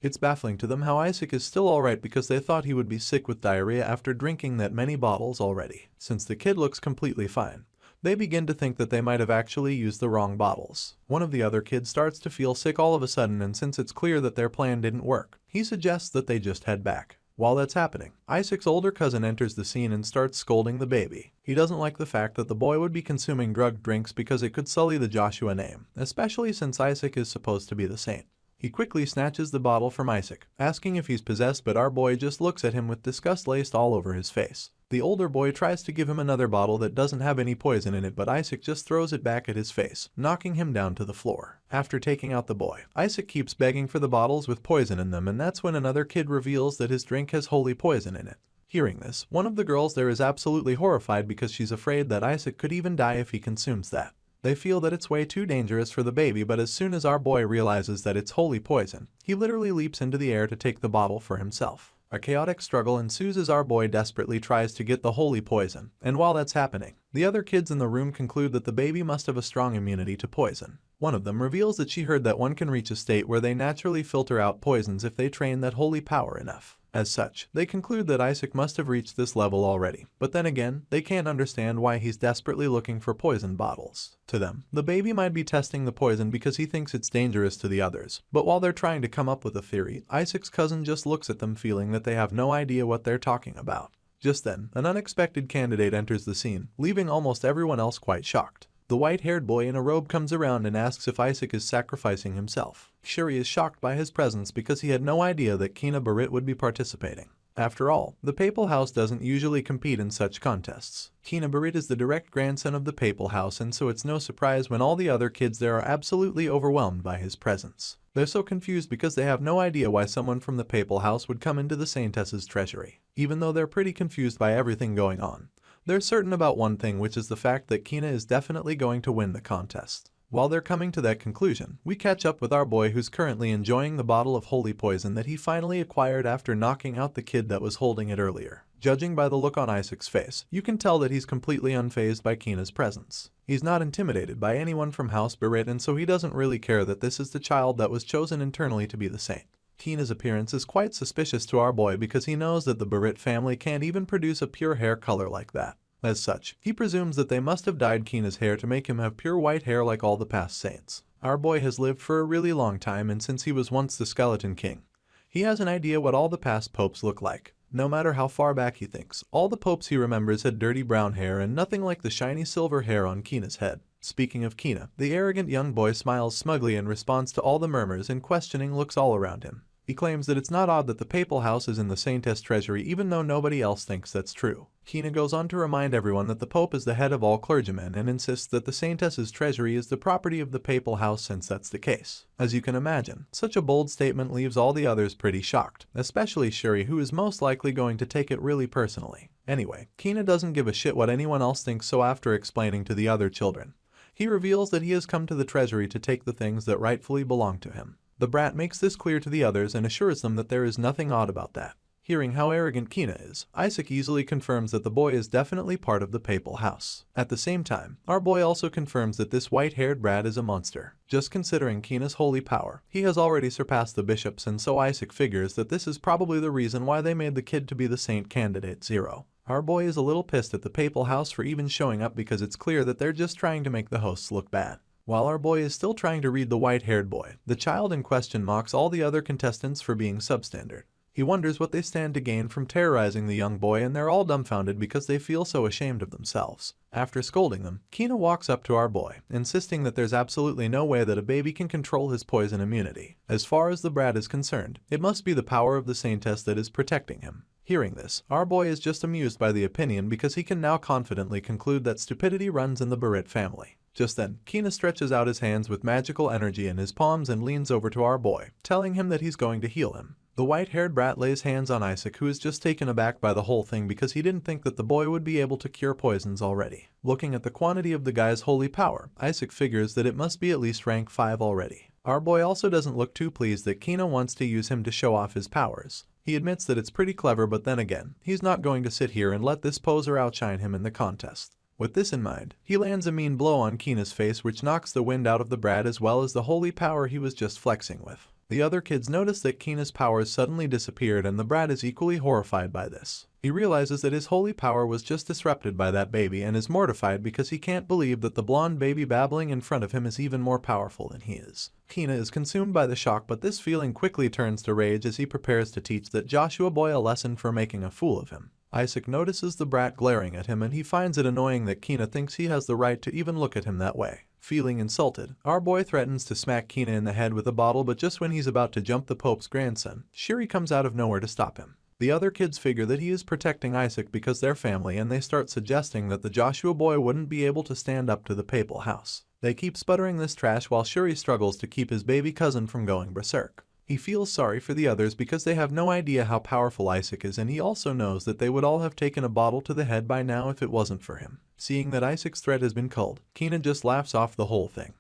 A: It's baffling to them how Isaac is still alright because they thought he would be sick with diarrhea after drinking that many bottles already. Since the kid looks completely fine, they begin to think that they might have actually used the wrong bottles. One of the other kids starts to feel sick all of a sudden, and since it's clear that their plan didn't work, he suggests that they just head back. While that's happening, Isaac's older cousin enters the scene and starts scolding the baby. He doesn't like the fact that the boy would be consuming drugged drinks because it could sully the Joshua name, especially since Isaac is supposed to be the saint. He quickly snatches the bottle from Isaac, asking if he's possessed, but our boy just looks at him with disgust laced all over his face. The older boy tries to give him another bottle that doesn't have any poison in it, but Isaac just throws it back at his face, knocking him down to the floor. After taking out the boy, Isaac keeps begging for the bottles with poison in them, and that's when another kid reveals that his drink has holy poison in it. Hearing this, one of the girls there is absolutely horrified because she's afraid that Isaac could even die if he consumes that. They feel that it's way too dangerous for the baby, but as soon as our boy realizes that it's holy poison, he literally leaps into the air to take the bottle for himself. A chaotic struggle ensues as our boy desperately tries to get the holy poison, and while that's happening, the other kids in the room conclude that the baby must have a strong immunity to poison. One of them reveals that she heard that one can reach a state where they naturally filter out poisons if they train that holy power enough. As such, they conclude that Isaac must have reached this level already, but then again, they can't understand why he's desperately looking for poison bottles. To them, the baby might be testing the poison because he thinks it's dangerous to the others, but while they're trying to come up with a theory, Isaac's cousin just looks at them feeling that they have no idea what they're talking about. Just then, an unexpected candidate enters the scene, leaving almost everyone else quite shocked. The white-haired boy in a robe comes around and asks if Isaac is sacrificing himself. Shuri is shocked by his presence because he had no idea that Kina Barrett would be participating. After all, the Papal House doesn't usually compete in such contests. Kina Barrett is the direct grandson of the Papal House, and so it's no surprise when all the other kids there are absolutely overwhelmed by his presence. They're so confused because they have no idea why someone from the Papal House would come into the Saintess's treasury. Even though they're pretty confused by everything going on, they're certain about one thing, which is the fact that Kina is definitely going to win the contest. While they're coming to that conclusion, we catch up with our boy who's currently enjoying the bottle of holy poison that he finally acquired after knocking out the kid that was holding it earlier. Judging by the look on Isaac's face, you can tell that he's completely unfazed by Kina's presence. He's not intimidated by anyone from House Barrett, and so he doesn't really care that this is the child that was chosen internally to be the saint. Kina's appearance is quite suspicious to our boy because he knows that the Barit family can't even produce a pure hair color like that. As such, he presumes that they must have dyed Kina's hair to make him have pure white hair like all the past saints. Our boy has lived for a really long time, and since he was once the Skeleton King, he has an idea what all the past popes look like. No matter how far back he thinks, all the popes he remembers had dirty brown hair and nothing like the shiny silver hair on Kina's head. Speaking of Kina, the arrogant young boy smiles smugly in response to all the murmurs and questioning looks all around him. He claims that it's not odd that the papal house is in the Saintess treasury even though nobody else thinks that's true. Kina goes on to remind everyone that the Pope is the head of all clergymen and insists that the Saintess's treasury is the property of the papal house since that's the case. As you can imagine, such a bold statement leaves all the others pretty shocked, especially Shuri, who is most likely going to take it really personally. Anyway, Kina doesn't give a shit what anyone else thinks, so after explaining to the other children, he reveals that he has come to the treasury to take the things that rightfully belong to him. The brat makes this clear to the others and assures them that there is nothing odd about that. Hearing how arrogant Kina is, Isaac easily confirms that the boy is definitely part of the papal house. At the same time, our boy also confirms that this white-haired brat is a monster. Just considering Kina's holy power, he has already surpassed the bishops, and so Isaac figures that this is probably the reason why they made the kid to be the saint candidate 0. Our boy is a little pissed at the papal house for even showing up because it's clear that they're just trying to make the hosts look bad. While our boy is still trying to read the white-haired boy, the child in question mocks all the other contestants for being substandard. He wonders what they stand to gain from terrorizing the young boy, and they're all dumbfounded because they feel so ashamed of themselves. After scolding them, Kina walks up to our boy, insisting that there's absolutely no way that a baby can control his poison immunity. As far as the brat is concerned, it must be the power of the Saintess that is protecting him. Hearing this, our boy is just amused by the opinion because he can now confidently conclude that stupidity runs in the Barit family. Just then, Kina stretches out his hands with magical energy in his palms and leans over to our boy, telling him that he's going to heal him. The white-haired brat lays hands on Isaac, who is just taken aback by the whole thing because he didn't think that the boy would be able to cure poisons already. Looking at the quantity of the guy's holy power, Isaac figures that it must be at least rank 5 already. Our boy also doesn't look too pleased that Kina wants to use him to show off his powers. He admits that it's pretty clever, but then again, he's not going to sit here and let this poser outshine him in the contest. With this in mind, he lands a mean blow on Kina's face, which knocks the wind out of the brat as well as the holy power he was just flexing with. The other kids notice that Kina's powers suddenly disappeared, and the brat is equally horrified by this. He realizes that his holy power was just disrupted by that baby and is mortified because he can't believe that the blonde baby babbling in front of him is even more powerful than he is. Kina is consumed by the shock, but this feeling quickly turns to rage as he prepares to teach that Joshua boy a lesson for making a fool of him. Isaac notices the brat glaring at him, and he finds it annoying that Kina thinks he has the right to even look at him that way. Feeling insulted, our boy threatens to smack Kina in the head with a bottle, but just when he's about to jump the Pope's grandson, Shuri comes out of nowhere to stop him. The other kids figure that he is protecting Isaac because they're family, and they start suggesting that the Joshua boy wouldn't be able to stand up to the papal house. They keep sputtering this trash while Shuri struggles to keep his baby cousin from going berserk. He feels sorry for the others because they have no idea how powerful Isaac is, and he also knows that they would all have taken a bottle to the head by now if it wasn't for him. Seeing that Isaac's threat has been culled, Kina just laughs off the whole thing,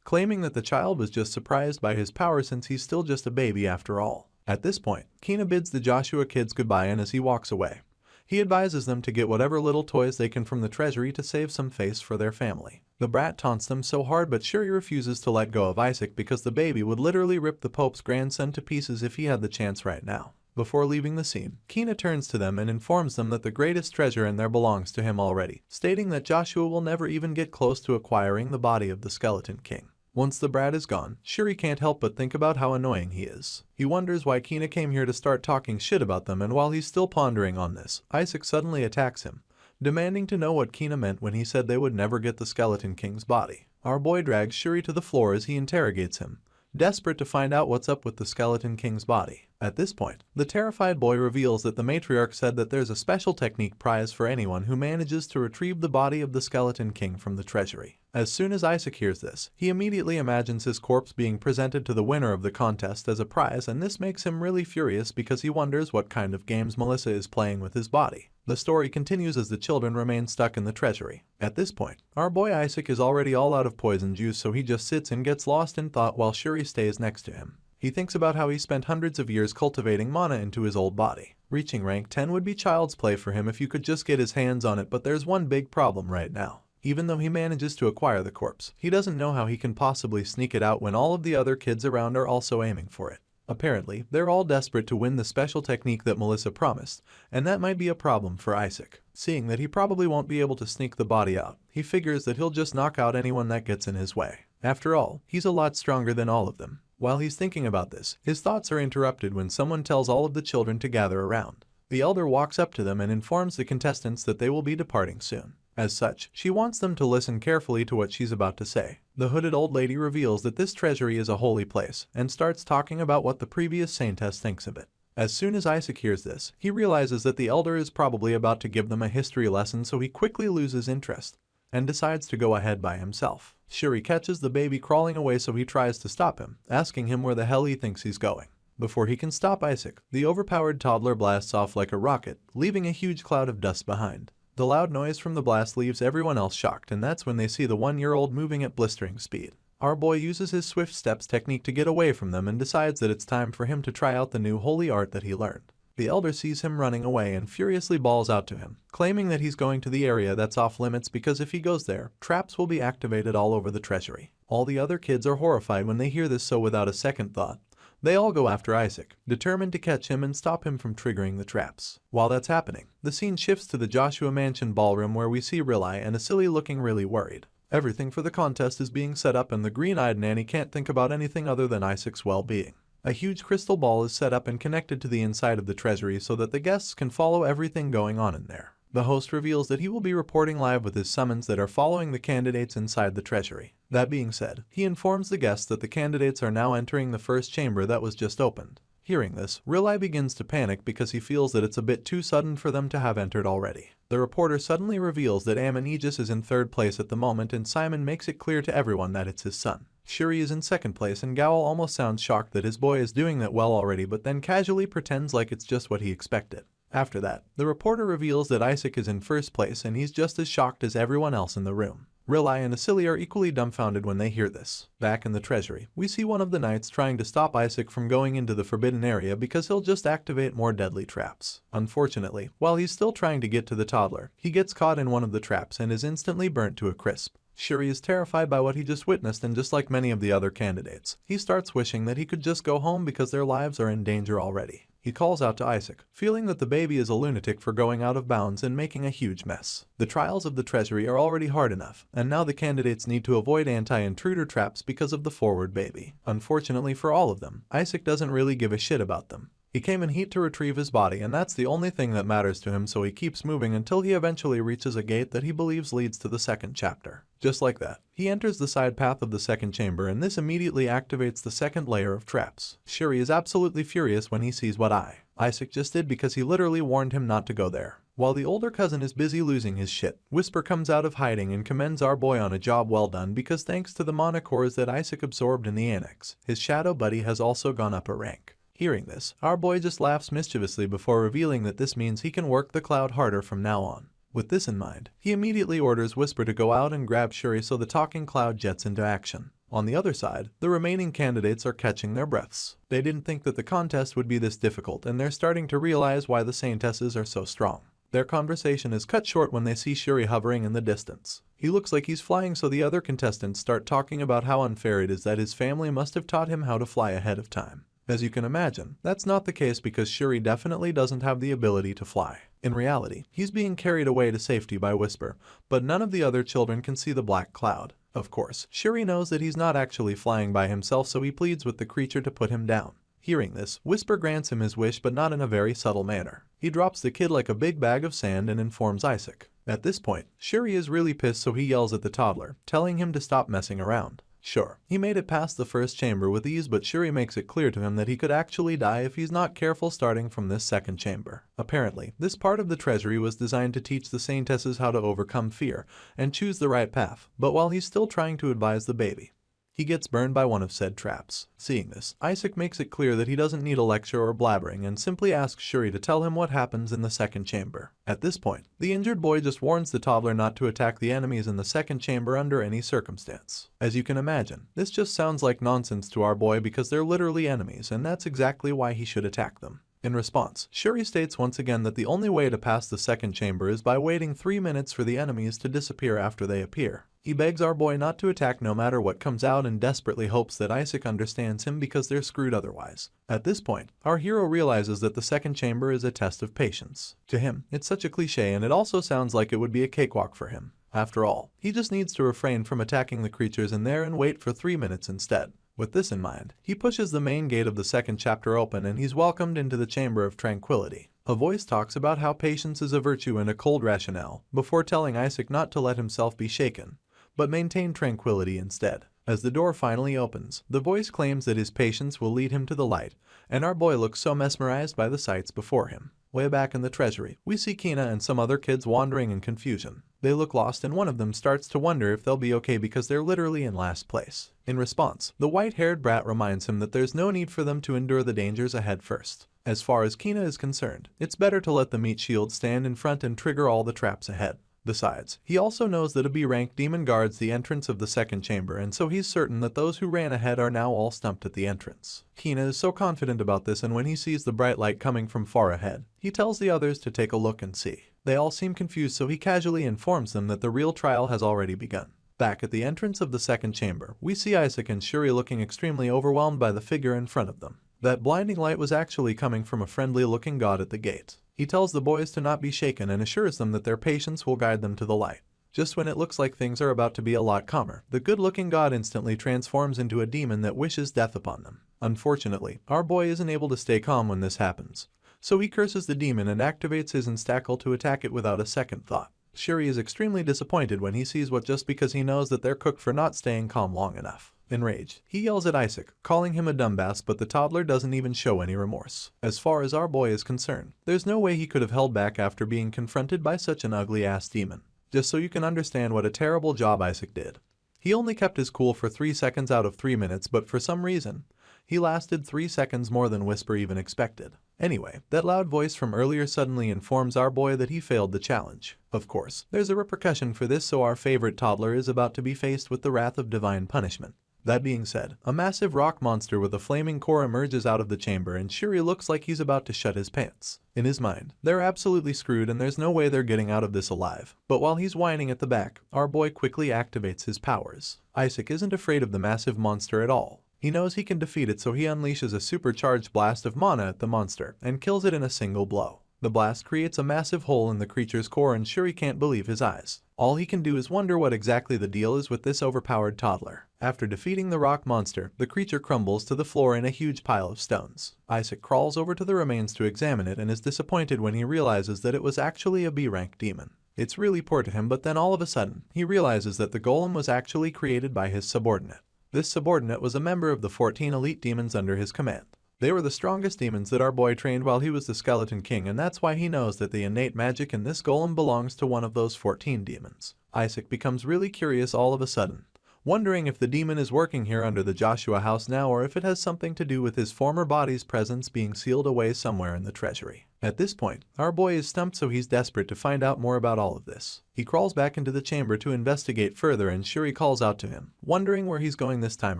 A: claiming that the child was just surprised by his power since he's still just a baby after all. At this point, Kina bids the Joshua kids goodbye, and as he walks away, he advises them to get whatever little toys they can from the treasury to save some face for their family. The brat taunts them so hard, but Shuri refuses to let go of Isaac because the baby would literally rip the Pope's grandson to pieces if he had the chance right now. Before leaving the scene, Kina turns to them and informs them that the greatest treasure in there belongs to him already, stating that Joshua will never even get close to acquiring the body of the Skeleton King. Once the brat is gone, Shuri can't help but think about how annoying he is. He wonders why Kina came here to start talking shit about them, and while he's still pondering on this, Isaac suddenly attacks him, demanding to know what Kina meant when he said they would never get the Skeleton King's body. Our boy drags Shuri to the floor as he interrogates him, desperate to find out what's up with the Skeleton King's body. At this point, the terrified boy reveals that the matriarch said that there's a special technique prize for anyone who manages to retrieve the body of the Skeleton King from the treasury. As soon as Isaac hears this, he immediately imagines his corpse being presented to the winner of the contest as a prize, and this makes him really furious because he wonders what kind of games Melissa is playing with his body. The story continues as the children remain stuck in the treasury. At this point, our boy Isaac is already all out of poison juice, so he just sits and gets lost in thought while Shuri stays next to him. He thinks about how he spent hundreds of years cultivating mana into his old body. Reaching rank 10 would be child's play for him if you could just get his hands on it, but there's one big problem right now. Even though he manages to acquire the corpse, he doesn't know how he can possibly sneak it out when all of the other kids around are also aiming for it. Apparently, they're all desperate to win the special technique that Melissa promised, and that might be a problem for Isaac. Seeing that he probably won't be able to sneak the body out, he figures that he'll just knock out anyone that gets in his way. After all, he's a lot stronger than all of them. While he's thinking about this, his thoughts are interrupted when someone tells all of the children to gather around. The elder walks up to them and informs the contestants that they will be departing soon. As such, she wants them to listen carefully to what she's about to say. The hooded old lady reveals that this treasury is a holy place and starts talking about what the previous saintess thinks of it. As soon as Isaac hears this, he realizes that the elder is probably about to give them a history lesson, so he quickly loses interest and decides to go ahead by himself. Shuri catches the baby crawling away, so he tries to stop him, asking him where the hell he thinks he's going. Before he can stop Isaac, the overpowered toddler blasts off like a rocket, leaving a huge cloud of dust behind. The loud noise from the blast leaves everyone else shocked, and that's when they see the 1-year-old moving at blistering speed. Our boy uses his swift steps technique to get away from them and decides that it's time for him to try out the new holy art that he learned. The elder sees him running away and furiously bawls out to him, claiming that he's going to the area that's off limits because if he goes there, traps will be activated all over the treasury. All the other kids are horrified when they hear this, so without a second thought, they all go after Isaac, determined to catch him and stop him from triggering the traps. While that's happening, the scene shifts to the Joshua Mansion ballroom, where we see Riley and Asili looking really worried. Everything for the contest is being set up and the green-eyed nanny can't think about anything other than Isaac's well-being. A huge crystal ball is set up and connected to the inside of the treasury so that the guests can follow everything going on in there. The host reveals that he will be reporting live with his summons that are following the candidates inside the treasury. That being said, he informs the guests that the candidates are now entering the first chamber that was just opened. Hearing this, Riley begins to panic because he feels that it's a bit too sudden for them to have entered already. The reporter suddenly reveals that Aegis is in third place at the moment, and Simon makes it clear to everyone that it's his son. Shuri is in second place, and Gowel almost sounds shocked that his boy is doing that well already, but then casually pretends like it's just what he expected. After that, the reporter reveals that Isaac is in first place, and he's just as shocked as everyone else in the room. Riley and Asili are equally dumbfounded when they hear this. Back in the treasury, we see one of the knights trying to stop Isaac from going into the forbidden area because he'll just activate more deadly traps. Unfortunately, while he's still trying to get to the toddler, he gets caught in one of the traps and is instantly burnt to a crisp. Shuri is terrified by what he just witnessed, and just like many of the other candidates, he starts wishing that he could just go home because their lives are in danger already. He calls out to Isaac, feeling that the baby is a lunatic for going out of bounds and making a huge mess. The trials of the treasury are already hard enough, and now the candidates need to avoid anti-intruder traps because of the forward baby. Unfortunately for all of them, Isaac doesn't really give a shit about them. He came in heat to retrieve his body, and that's the only thing that matters to him, so he keeps moving until he eventually reaches a gate that he believes leads to the second chapter. Just like that, he enters the side path of the second chamber, and this immediately activates the second layer of traps. Shuri is absolutely furious when he sees what Isaac just did, because he literally warned him not to go there. While the older cousin is busy losing his shit, Whisper comes out of hiding and commends our boy on a job well done, because thanks to the monocores that Isaac absorbed in the annex, his shadow buddy has also gone up a rank. Hearing this, our boy just laughs mischievously before revealing that this means he can work the cloud harder from now on. With this in mind, he immediately orders Whisper to go out and grab Shuri, so the talking cloud jets into action. On the other side, the remaining candidates are catching their breaths. They didn't think that the contest would be this difficult, and they're starting to realize why the saintesses are so strong. Their conversation is cut short when they see Shuri hovering in the distance. He looks like he's flying, so the other contestants start talking about how unfair it is that his family must have taught him how to fly ahead of time. As you can imagine, that's not the case, because Shuri definitely doesn't have the ability to fly. In reality, he's being carried away to safety by Whisper, but none of the other children can see the black cloud. Of course, Shuri knows that he's not actually flying by himself, so he pleads with the creature to put him down. Hearing this, Whisper grants him his wish, but not in a very subtle manner. He drops the kid like a big bag of sand and informs Isaac. At this point, Shuri is really pissed, so he yells at the toddler, telling him to stop messing around. Sure, he made it past the first chamber with ease, but Shuri makes it clear to him that he could actually die if he's not careful starting from this second chamber. Apparently, this part of the treasury was designed to teach the saintesses how to overcome fear and choose the right path, but while he's still trying to advise the baby, he gets burned by one of said traps. Seeing this, Isaac makes it clear that he doesn't need a lecture or blabbering and simply asks Shuri to tell him what happens in the second chamber. At this point, the injured boy just warns the toddler not to attack the enemies in the second chamber under any circumstance. As you can imagine, this just sounds like nonsense to our boy because they're literally enemies, and that's exactly why he should attack them. In response, Shuri states once again that the only way to pass the second chamber is by waiting 3 minutes for the enemies to disappear after they appear. He begs our boy not to attack no matter what comes out and desperately hopes that Isaac understands him because they're screwed otherwise. At this point, our hero realizes that the second chamber is a test of patience. To him, it's such a cliche, and it also sounds like it would be a cakewalk for him. After all, he just needs to refrain from attacking the creatures in there and wait for 3 minutes instead. With this in mind, he pushes the main gate of the second chapter open and he's welcomed into the Chamber of Tranquility. A voice talks about how patience is a virtue and a cold rationale, before telling Isaac not to let himself be shaken, but maintain tranquility instead. As the door finally opens, the voice claims that his patience will lead him to the light, and our boy looks so mesmerized by the sights before him. Way back in the treasury, we see Kina and some other kids wandering in confusion. They look lost and one of them starts to wonder if they'll be okay because they're literally in last place. In response, the white-haired brat reminds him that there's no need for them to endure the dangers ahead first. As far as Kina is concerned, it's better to let the meat shield stand in front and trigger all the traps ahead. Besides, he also knows that a B-rank demon guards the entrance of the second chamber, and so he's certain that those who ran ahead are now all stumped at the entrance. Kina is so confident about this, and when he sees the bright light coming from far ahead, he tells the others to take a look and see. They all seem confused, so he casually informs them that the real trial has already begun. Back at the entrance of the second chamber, we see Isaac and Shuri looking extremely overwhelmed by the figure in front of them. That blinding light was actually coming from a friendly-looking god at the gate. He tells the boys to not be shaken and assures them that their patience will guide them to the light. Just when it looks like things are about to be a lot calmer, the good-looking god instantly transforms into a demon that wishes death upon them. Unfortunately, our boy isn't able to stay calm when this happens, so he curses the demon and activates his instackle to attack it without a second thought. Shuri is extremely disappointed when he sees what just because he knows that they're cooked for not staying calm long enough. Enraged, he yells at Isaac, calling him a dumbass, but the toddler doesn't even show any remorse. As far as our boy is concerned, there's no way he could have held back after being confronted by such an ugly-ass demon. Just so you can understand what a terrible job Isaac did. He only kept his cool for 3 seconds out of 3 minutes, but for some reason, he lasted 3 seconds more than Whisper even expected. Anyway, that loud voice from earlier suddenly informs our boy that he failed the challenge. Of course, there's a repercussion for this, so our favorite toddler is about to be faced with the wrath of divine punishment. That being said, a massive rock monster with a flaming core emerges out of the chamber and Shuri looks like he's about to shut his pants. In his mind, they're absolutely screwed and there's no way they're getting out of this alive. But while he's whining at the back, our boy quickly activates his powers. Isaac isn't afraid of the massive monster at all. He knows he can defeat it, so he unleashes a supercharged blast of mana at the monster and kills it in a single blow. The blast creates a massive hole in the creature's core and Shuri can't believe his eyes. All he can do is wonder what exactly the deal is with this overpowered toddler. After defeating the rock monster, the creature crumbles to the floor in a huge pile of stones. Isaac crawls over to the remains to examine it and is disappointed when he realizes that it was actually a B-rank demon. It's really poor to him, but then all of a sudden, he realizes that the golem was actually created by his subordinate. This subordinate was a member of the 14 elite demons under his command. They were the strongest demons that our boy trained while he was the Skeleton King, and that's why he knows that the innate magic in this golem belongs to one of those 14 demons. Isaac becomes really curious all of a sudden, wondering if the demon is working here under the Joshua house now or if it has something to do with his former body's presence being sealed away somewhere in the treasury. At this point, our boy is stumped, so he's desperate to find out more about all of this. He crawls back into the chamber to investigate further and Shuri calls out to him, wondering where he's going this time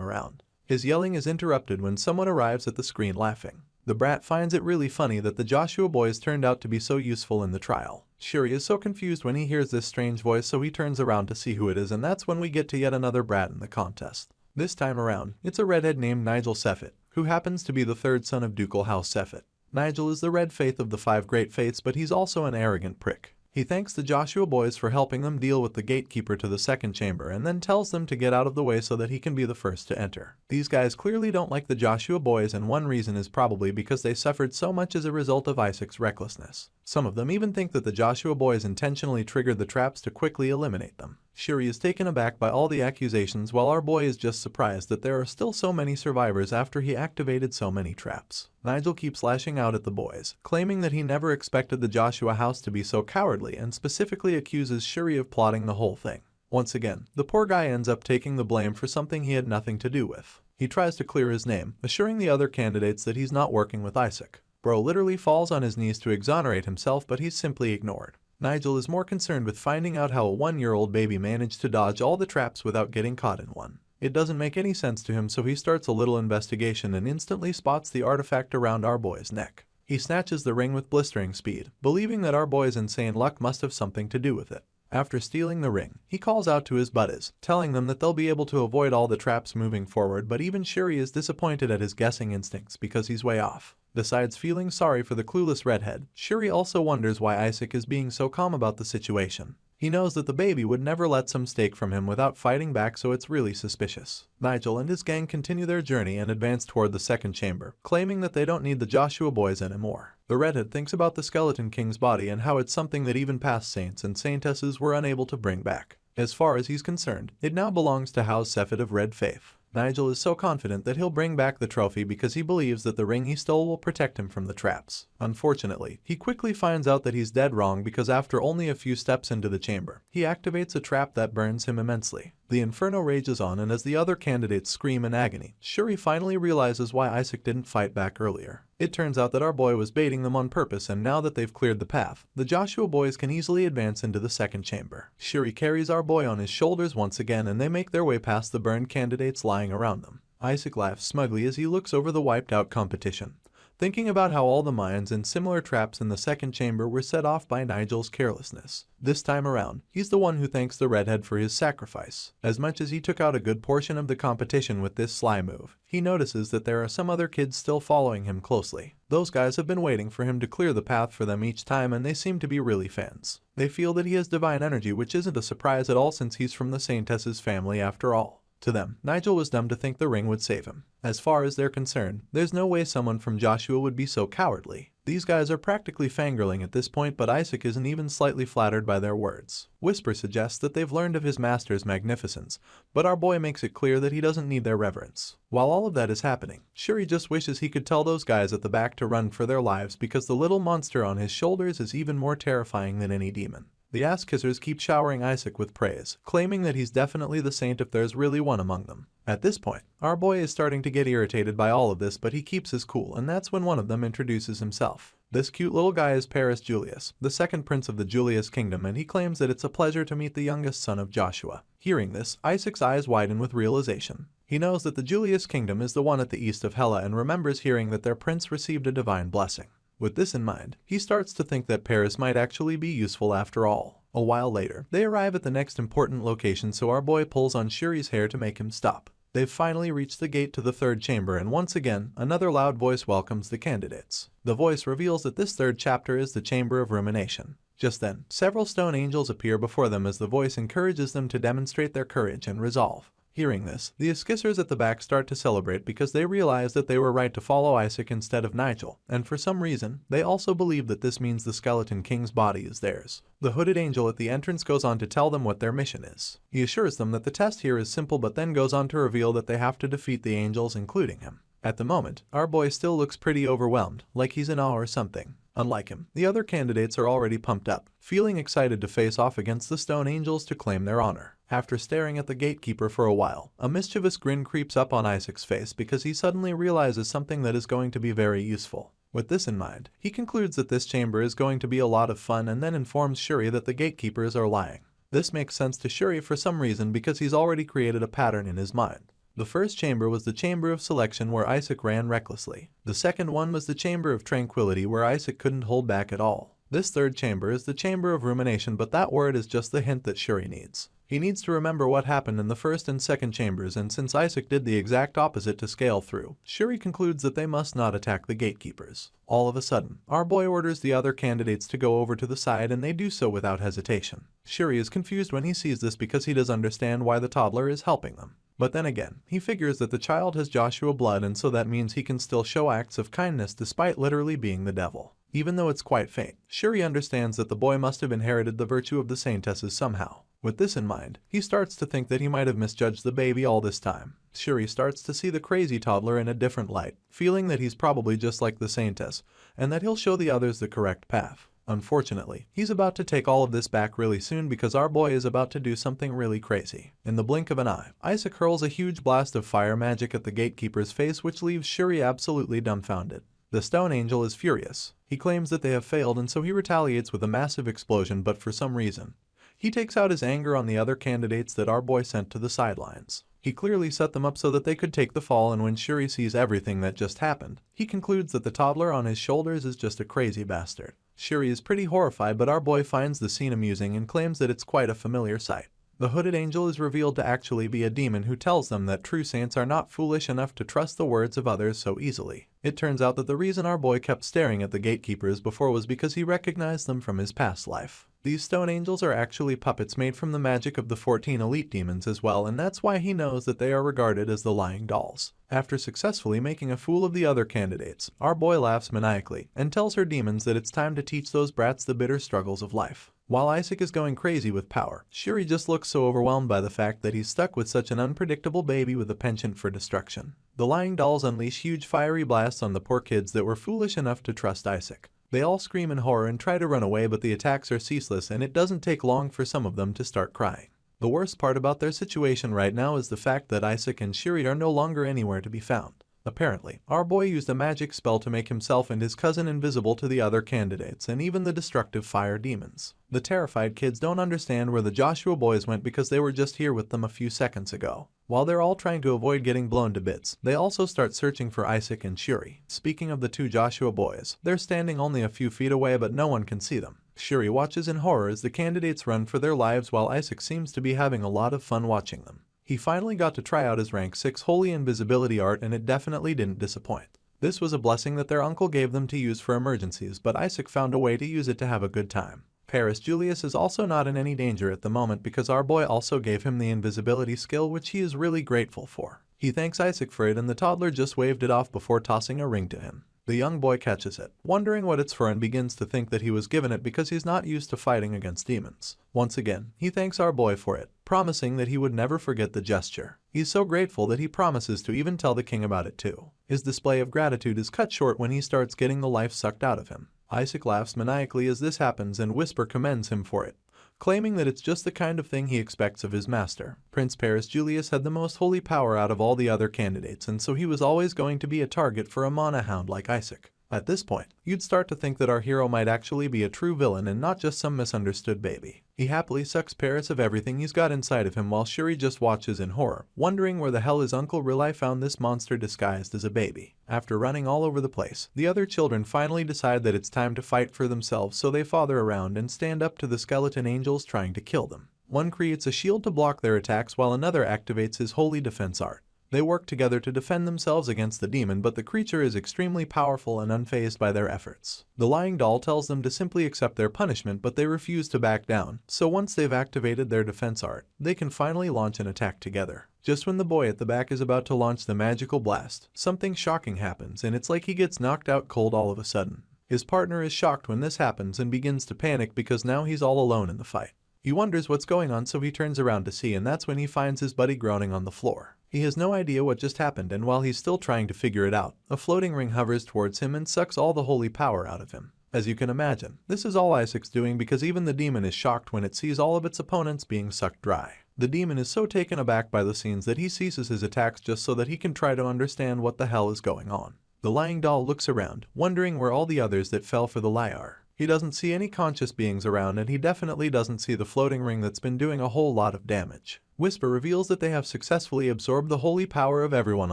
A: around. His yelling is interrupted when someone arrives at the screen laughing. The brat finds it really funny that the Joshua boys turned out to be so useful in the trial. Shuri is so confused when he hears this strange voice, so he turns around to see who it is, and that's when we get to yet another brat in the contest. This time around, it's a redhead named Nigel Seffet, who happens to be the third son of Ducal House Seffet. Nigel is the red faith of the 5 great faiths, but he's also an arrogant prick. He thanks the Joshua boys for helping them deal with the gatekeeper to the second chamber and then tells them to get out of the way so that he can be the first to enter. These guys clearly don't like the Joshua boys, and one reason is probably because they suffered so much as a result of Isaac's recklessness. Some of them even think that the Joshua boys intentionally triggered the traps to quickly eliminate them. Shuri is taken aback by all the accusations, while our boy is just surprised that there are still so many survivors after he activated so many traps. Nigel keeps lashing out at the boys, claiming that he never expected the Joshua house to be so cowardly and specifically accuses Shuri of plotting the whole thing. Once again, the poor guy ends up taking the blame for something he had nothing to do with. He tries to clear his name, assuring the other candidates that he's not working with Isaac. Bro literally falls on his knees to exonerate himself, but he's simply ignored. Nigel is more concerned with finding out how a 1-year-old baby managed to dodge all the traps without getting caught in one. It doesn't make any sense to him, so he starts a little investigation and instantly spots the artifact around our boy's neck. He snatches the ring with blistering speed, believing that our boy's insane luck must have something to do with it. After stealing the ring, he calls out to his buddies, telling them that they'll be able to avoid all the traps moving forward, but even Shuri is disappointed at his guessing instincts because he's way off. Besides feeling sorry for the clueless redhead, Shuri also wonders why Isaac is being so calm about the situation. He knows that the baby would never let some steak from him without fighting back, so it's really suspicious. Nigel and his gang continue their journey and advance toward the second chamber, claiming that they don't need the Joshua boys anymore. The redhead thinks about the Skeleton King's body and how it's something that even past saints and saintesses were unable to bring back. As far as he's concerned, it now belongs to House Sephet of Red Faith. Nigel is so confident that he'll bring back the trophy because he believes that the ring he stole will protect him from the traps. Unfortunately, he quickly finds out that he's dead wrong because after only a few steps into the chamber, he activates a trap that burns him immensely. The inferno rages on, and as the other candidates scream in agony, Shuri finally realizes why Isaac didn't fight back earlier. It turns out that our boy was baiting them on purpose, and now that they've cleared the path, the Joshua boys can easily advance into the second chamber. Shuri carries our boy on his shoulders once again, and they make their way past the burned candidates lying around them. Isaac laughs smugly as he looks over the wiped out competition, thinking about how all the mines and similar traps in the second chamber were set off by Nigel's carelessness. This time around, he's the one who thanks the redhead for his sacrifice. As much as he took out a good portion of the competition with this sly move, he notices that there are some other kids still following him closely. Those guys have been waiting for him to clear the path for them each time, and they seem to be really fans. They feel that he has divine energy, which isn't a surprise at all since he's from the Saintess's family after all. To them, Nigel was dumb to think the ring would save him. As far as they're concerned, there's no way someone from Joshua would be so cowardly. These guys are practically fangirling at this point, but Isaac isn't even slightly flattered by their words. Whisper suggests that they've learned of his master's magnificence, but our boy makes it clear that he doesn't need their reverence. While all of that is happening, Shuri just wishes he could tell those guys at the back to run for their lives because the little monster on his shoulders is even more terrifying than any demon. The ass-kissers keep showering Isaac with praise, claiming that he's definitely the saint if there's really one among them. At this point, our boy is starting to get irritated by all of this, but he keeps his cool, and that's when one of them introduces himself. This cute little guy is Paris Julius, the second prince of the Julius kingdom, and he claims that it's a pleasure to meet the youngest son of Joshua. Hearing this, Isaac's eyes widen with realization. He knows that the Julius kingdom is the one at the east of Hela and remembers hearing that their prince received a divine blessing. With this in mind, he starts to think that Paris might actually be useful after all. A while later, they arrive at the next important location, so our boy pulls on Shuri's hair to make him stop. They've finally reached the gate to the third chamber, and once again, another loud voice welcomes the candidates. The voice reveals that this third chapter is the Chamber of Rumination. Just then, several stone angels appear before them as the voice encourages them to demonstrate their courage and resolve. Hearing this, the Eskissers at the back start to celebrate because they realize that they were right to follow Isaac instead of Nigel, and for some reason, they also believe that this means the Skeleton King's body is theirs. The hooded angel at the entrance goes on to tell them what their mission is. He assures them that the test here is simple, but then goes on to reveal that they have to defeat the angels, including him. At the moment, our boy still looks pretty overwhelmed, like he's in awe or something. Unlike him, the other candidates are already pumped up, feeling excited to face off against the stone angels to claim their honor. After staring at the gatekeeper for a while, a mischievous grin creeps up on Isaac's face because he suddenly realizes something that is going to be very useful. With this in mind, he concludes that this chamber is going to be a lot of fun and then informs Shuri that the gatekeepers are lying. This makes sense to Shuri for some reason because he's already created a pattern in his mind. The first chamber was the Chamber of Selection, where Isaac ran recklessly. The second one was the Chamber of Tranquility, where Isaac couldn't hold back at all. This third chamber is the Chamber of Rumination, but that word is just the hint that Shuri needs. He needs to remember what happened in the first and second chambers, and since Isaac did the exact opposite to scale through, Shuri concludes that they must not attack the gatekeepers. All of a sudden, our boy orders the other candidates to go over to the side, and they do so without hesitation. Shuri is confused when he sees this because he does understand why the toddler is helping them. But then again, he figures that the child has Joshua blood, and so that means he can still show acts of kindness despite literally being the devil. Even though it's quite faint, Shuri understands that the boy must have inherited the virtue of the Saintesses somehow. With this in mind, he starts to think that he might have misjudged the baby all this time. Shuri starts to see the crazy toddler in a different light, feeling that he's probably just like the Saintess, and that he'll show the others the correct path. Unfortunately, he's about to take all of this back really soon because our boy is about to do something really crazy. In the blink of an eye, Isaac hurls a huge blast of fire magic at the gatekeeper's face, which leaves Shuri absolutely dumbfounded. The stone angel is furious. He claims that they have failed, and so he retaliates with a massive explosion, but for some reason, He takes out his anger on the other candidates that our boy sent to the sidelines. He clearly set them up so that they could take the fall, and when Shuri sees everything that just happened, he concludes that the toddler on his shoulders is just a crazy bastard. Shuri is pretty horrified, but our boy finds the scene amusing and claims that it's quite a familiar sight. The hooded angel is revealed to actually be a demon who tells them that true saints are not foolish enough to trust the words of others so easily. It turns out that the reason our boy kept staring at the gatekeepers before was because he recognized them from his past life. These stone angels are actually puppets made from the magic of the 14 elite demons as well, and that's why he knows that they are regarded as the lying dolls. After successfully making a fool of the other candidates, our boy laughs maniacally and tells her demons that it's time to teach those brats the bitter struggles of life. While Isaac is going crazy with power, Shuri just looks so overwhelmed by the fact that he's stuck with such an unpredictable baby with a penchant for destruction. The lying dolls unleash huge fiery blasts on the poor kids that were foolish enough to trust Isaac. They all scream in horror and try to run away, but the attacks are ceaseless and it doesn't take long for some of them to start crying. The worst part about their situation right now is the fact that Isaac and Shuri are no longer anywhere to be found. Apparently, our boy used a magic spell to make himself and his cousin invisible to the other candidates and even the destructive fire demons. The terrified kids don't understand where the Joshua boys went because they were just here with them a few seconds ago. While they're all trying to avoid getting blown to bits, they also start searching for Isaac and Shuri. Speaking of the two Joshua boys, they're standing only a few feet away but no one can see them. Shuri watches in horror as the candidates run for their lives while Isaac seems to be having a lot of fun watching them. He finally got to try out his rank 6 holy invisibility art and it definitely didn't disappoint. This was a blessing that their uncle gave them to use for emergencies, but Isaac found a way to use it to have a good time. Paris Julius is also not in any danger at the moment because our boy also gave him the invisibility skill, which he is really grateful for. He thanks Isaac for it and the toddler just waved it off before tossing a ring to him. The young boy catches it, wondering what it's for, and begins to think that he was given it because he's not used to fighting against demons. Once again, he thanks our boy for it, promising that he would never forget the gesture. He's so grateful that he promises to even tell the king about it too. His display of gratitude is cut short when he starts getting the life sucked out of him. Isaac laughs maniacally as this happens and Whisper commends him for it, claiming that it's just the kind of thing he expects of his master. Prince Paris Julius had the most holy power out of all the other candidates, and so he was always going to be a target for a mana hound like Isaac. At this point, you'd start to think that our hero might actually be a true villain and not just some misunderstood baby. He happily sucks Paris of everything he's got inside of him while Shuri just watches in horror, wondering where the hell his Uncle Rilai found this monster disguised as a baby. After running all over the place, the other children finally decide that it's time to fight for themselves, so they father around and stand up to the skeleton angels trying to kill them. One creates a shield to block their attacks while another activates his holy defense art. They work together to defend themselves against the demon, but the creature is extremely powerful and unfazed by their efforts. The lying doll tells them to simply accept their punishment, but they refuse to back down, so once they've activated their defense art, they can finally launch an attack together. Just when the boy at the back is about to launch the magical blast, something shocking happens and it's like he gets knocked out cold all of a sudden. His partner is shocked when this happens and begins to panic because now he's all alone in the fight. He wonders what's going on, so he turns around to see, and that's when he finds his buddy groaning on the floor. He has no idea what just happened, and while he's still trying to figure it out, a floating ring hovers towards him and sucks all the holy power out of him. As you can imagine, this is all Isaac's doing because even the demon is shocked when it sees all of its opponents being sucked dry. The demon is so taken aback by the scenes that he ceases his attacks just so that he can try to understand what the hell is going on. The lying doll looks around, wondering where all the others that fell for the lie are. He doesn't see any conscious beings around, and he definitely doesn't see the floating ring that's been doing a whole lot of damage. Whisper reveals that they have successfully absorbed the holy power of everyone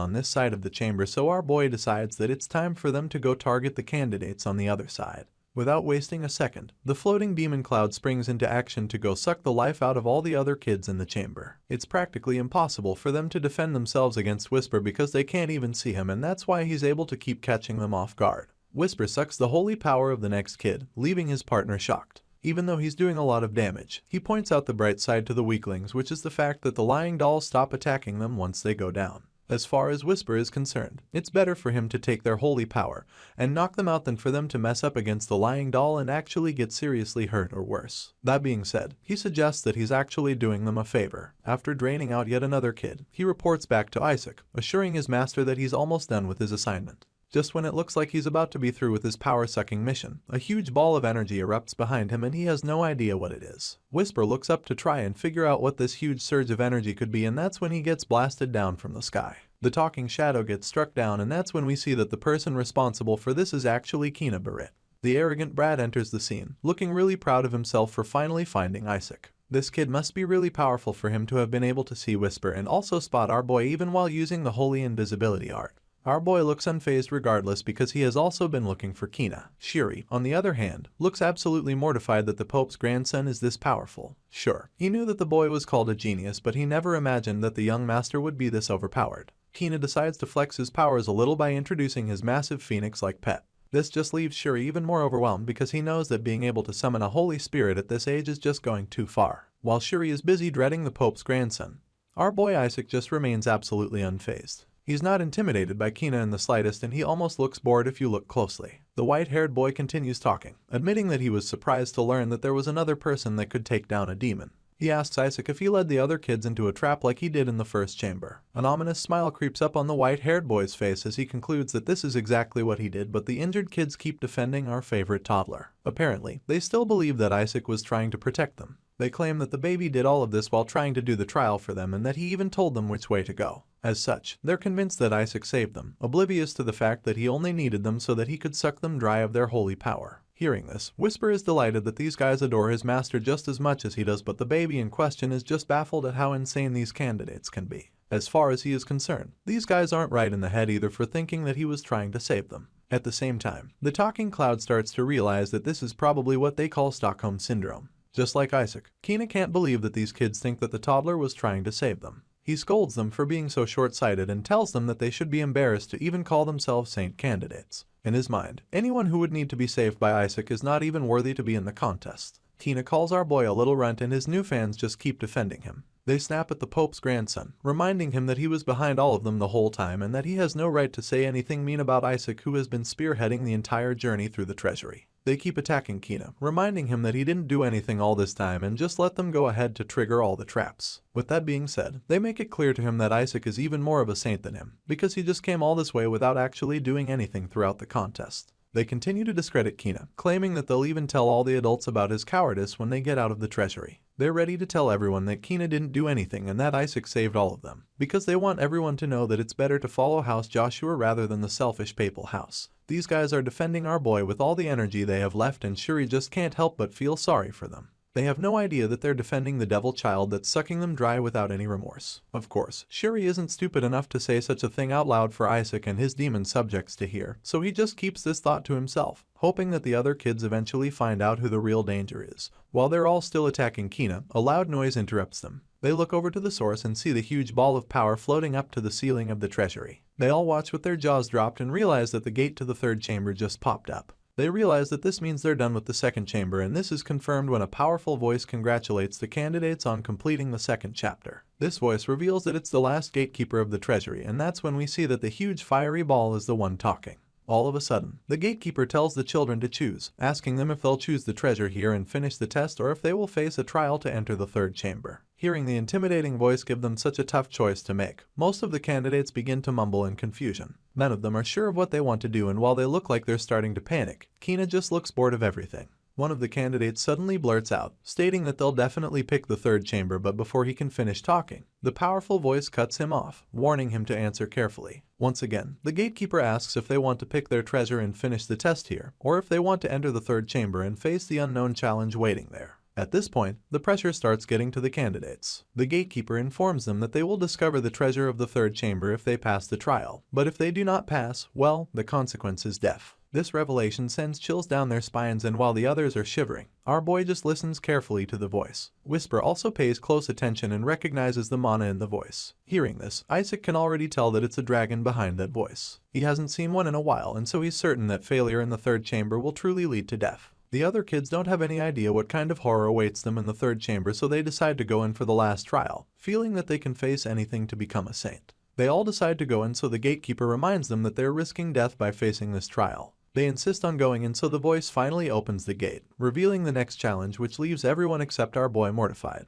A: on this side of the chamber, so our boy decides that it's time for them to go target the candidates on the other side. Without wasting a second, the floating demon cloud springs into action to go suck the life out of all the other kids in the chamber. It's practically impossible for them to defend themselves against Whisper because they can't even see him, and that's why he's able to keep catching them off guard. Whisper sucks the holy power of the next kid, leaving his partner shocked. Even though he's doing a lot of damage, he points out the bright side to the weaklings, which is the fact that the lying dolls stop attacking them once they go down. As far as Whisper is concerned, it's better for him to take their holy power and knock them out than for them to mess up against the lying doll and actually get seriously hurt or worse. That being said, he suggests that he's actually doing them a favor. After draining out yet another kid, he reports back to Isaac, assuring his master that he's almost done with his assignment. Just when it looks like he's about to be through with his power-sucking mission, a huge ball of energy erupts behind him and he has no idea what it is. Whisper looks up to try and figure out what this huge surge of energy could be, and that's when he gets blasted down from the sky. The talking shadow gets struck down, and that's when we see that the person responsible for this is actually Kina Barrett. The arrogant brat enters the scene, looking really proud of himself for finally finding Isaac. This kid must be really powerful for him to have been able to see Whisper and also spot our boy even while using the holy invisibility art. Our boy looks unfazed regardless because he has also been looking for Kina. Shuri, on the other hand, looks absolutely mortified that the Pope's grandson is this powerful. Sure, he knew that the boy was called a genius, but he never imagined that the young master would be this overpowered. Kina decides to flex his powers a little by introducing his massive phoenix-like pet. This just leaves Shuri even more overwhelmed because he knows that being able to summon a holy spirit at this age is just going too far. While Shuri is busy dreading the Pope's grandson, our boy Isaac just remains absolutely unfazed. He's not intimidated by Kina in the slightest, and he almost looks bored if you look closely. The white-haired boy continues talking, admitting that he was surprised to learn that there was another person that could take down a demon. He asks Isaac if he led the other kids into a trap like he did in the first chamber. An ominous smile creeps up on the white-haired boy's face as he concludes that this is exactly what he did, but the injured kids keep defending our favorite toddler. Apparently, they still believe that Isaac was trying to protect them. They claim that the baby did all of this while trying to do the trial for them and that he even told them which way to go. As such, they're convinced that Isaac saved them, oblivious to the fact that he only needed them so that he could suck them dry of their holy power. Hearing this, Whisper is delighted that these guys adore his master just as much as he does, but the baby in question is just baffled at how insane these candidates can be. As far as he is concerned, these guys aren't right in the head either for thinking that he was trying to save them. At the same time, the talking cloud starts to realize that this is probably what they call Stockholm Syndrome. Just like Isaac, Kina can't believe that these kids think that the toddler was trying to save them. He scolds them for being so short-sighted and tells them that they should be embarrassed to even call themselves saint candidates. In his mind, anyone who would need to be saved by Isaac is not even worthy to be in the contest. Kina calls our boy a little runt and his new fans just keep defending him. They snap at the Pope's grandson, reminding him that he was behind all of them the whole time and that he has no right to say anything mean about Isaac, who has been spearheading the entire journey through the treasury. They keep attacking Kina, reminding him that he didn't do anything all this time and just let them go ahead to trigger all the traps. With that being said, they make it clear to him that Isaac is even more of a saint than him, because he just came all this way without actually doing anything throughout the contest. They continue to discredit Kina, claiming that they'll even tell all the adults about his cowardice when they get out of the treasury. They're ready to tell everyone that Kina didn't do anything and that Isaac saved all of them, because they want everyone to know that it's better to follow House Joshua rather than the selfish papal house. These guys are defending our boy with all the energy they have left, and Shuri just can't help but feel sorry for them. They have no idea that they're defending the devil child that's sucking them dry without any remorse. Of course, Shuri isn't stupid enough to say such a thing out loud for Isaac and his demon subjects to hear, so he just keeps this thought to himself, hoping that the other kids eventually find out who the real danger is. While they're all still attacking Kina, a loud noise interrupts them. They look over to the source and see the huge ball of power floating up to the ceiling of the treasury. They all watch with their jaws dropped and realize that the gate to the third chamber just popped up. They realize that this means they're done with the second chamber, and this is confirmed when a powerful voice congratulates the candidates on completing the second chapter. This voice reveals that it's the last gatekeeper of the treasury, and that's when we see that the huge fiery ball is the one talking. All of a sudden, the gatekeeper tells the children to choose, asking them if they'll choose the treasure here and finish the test or if they will face a trial to enter the third chamber. Hearing the intimidating voice give them such a tough choice to make, most of the candidates begin to mumble in confusion. None of them are sure of what they want to do, and while they look like they're starting to panic, Kina just looks bored of everything. One of the candidates suddenly blurts out, stating that they'll definitely pick the third chamber, but before he can finish talking, the powerful voice cuts him off, warning him to answer carefully. Once again, the gatekeeper asks if they want to pick their treasure and finish the test here, or if they want to enter the third chamber and face the unknown challenge waiting there. At this point, the pressure starts getting to the candidates. The gatekeeper informs them that they will discover the treasure of the third chamber if they pass the trial, but if they do not pass, well, the consequence is death. This revelation sends chills down their spines, and while the others are shivering, our boy just listens carefully to the voice. Whisper also pays close attention and recognizes the mana in the voice. Hearing this, Isaac can already tell that it's a dragon behind that voice. He hasn't seen one in a while, and so he's certain that failure in the third chamber will truly lead to death. The other kids don't have any idea what kind of horror awaits them in the third chamber, so they decide to go in for the last trial, feeling that they can face anything to become a saint. They all decide to go in, so the gatekeeper reminds them that they're risking death by facing this trial. They insist on going in, so the voice finally opens the gate, revealing the next challenge, which leaves everyone except our boy mortified.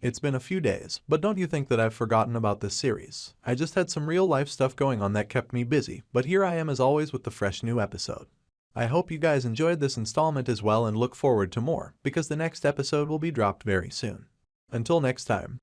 A: It's been a few days, but don't you think that I've forgotten about this series? I just had some real life stuff going on that kept me busy, but here I am as always with the fresh new episode. I hope you guys enjoyed this installment as well and look forward to more, because the next episode will be dropped very soon. Until next time.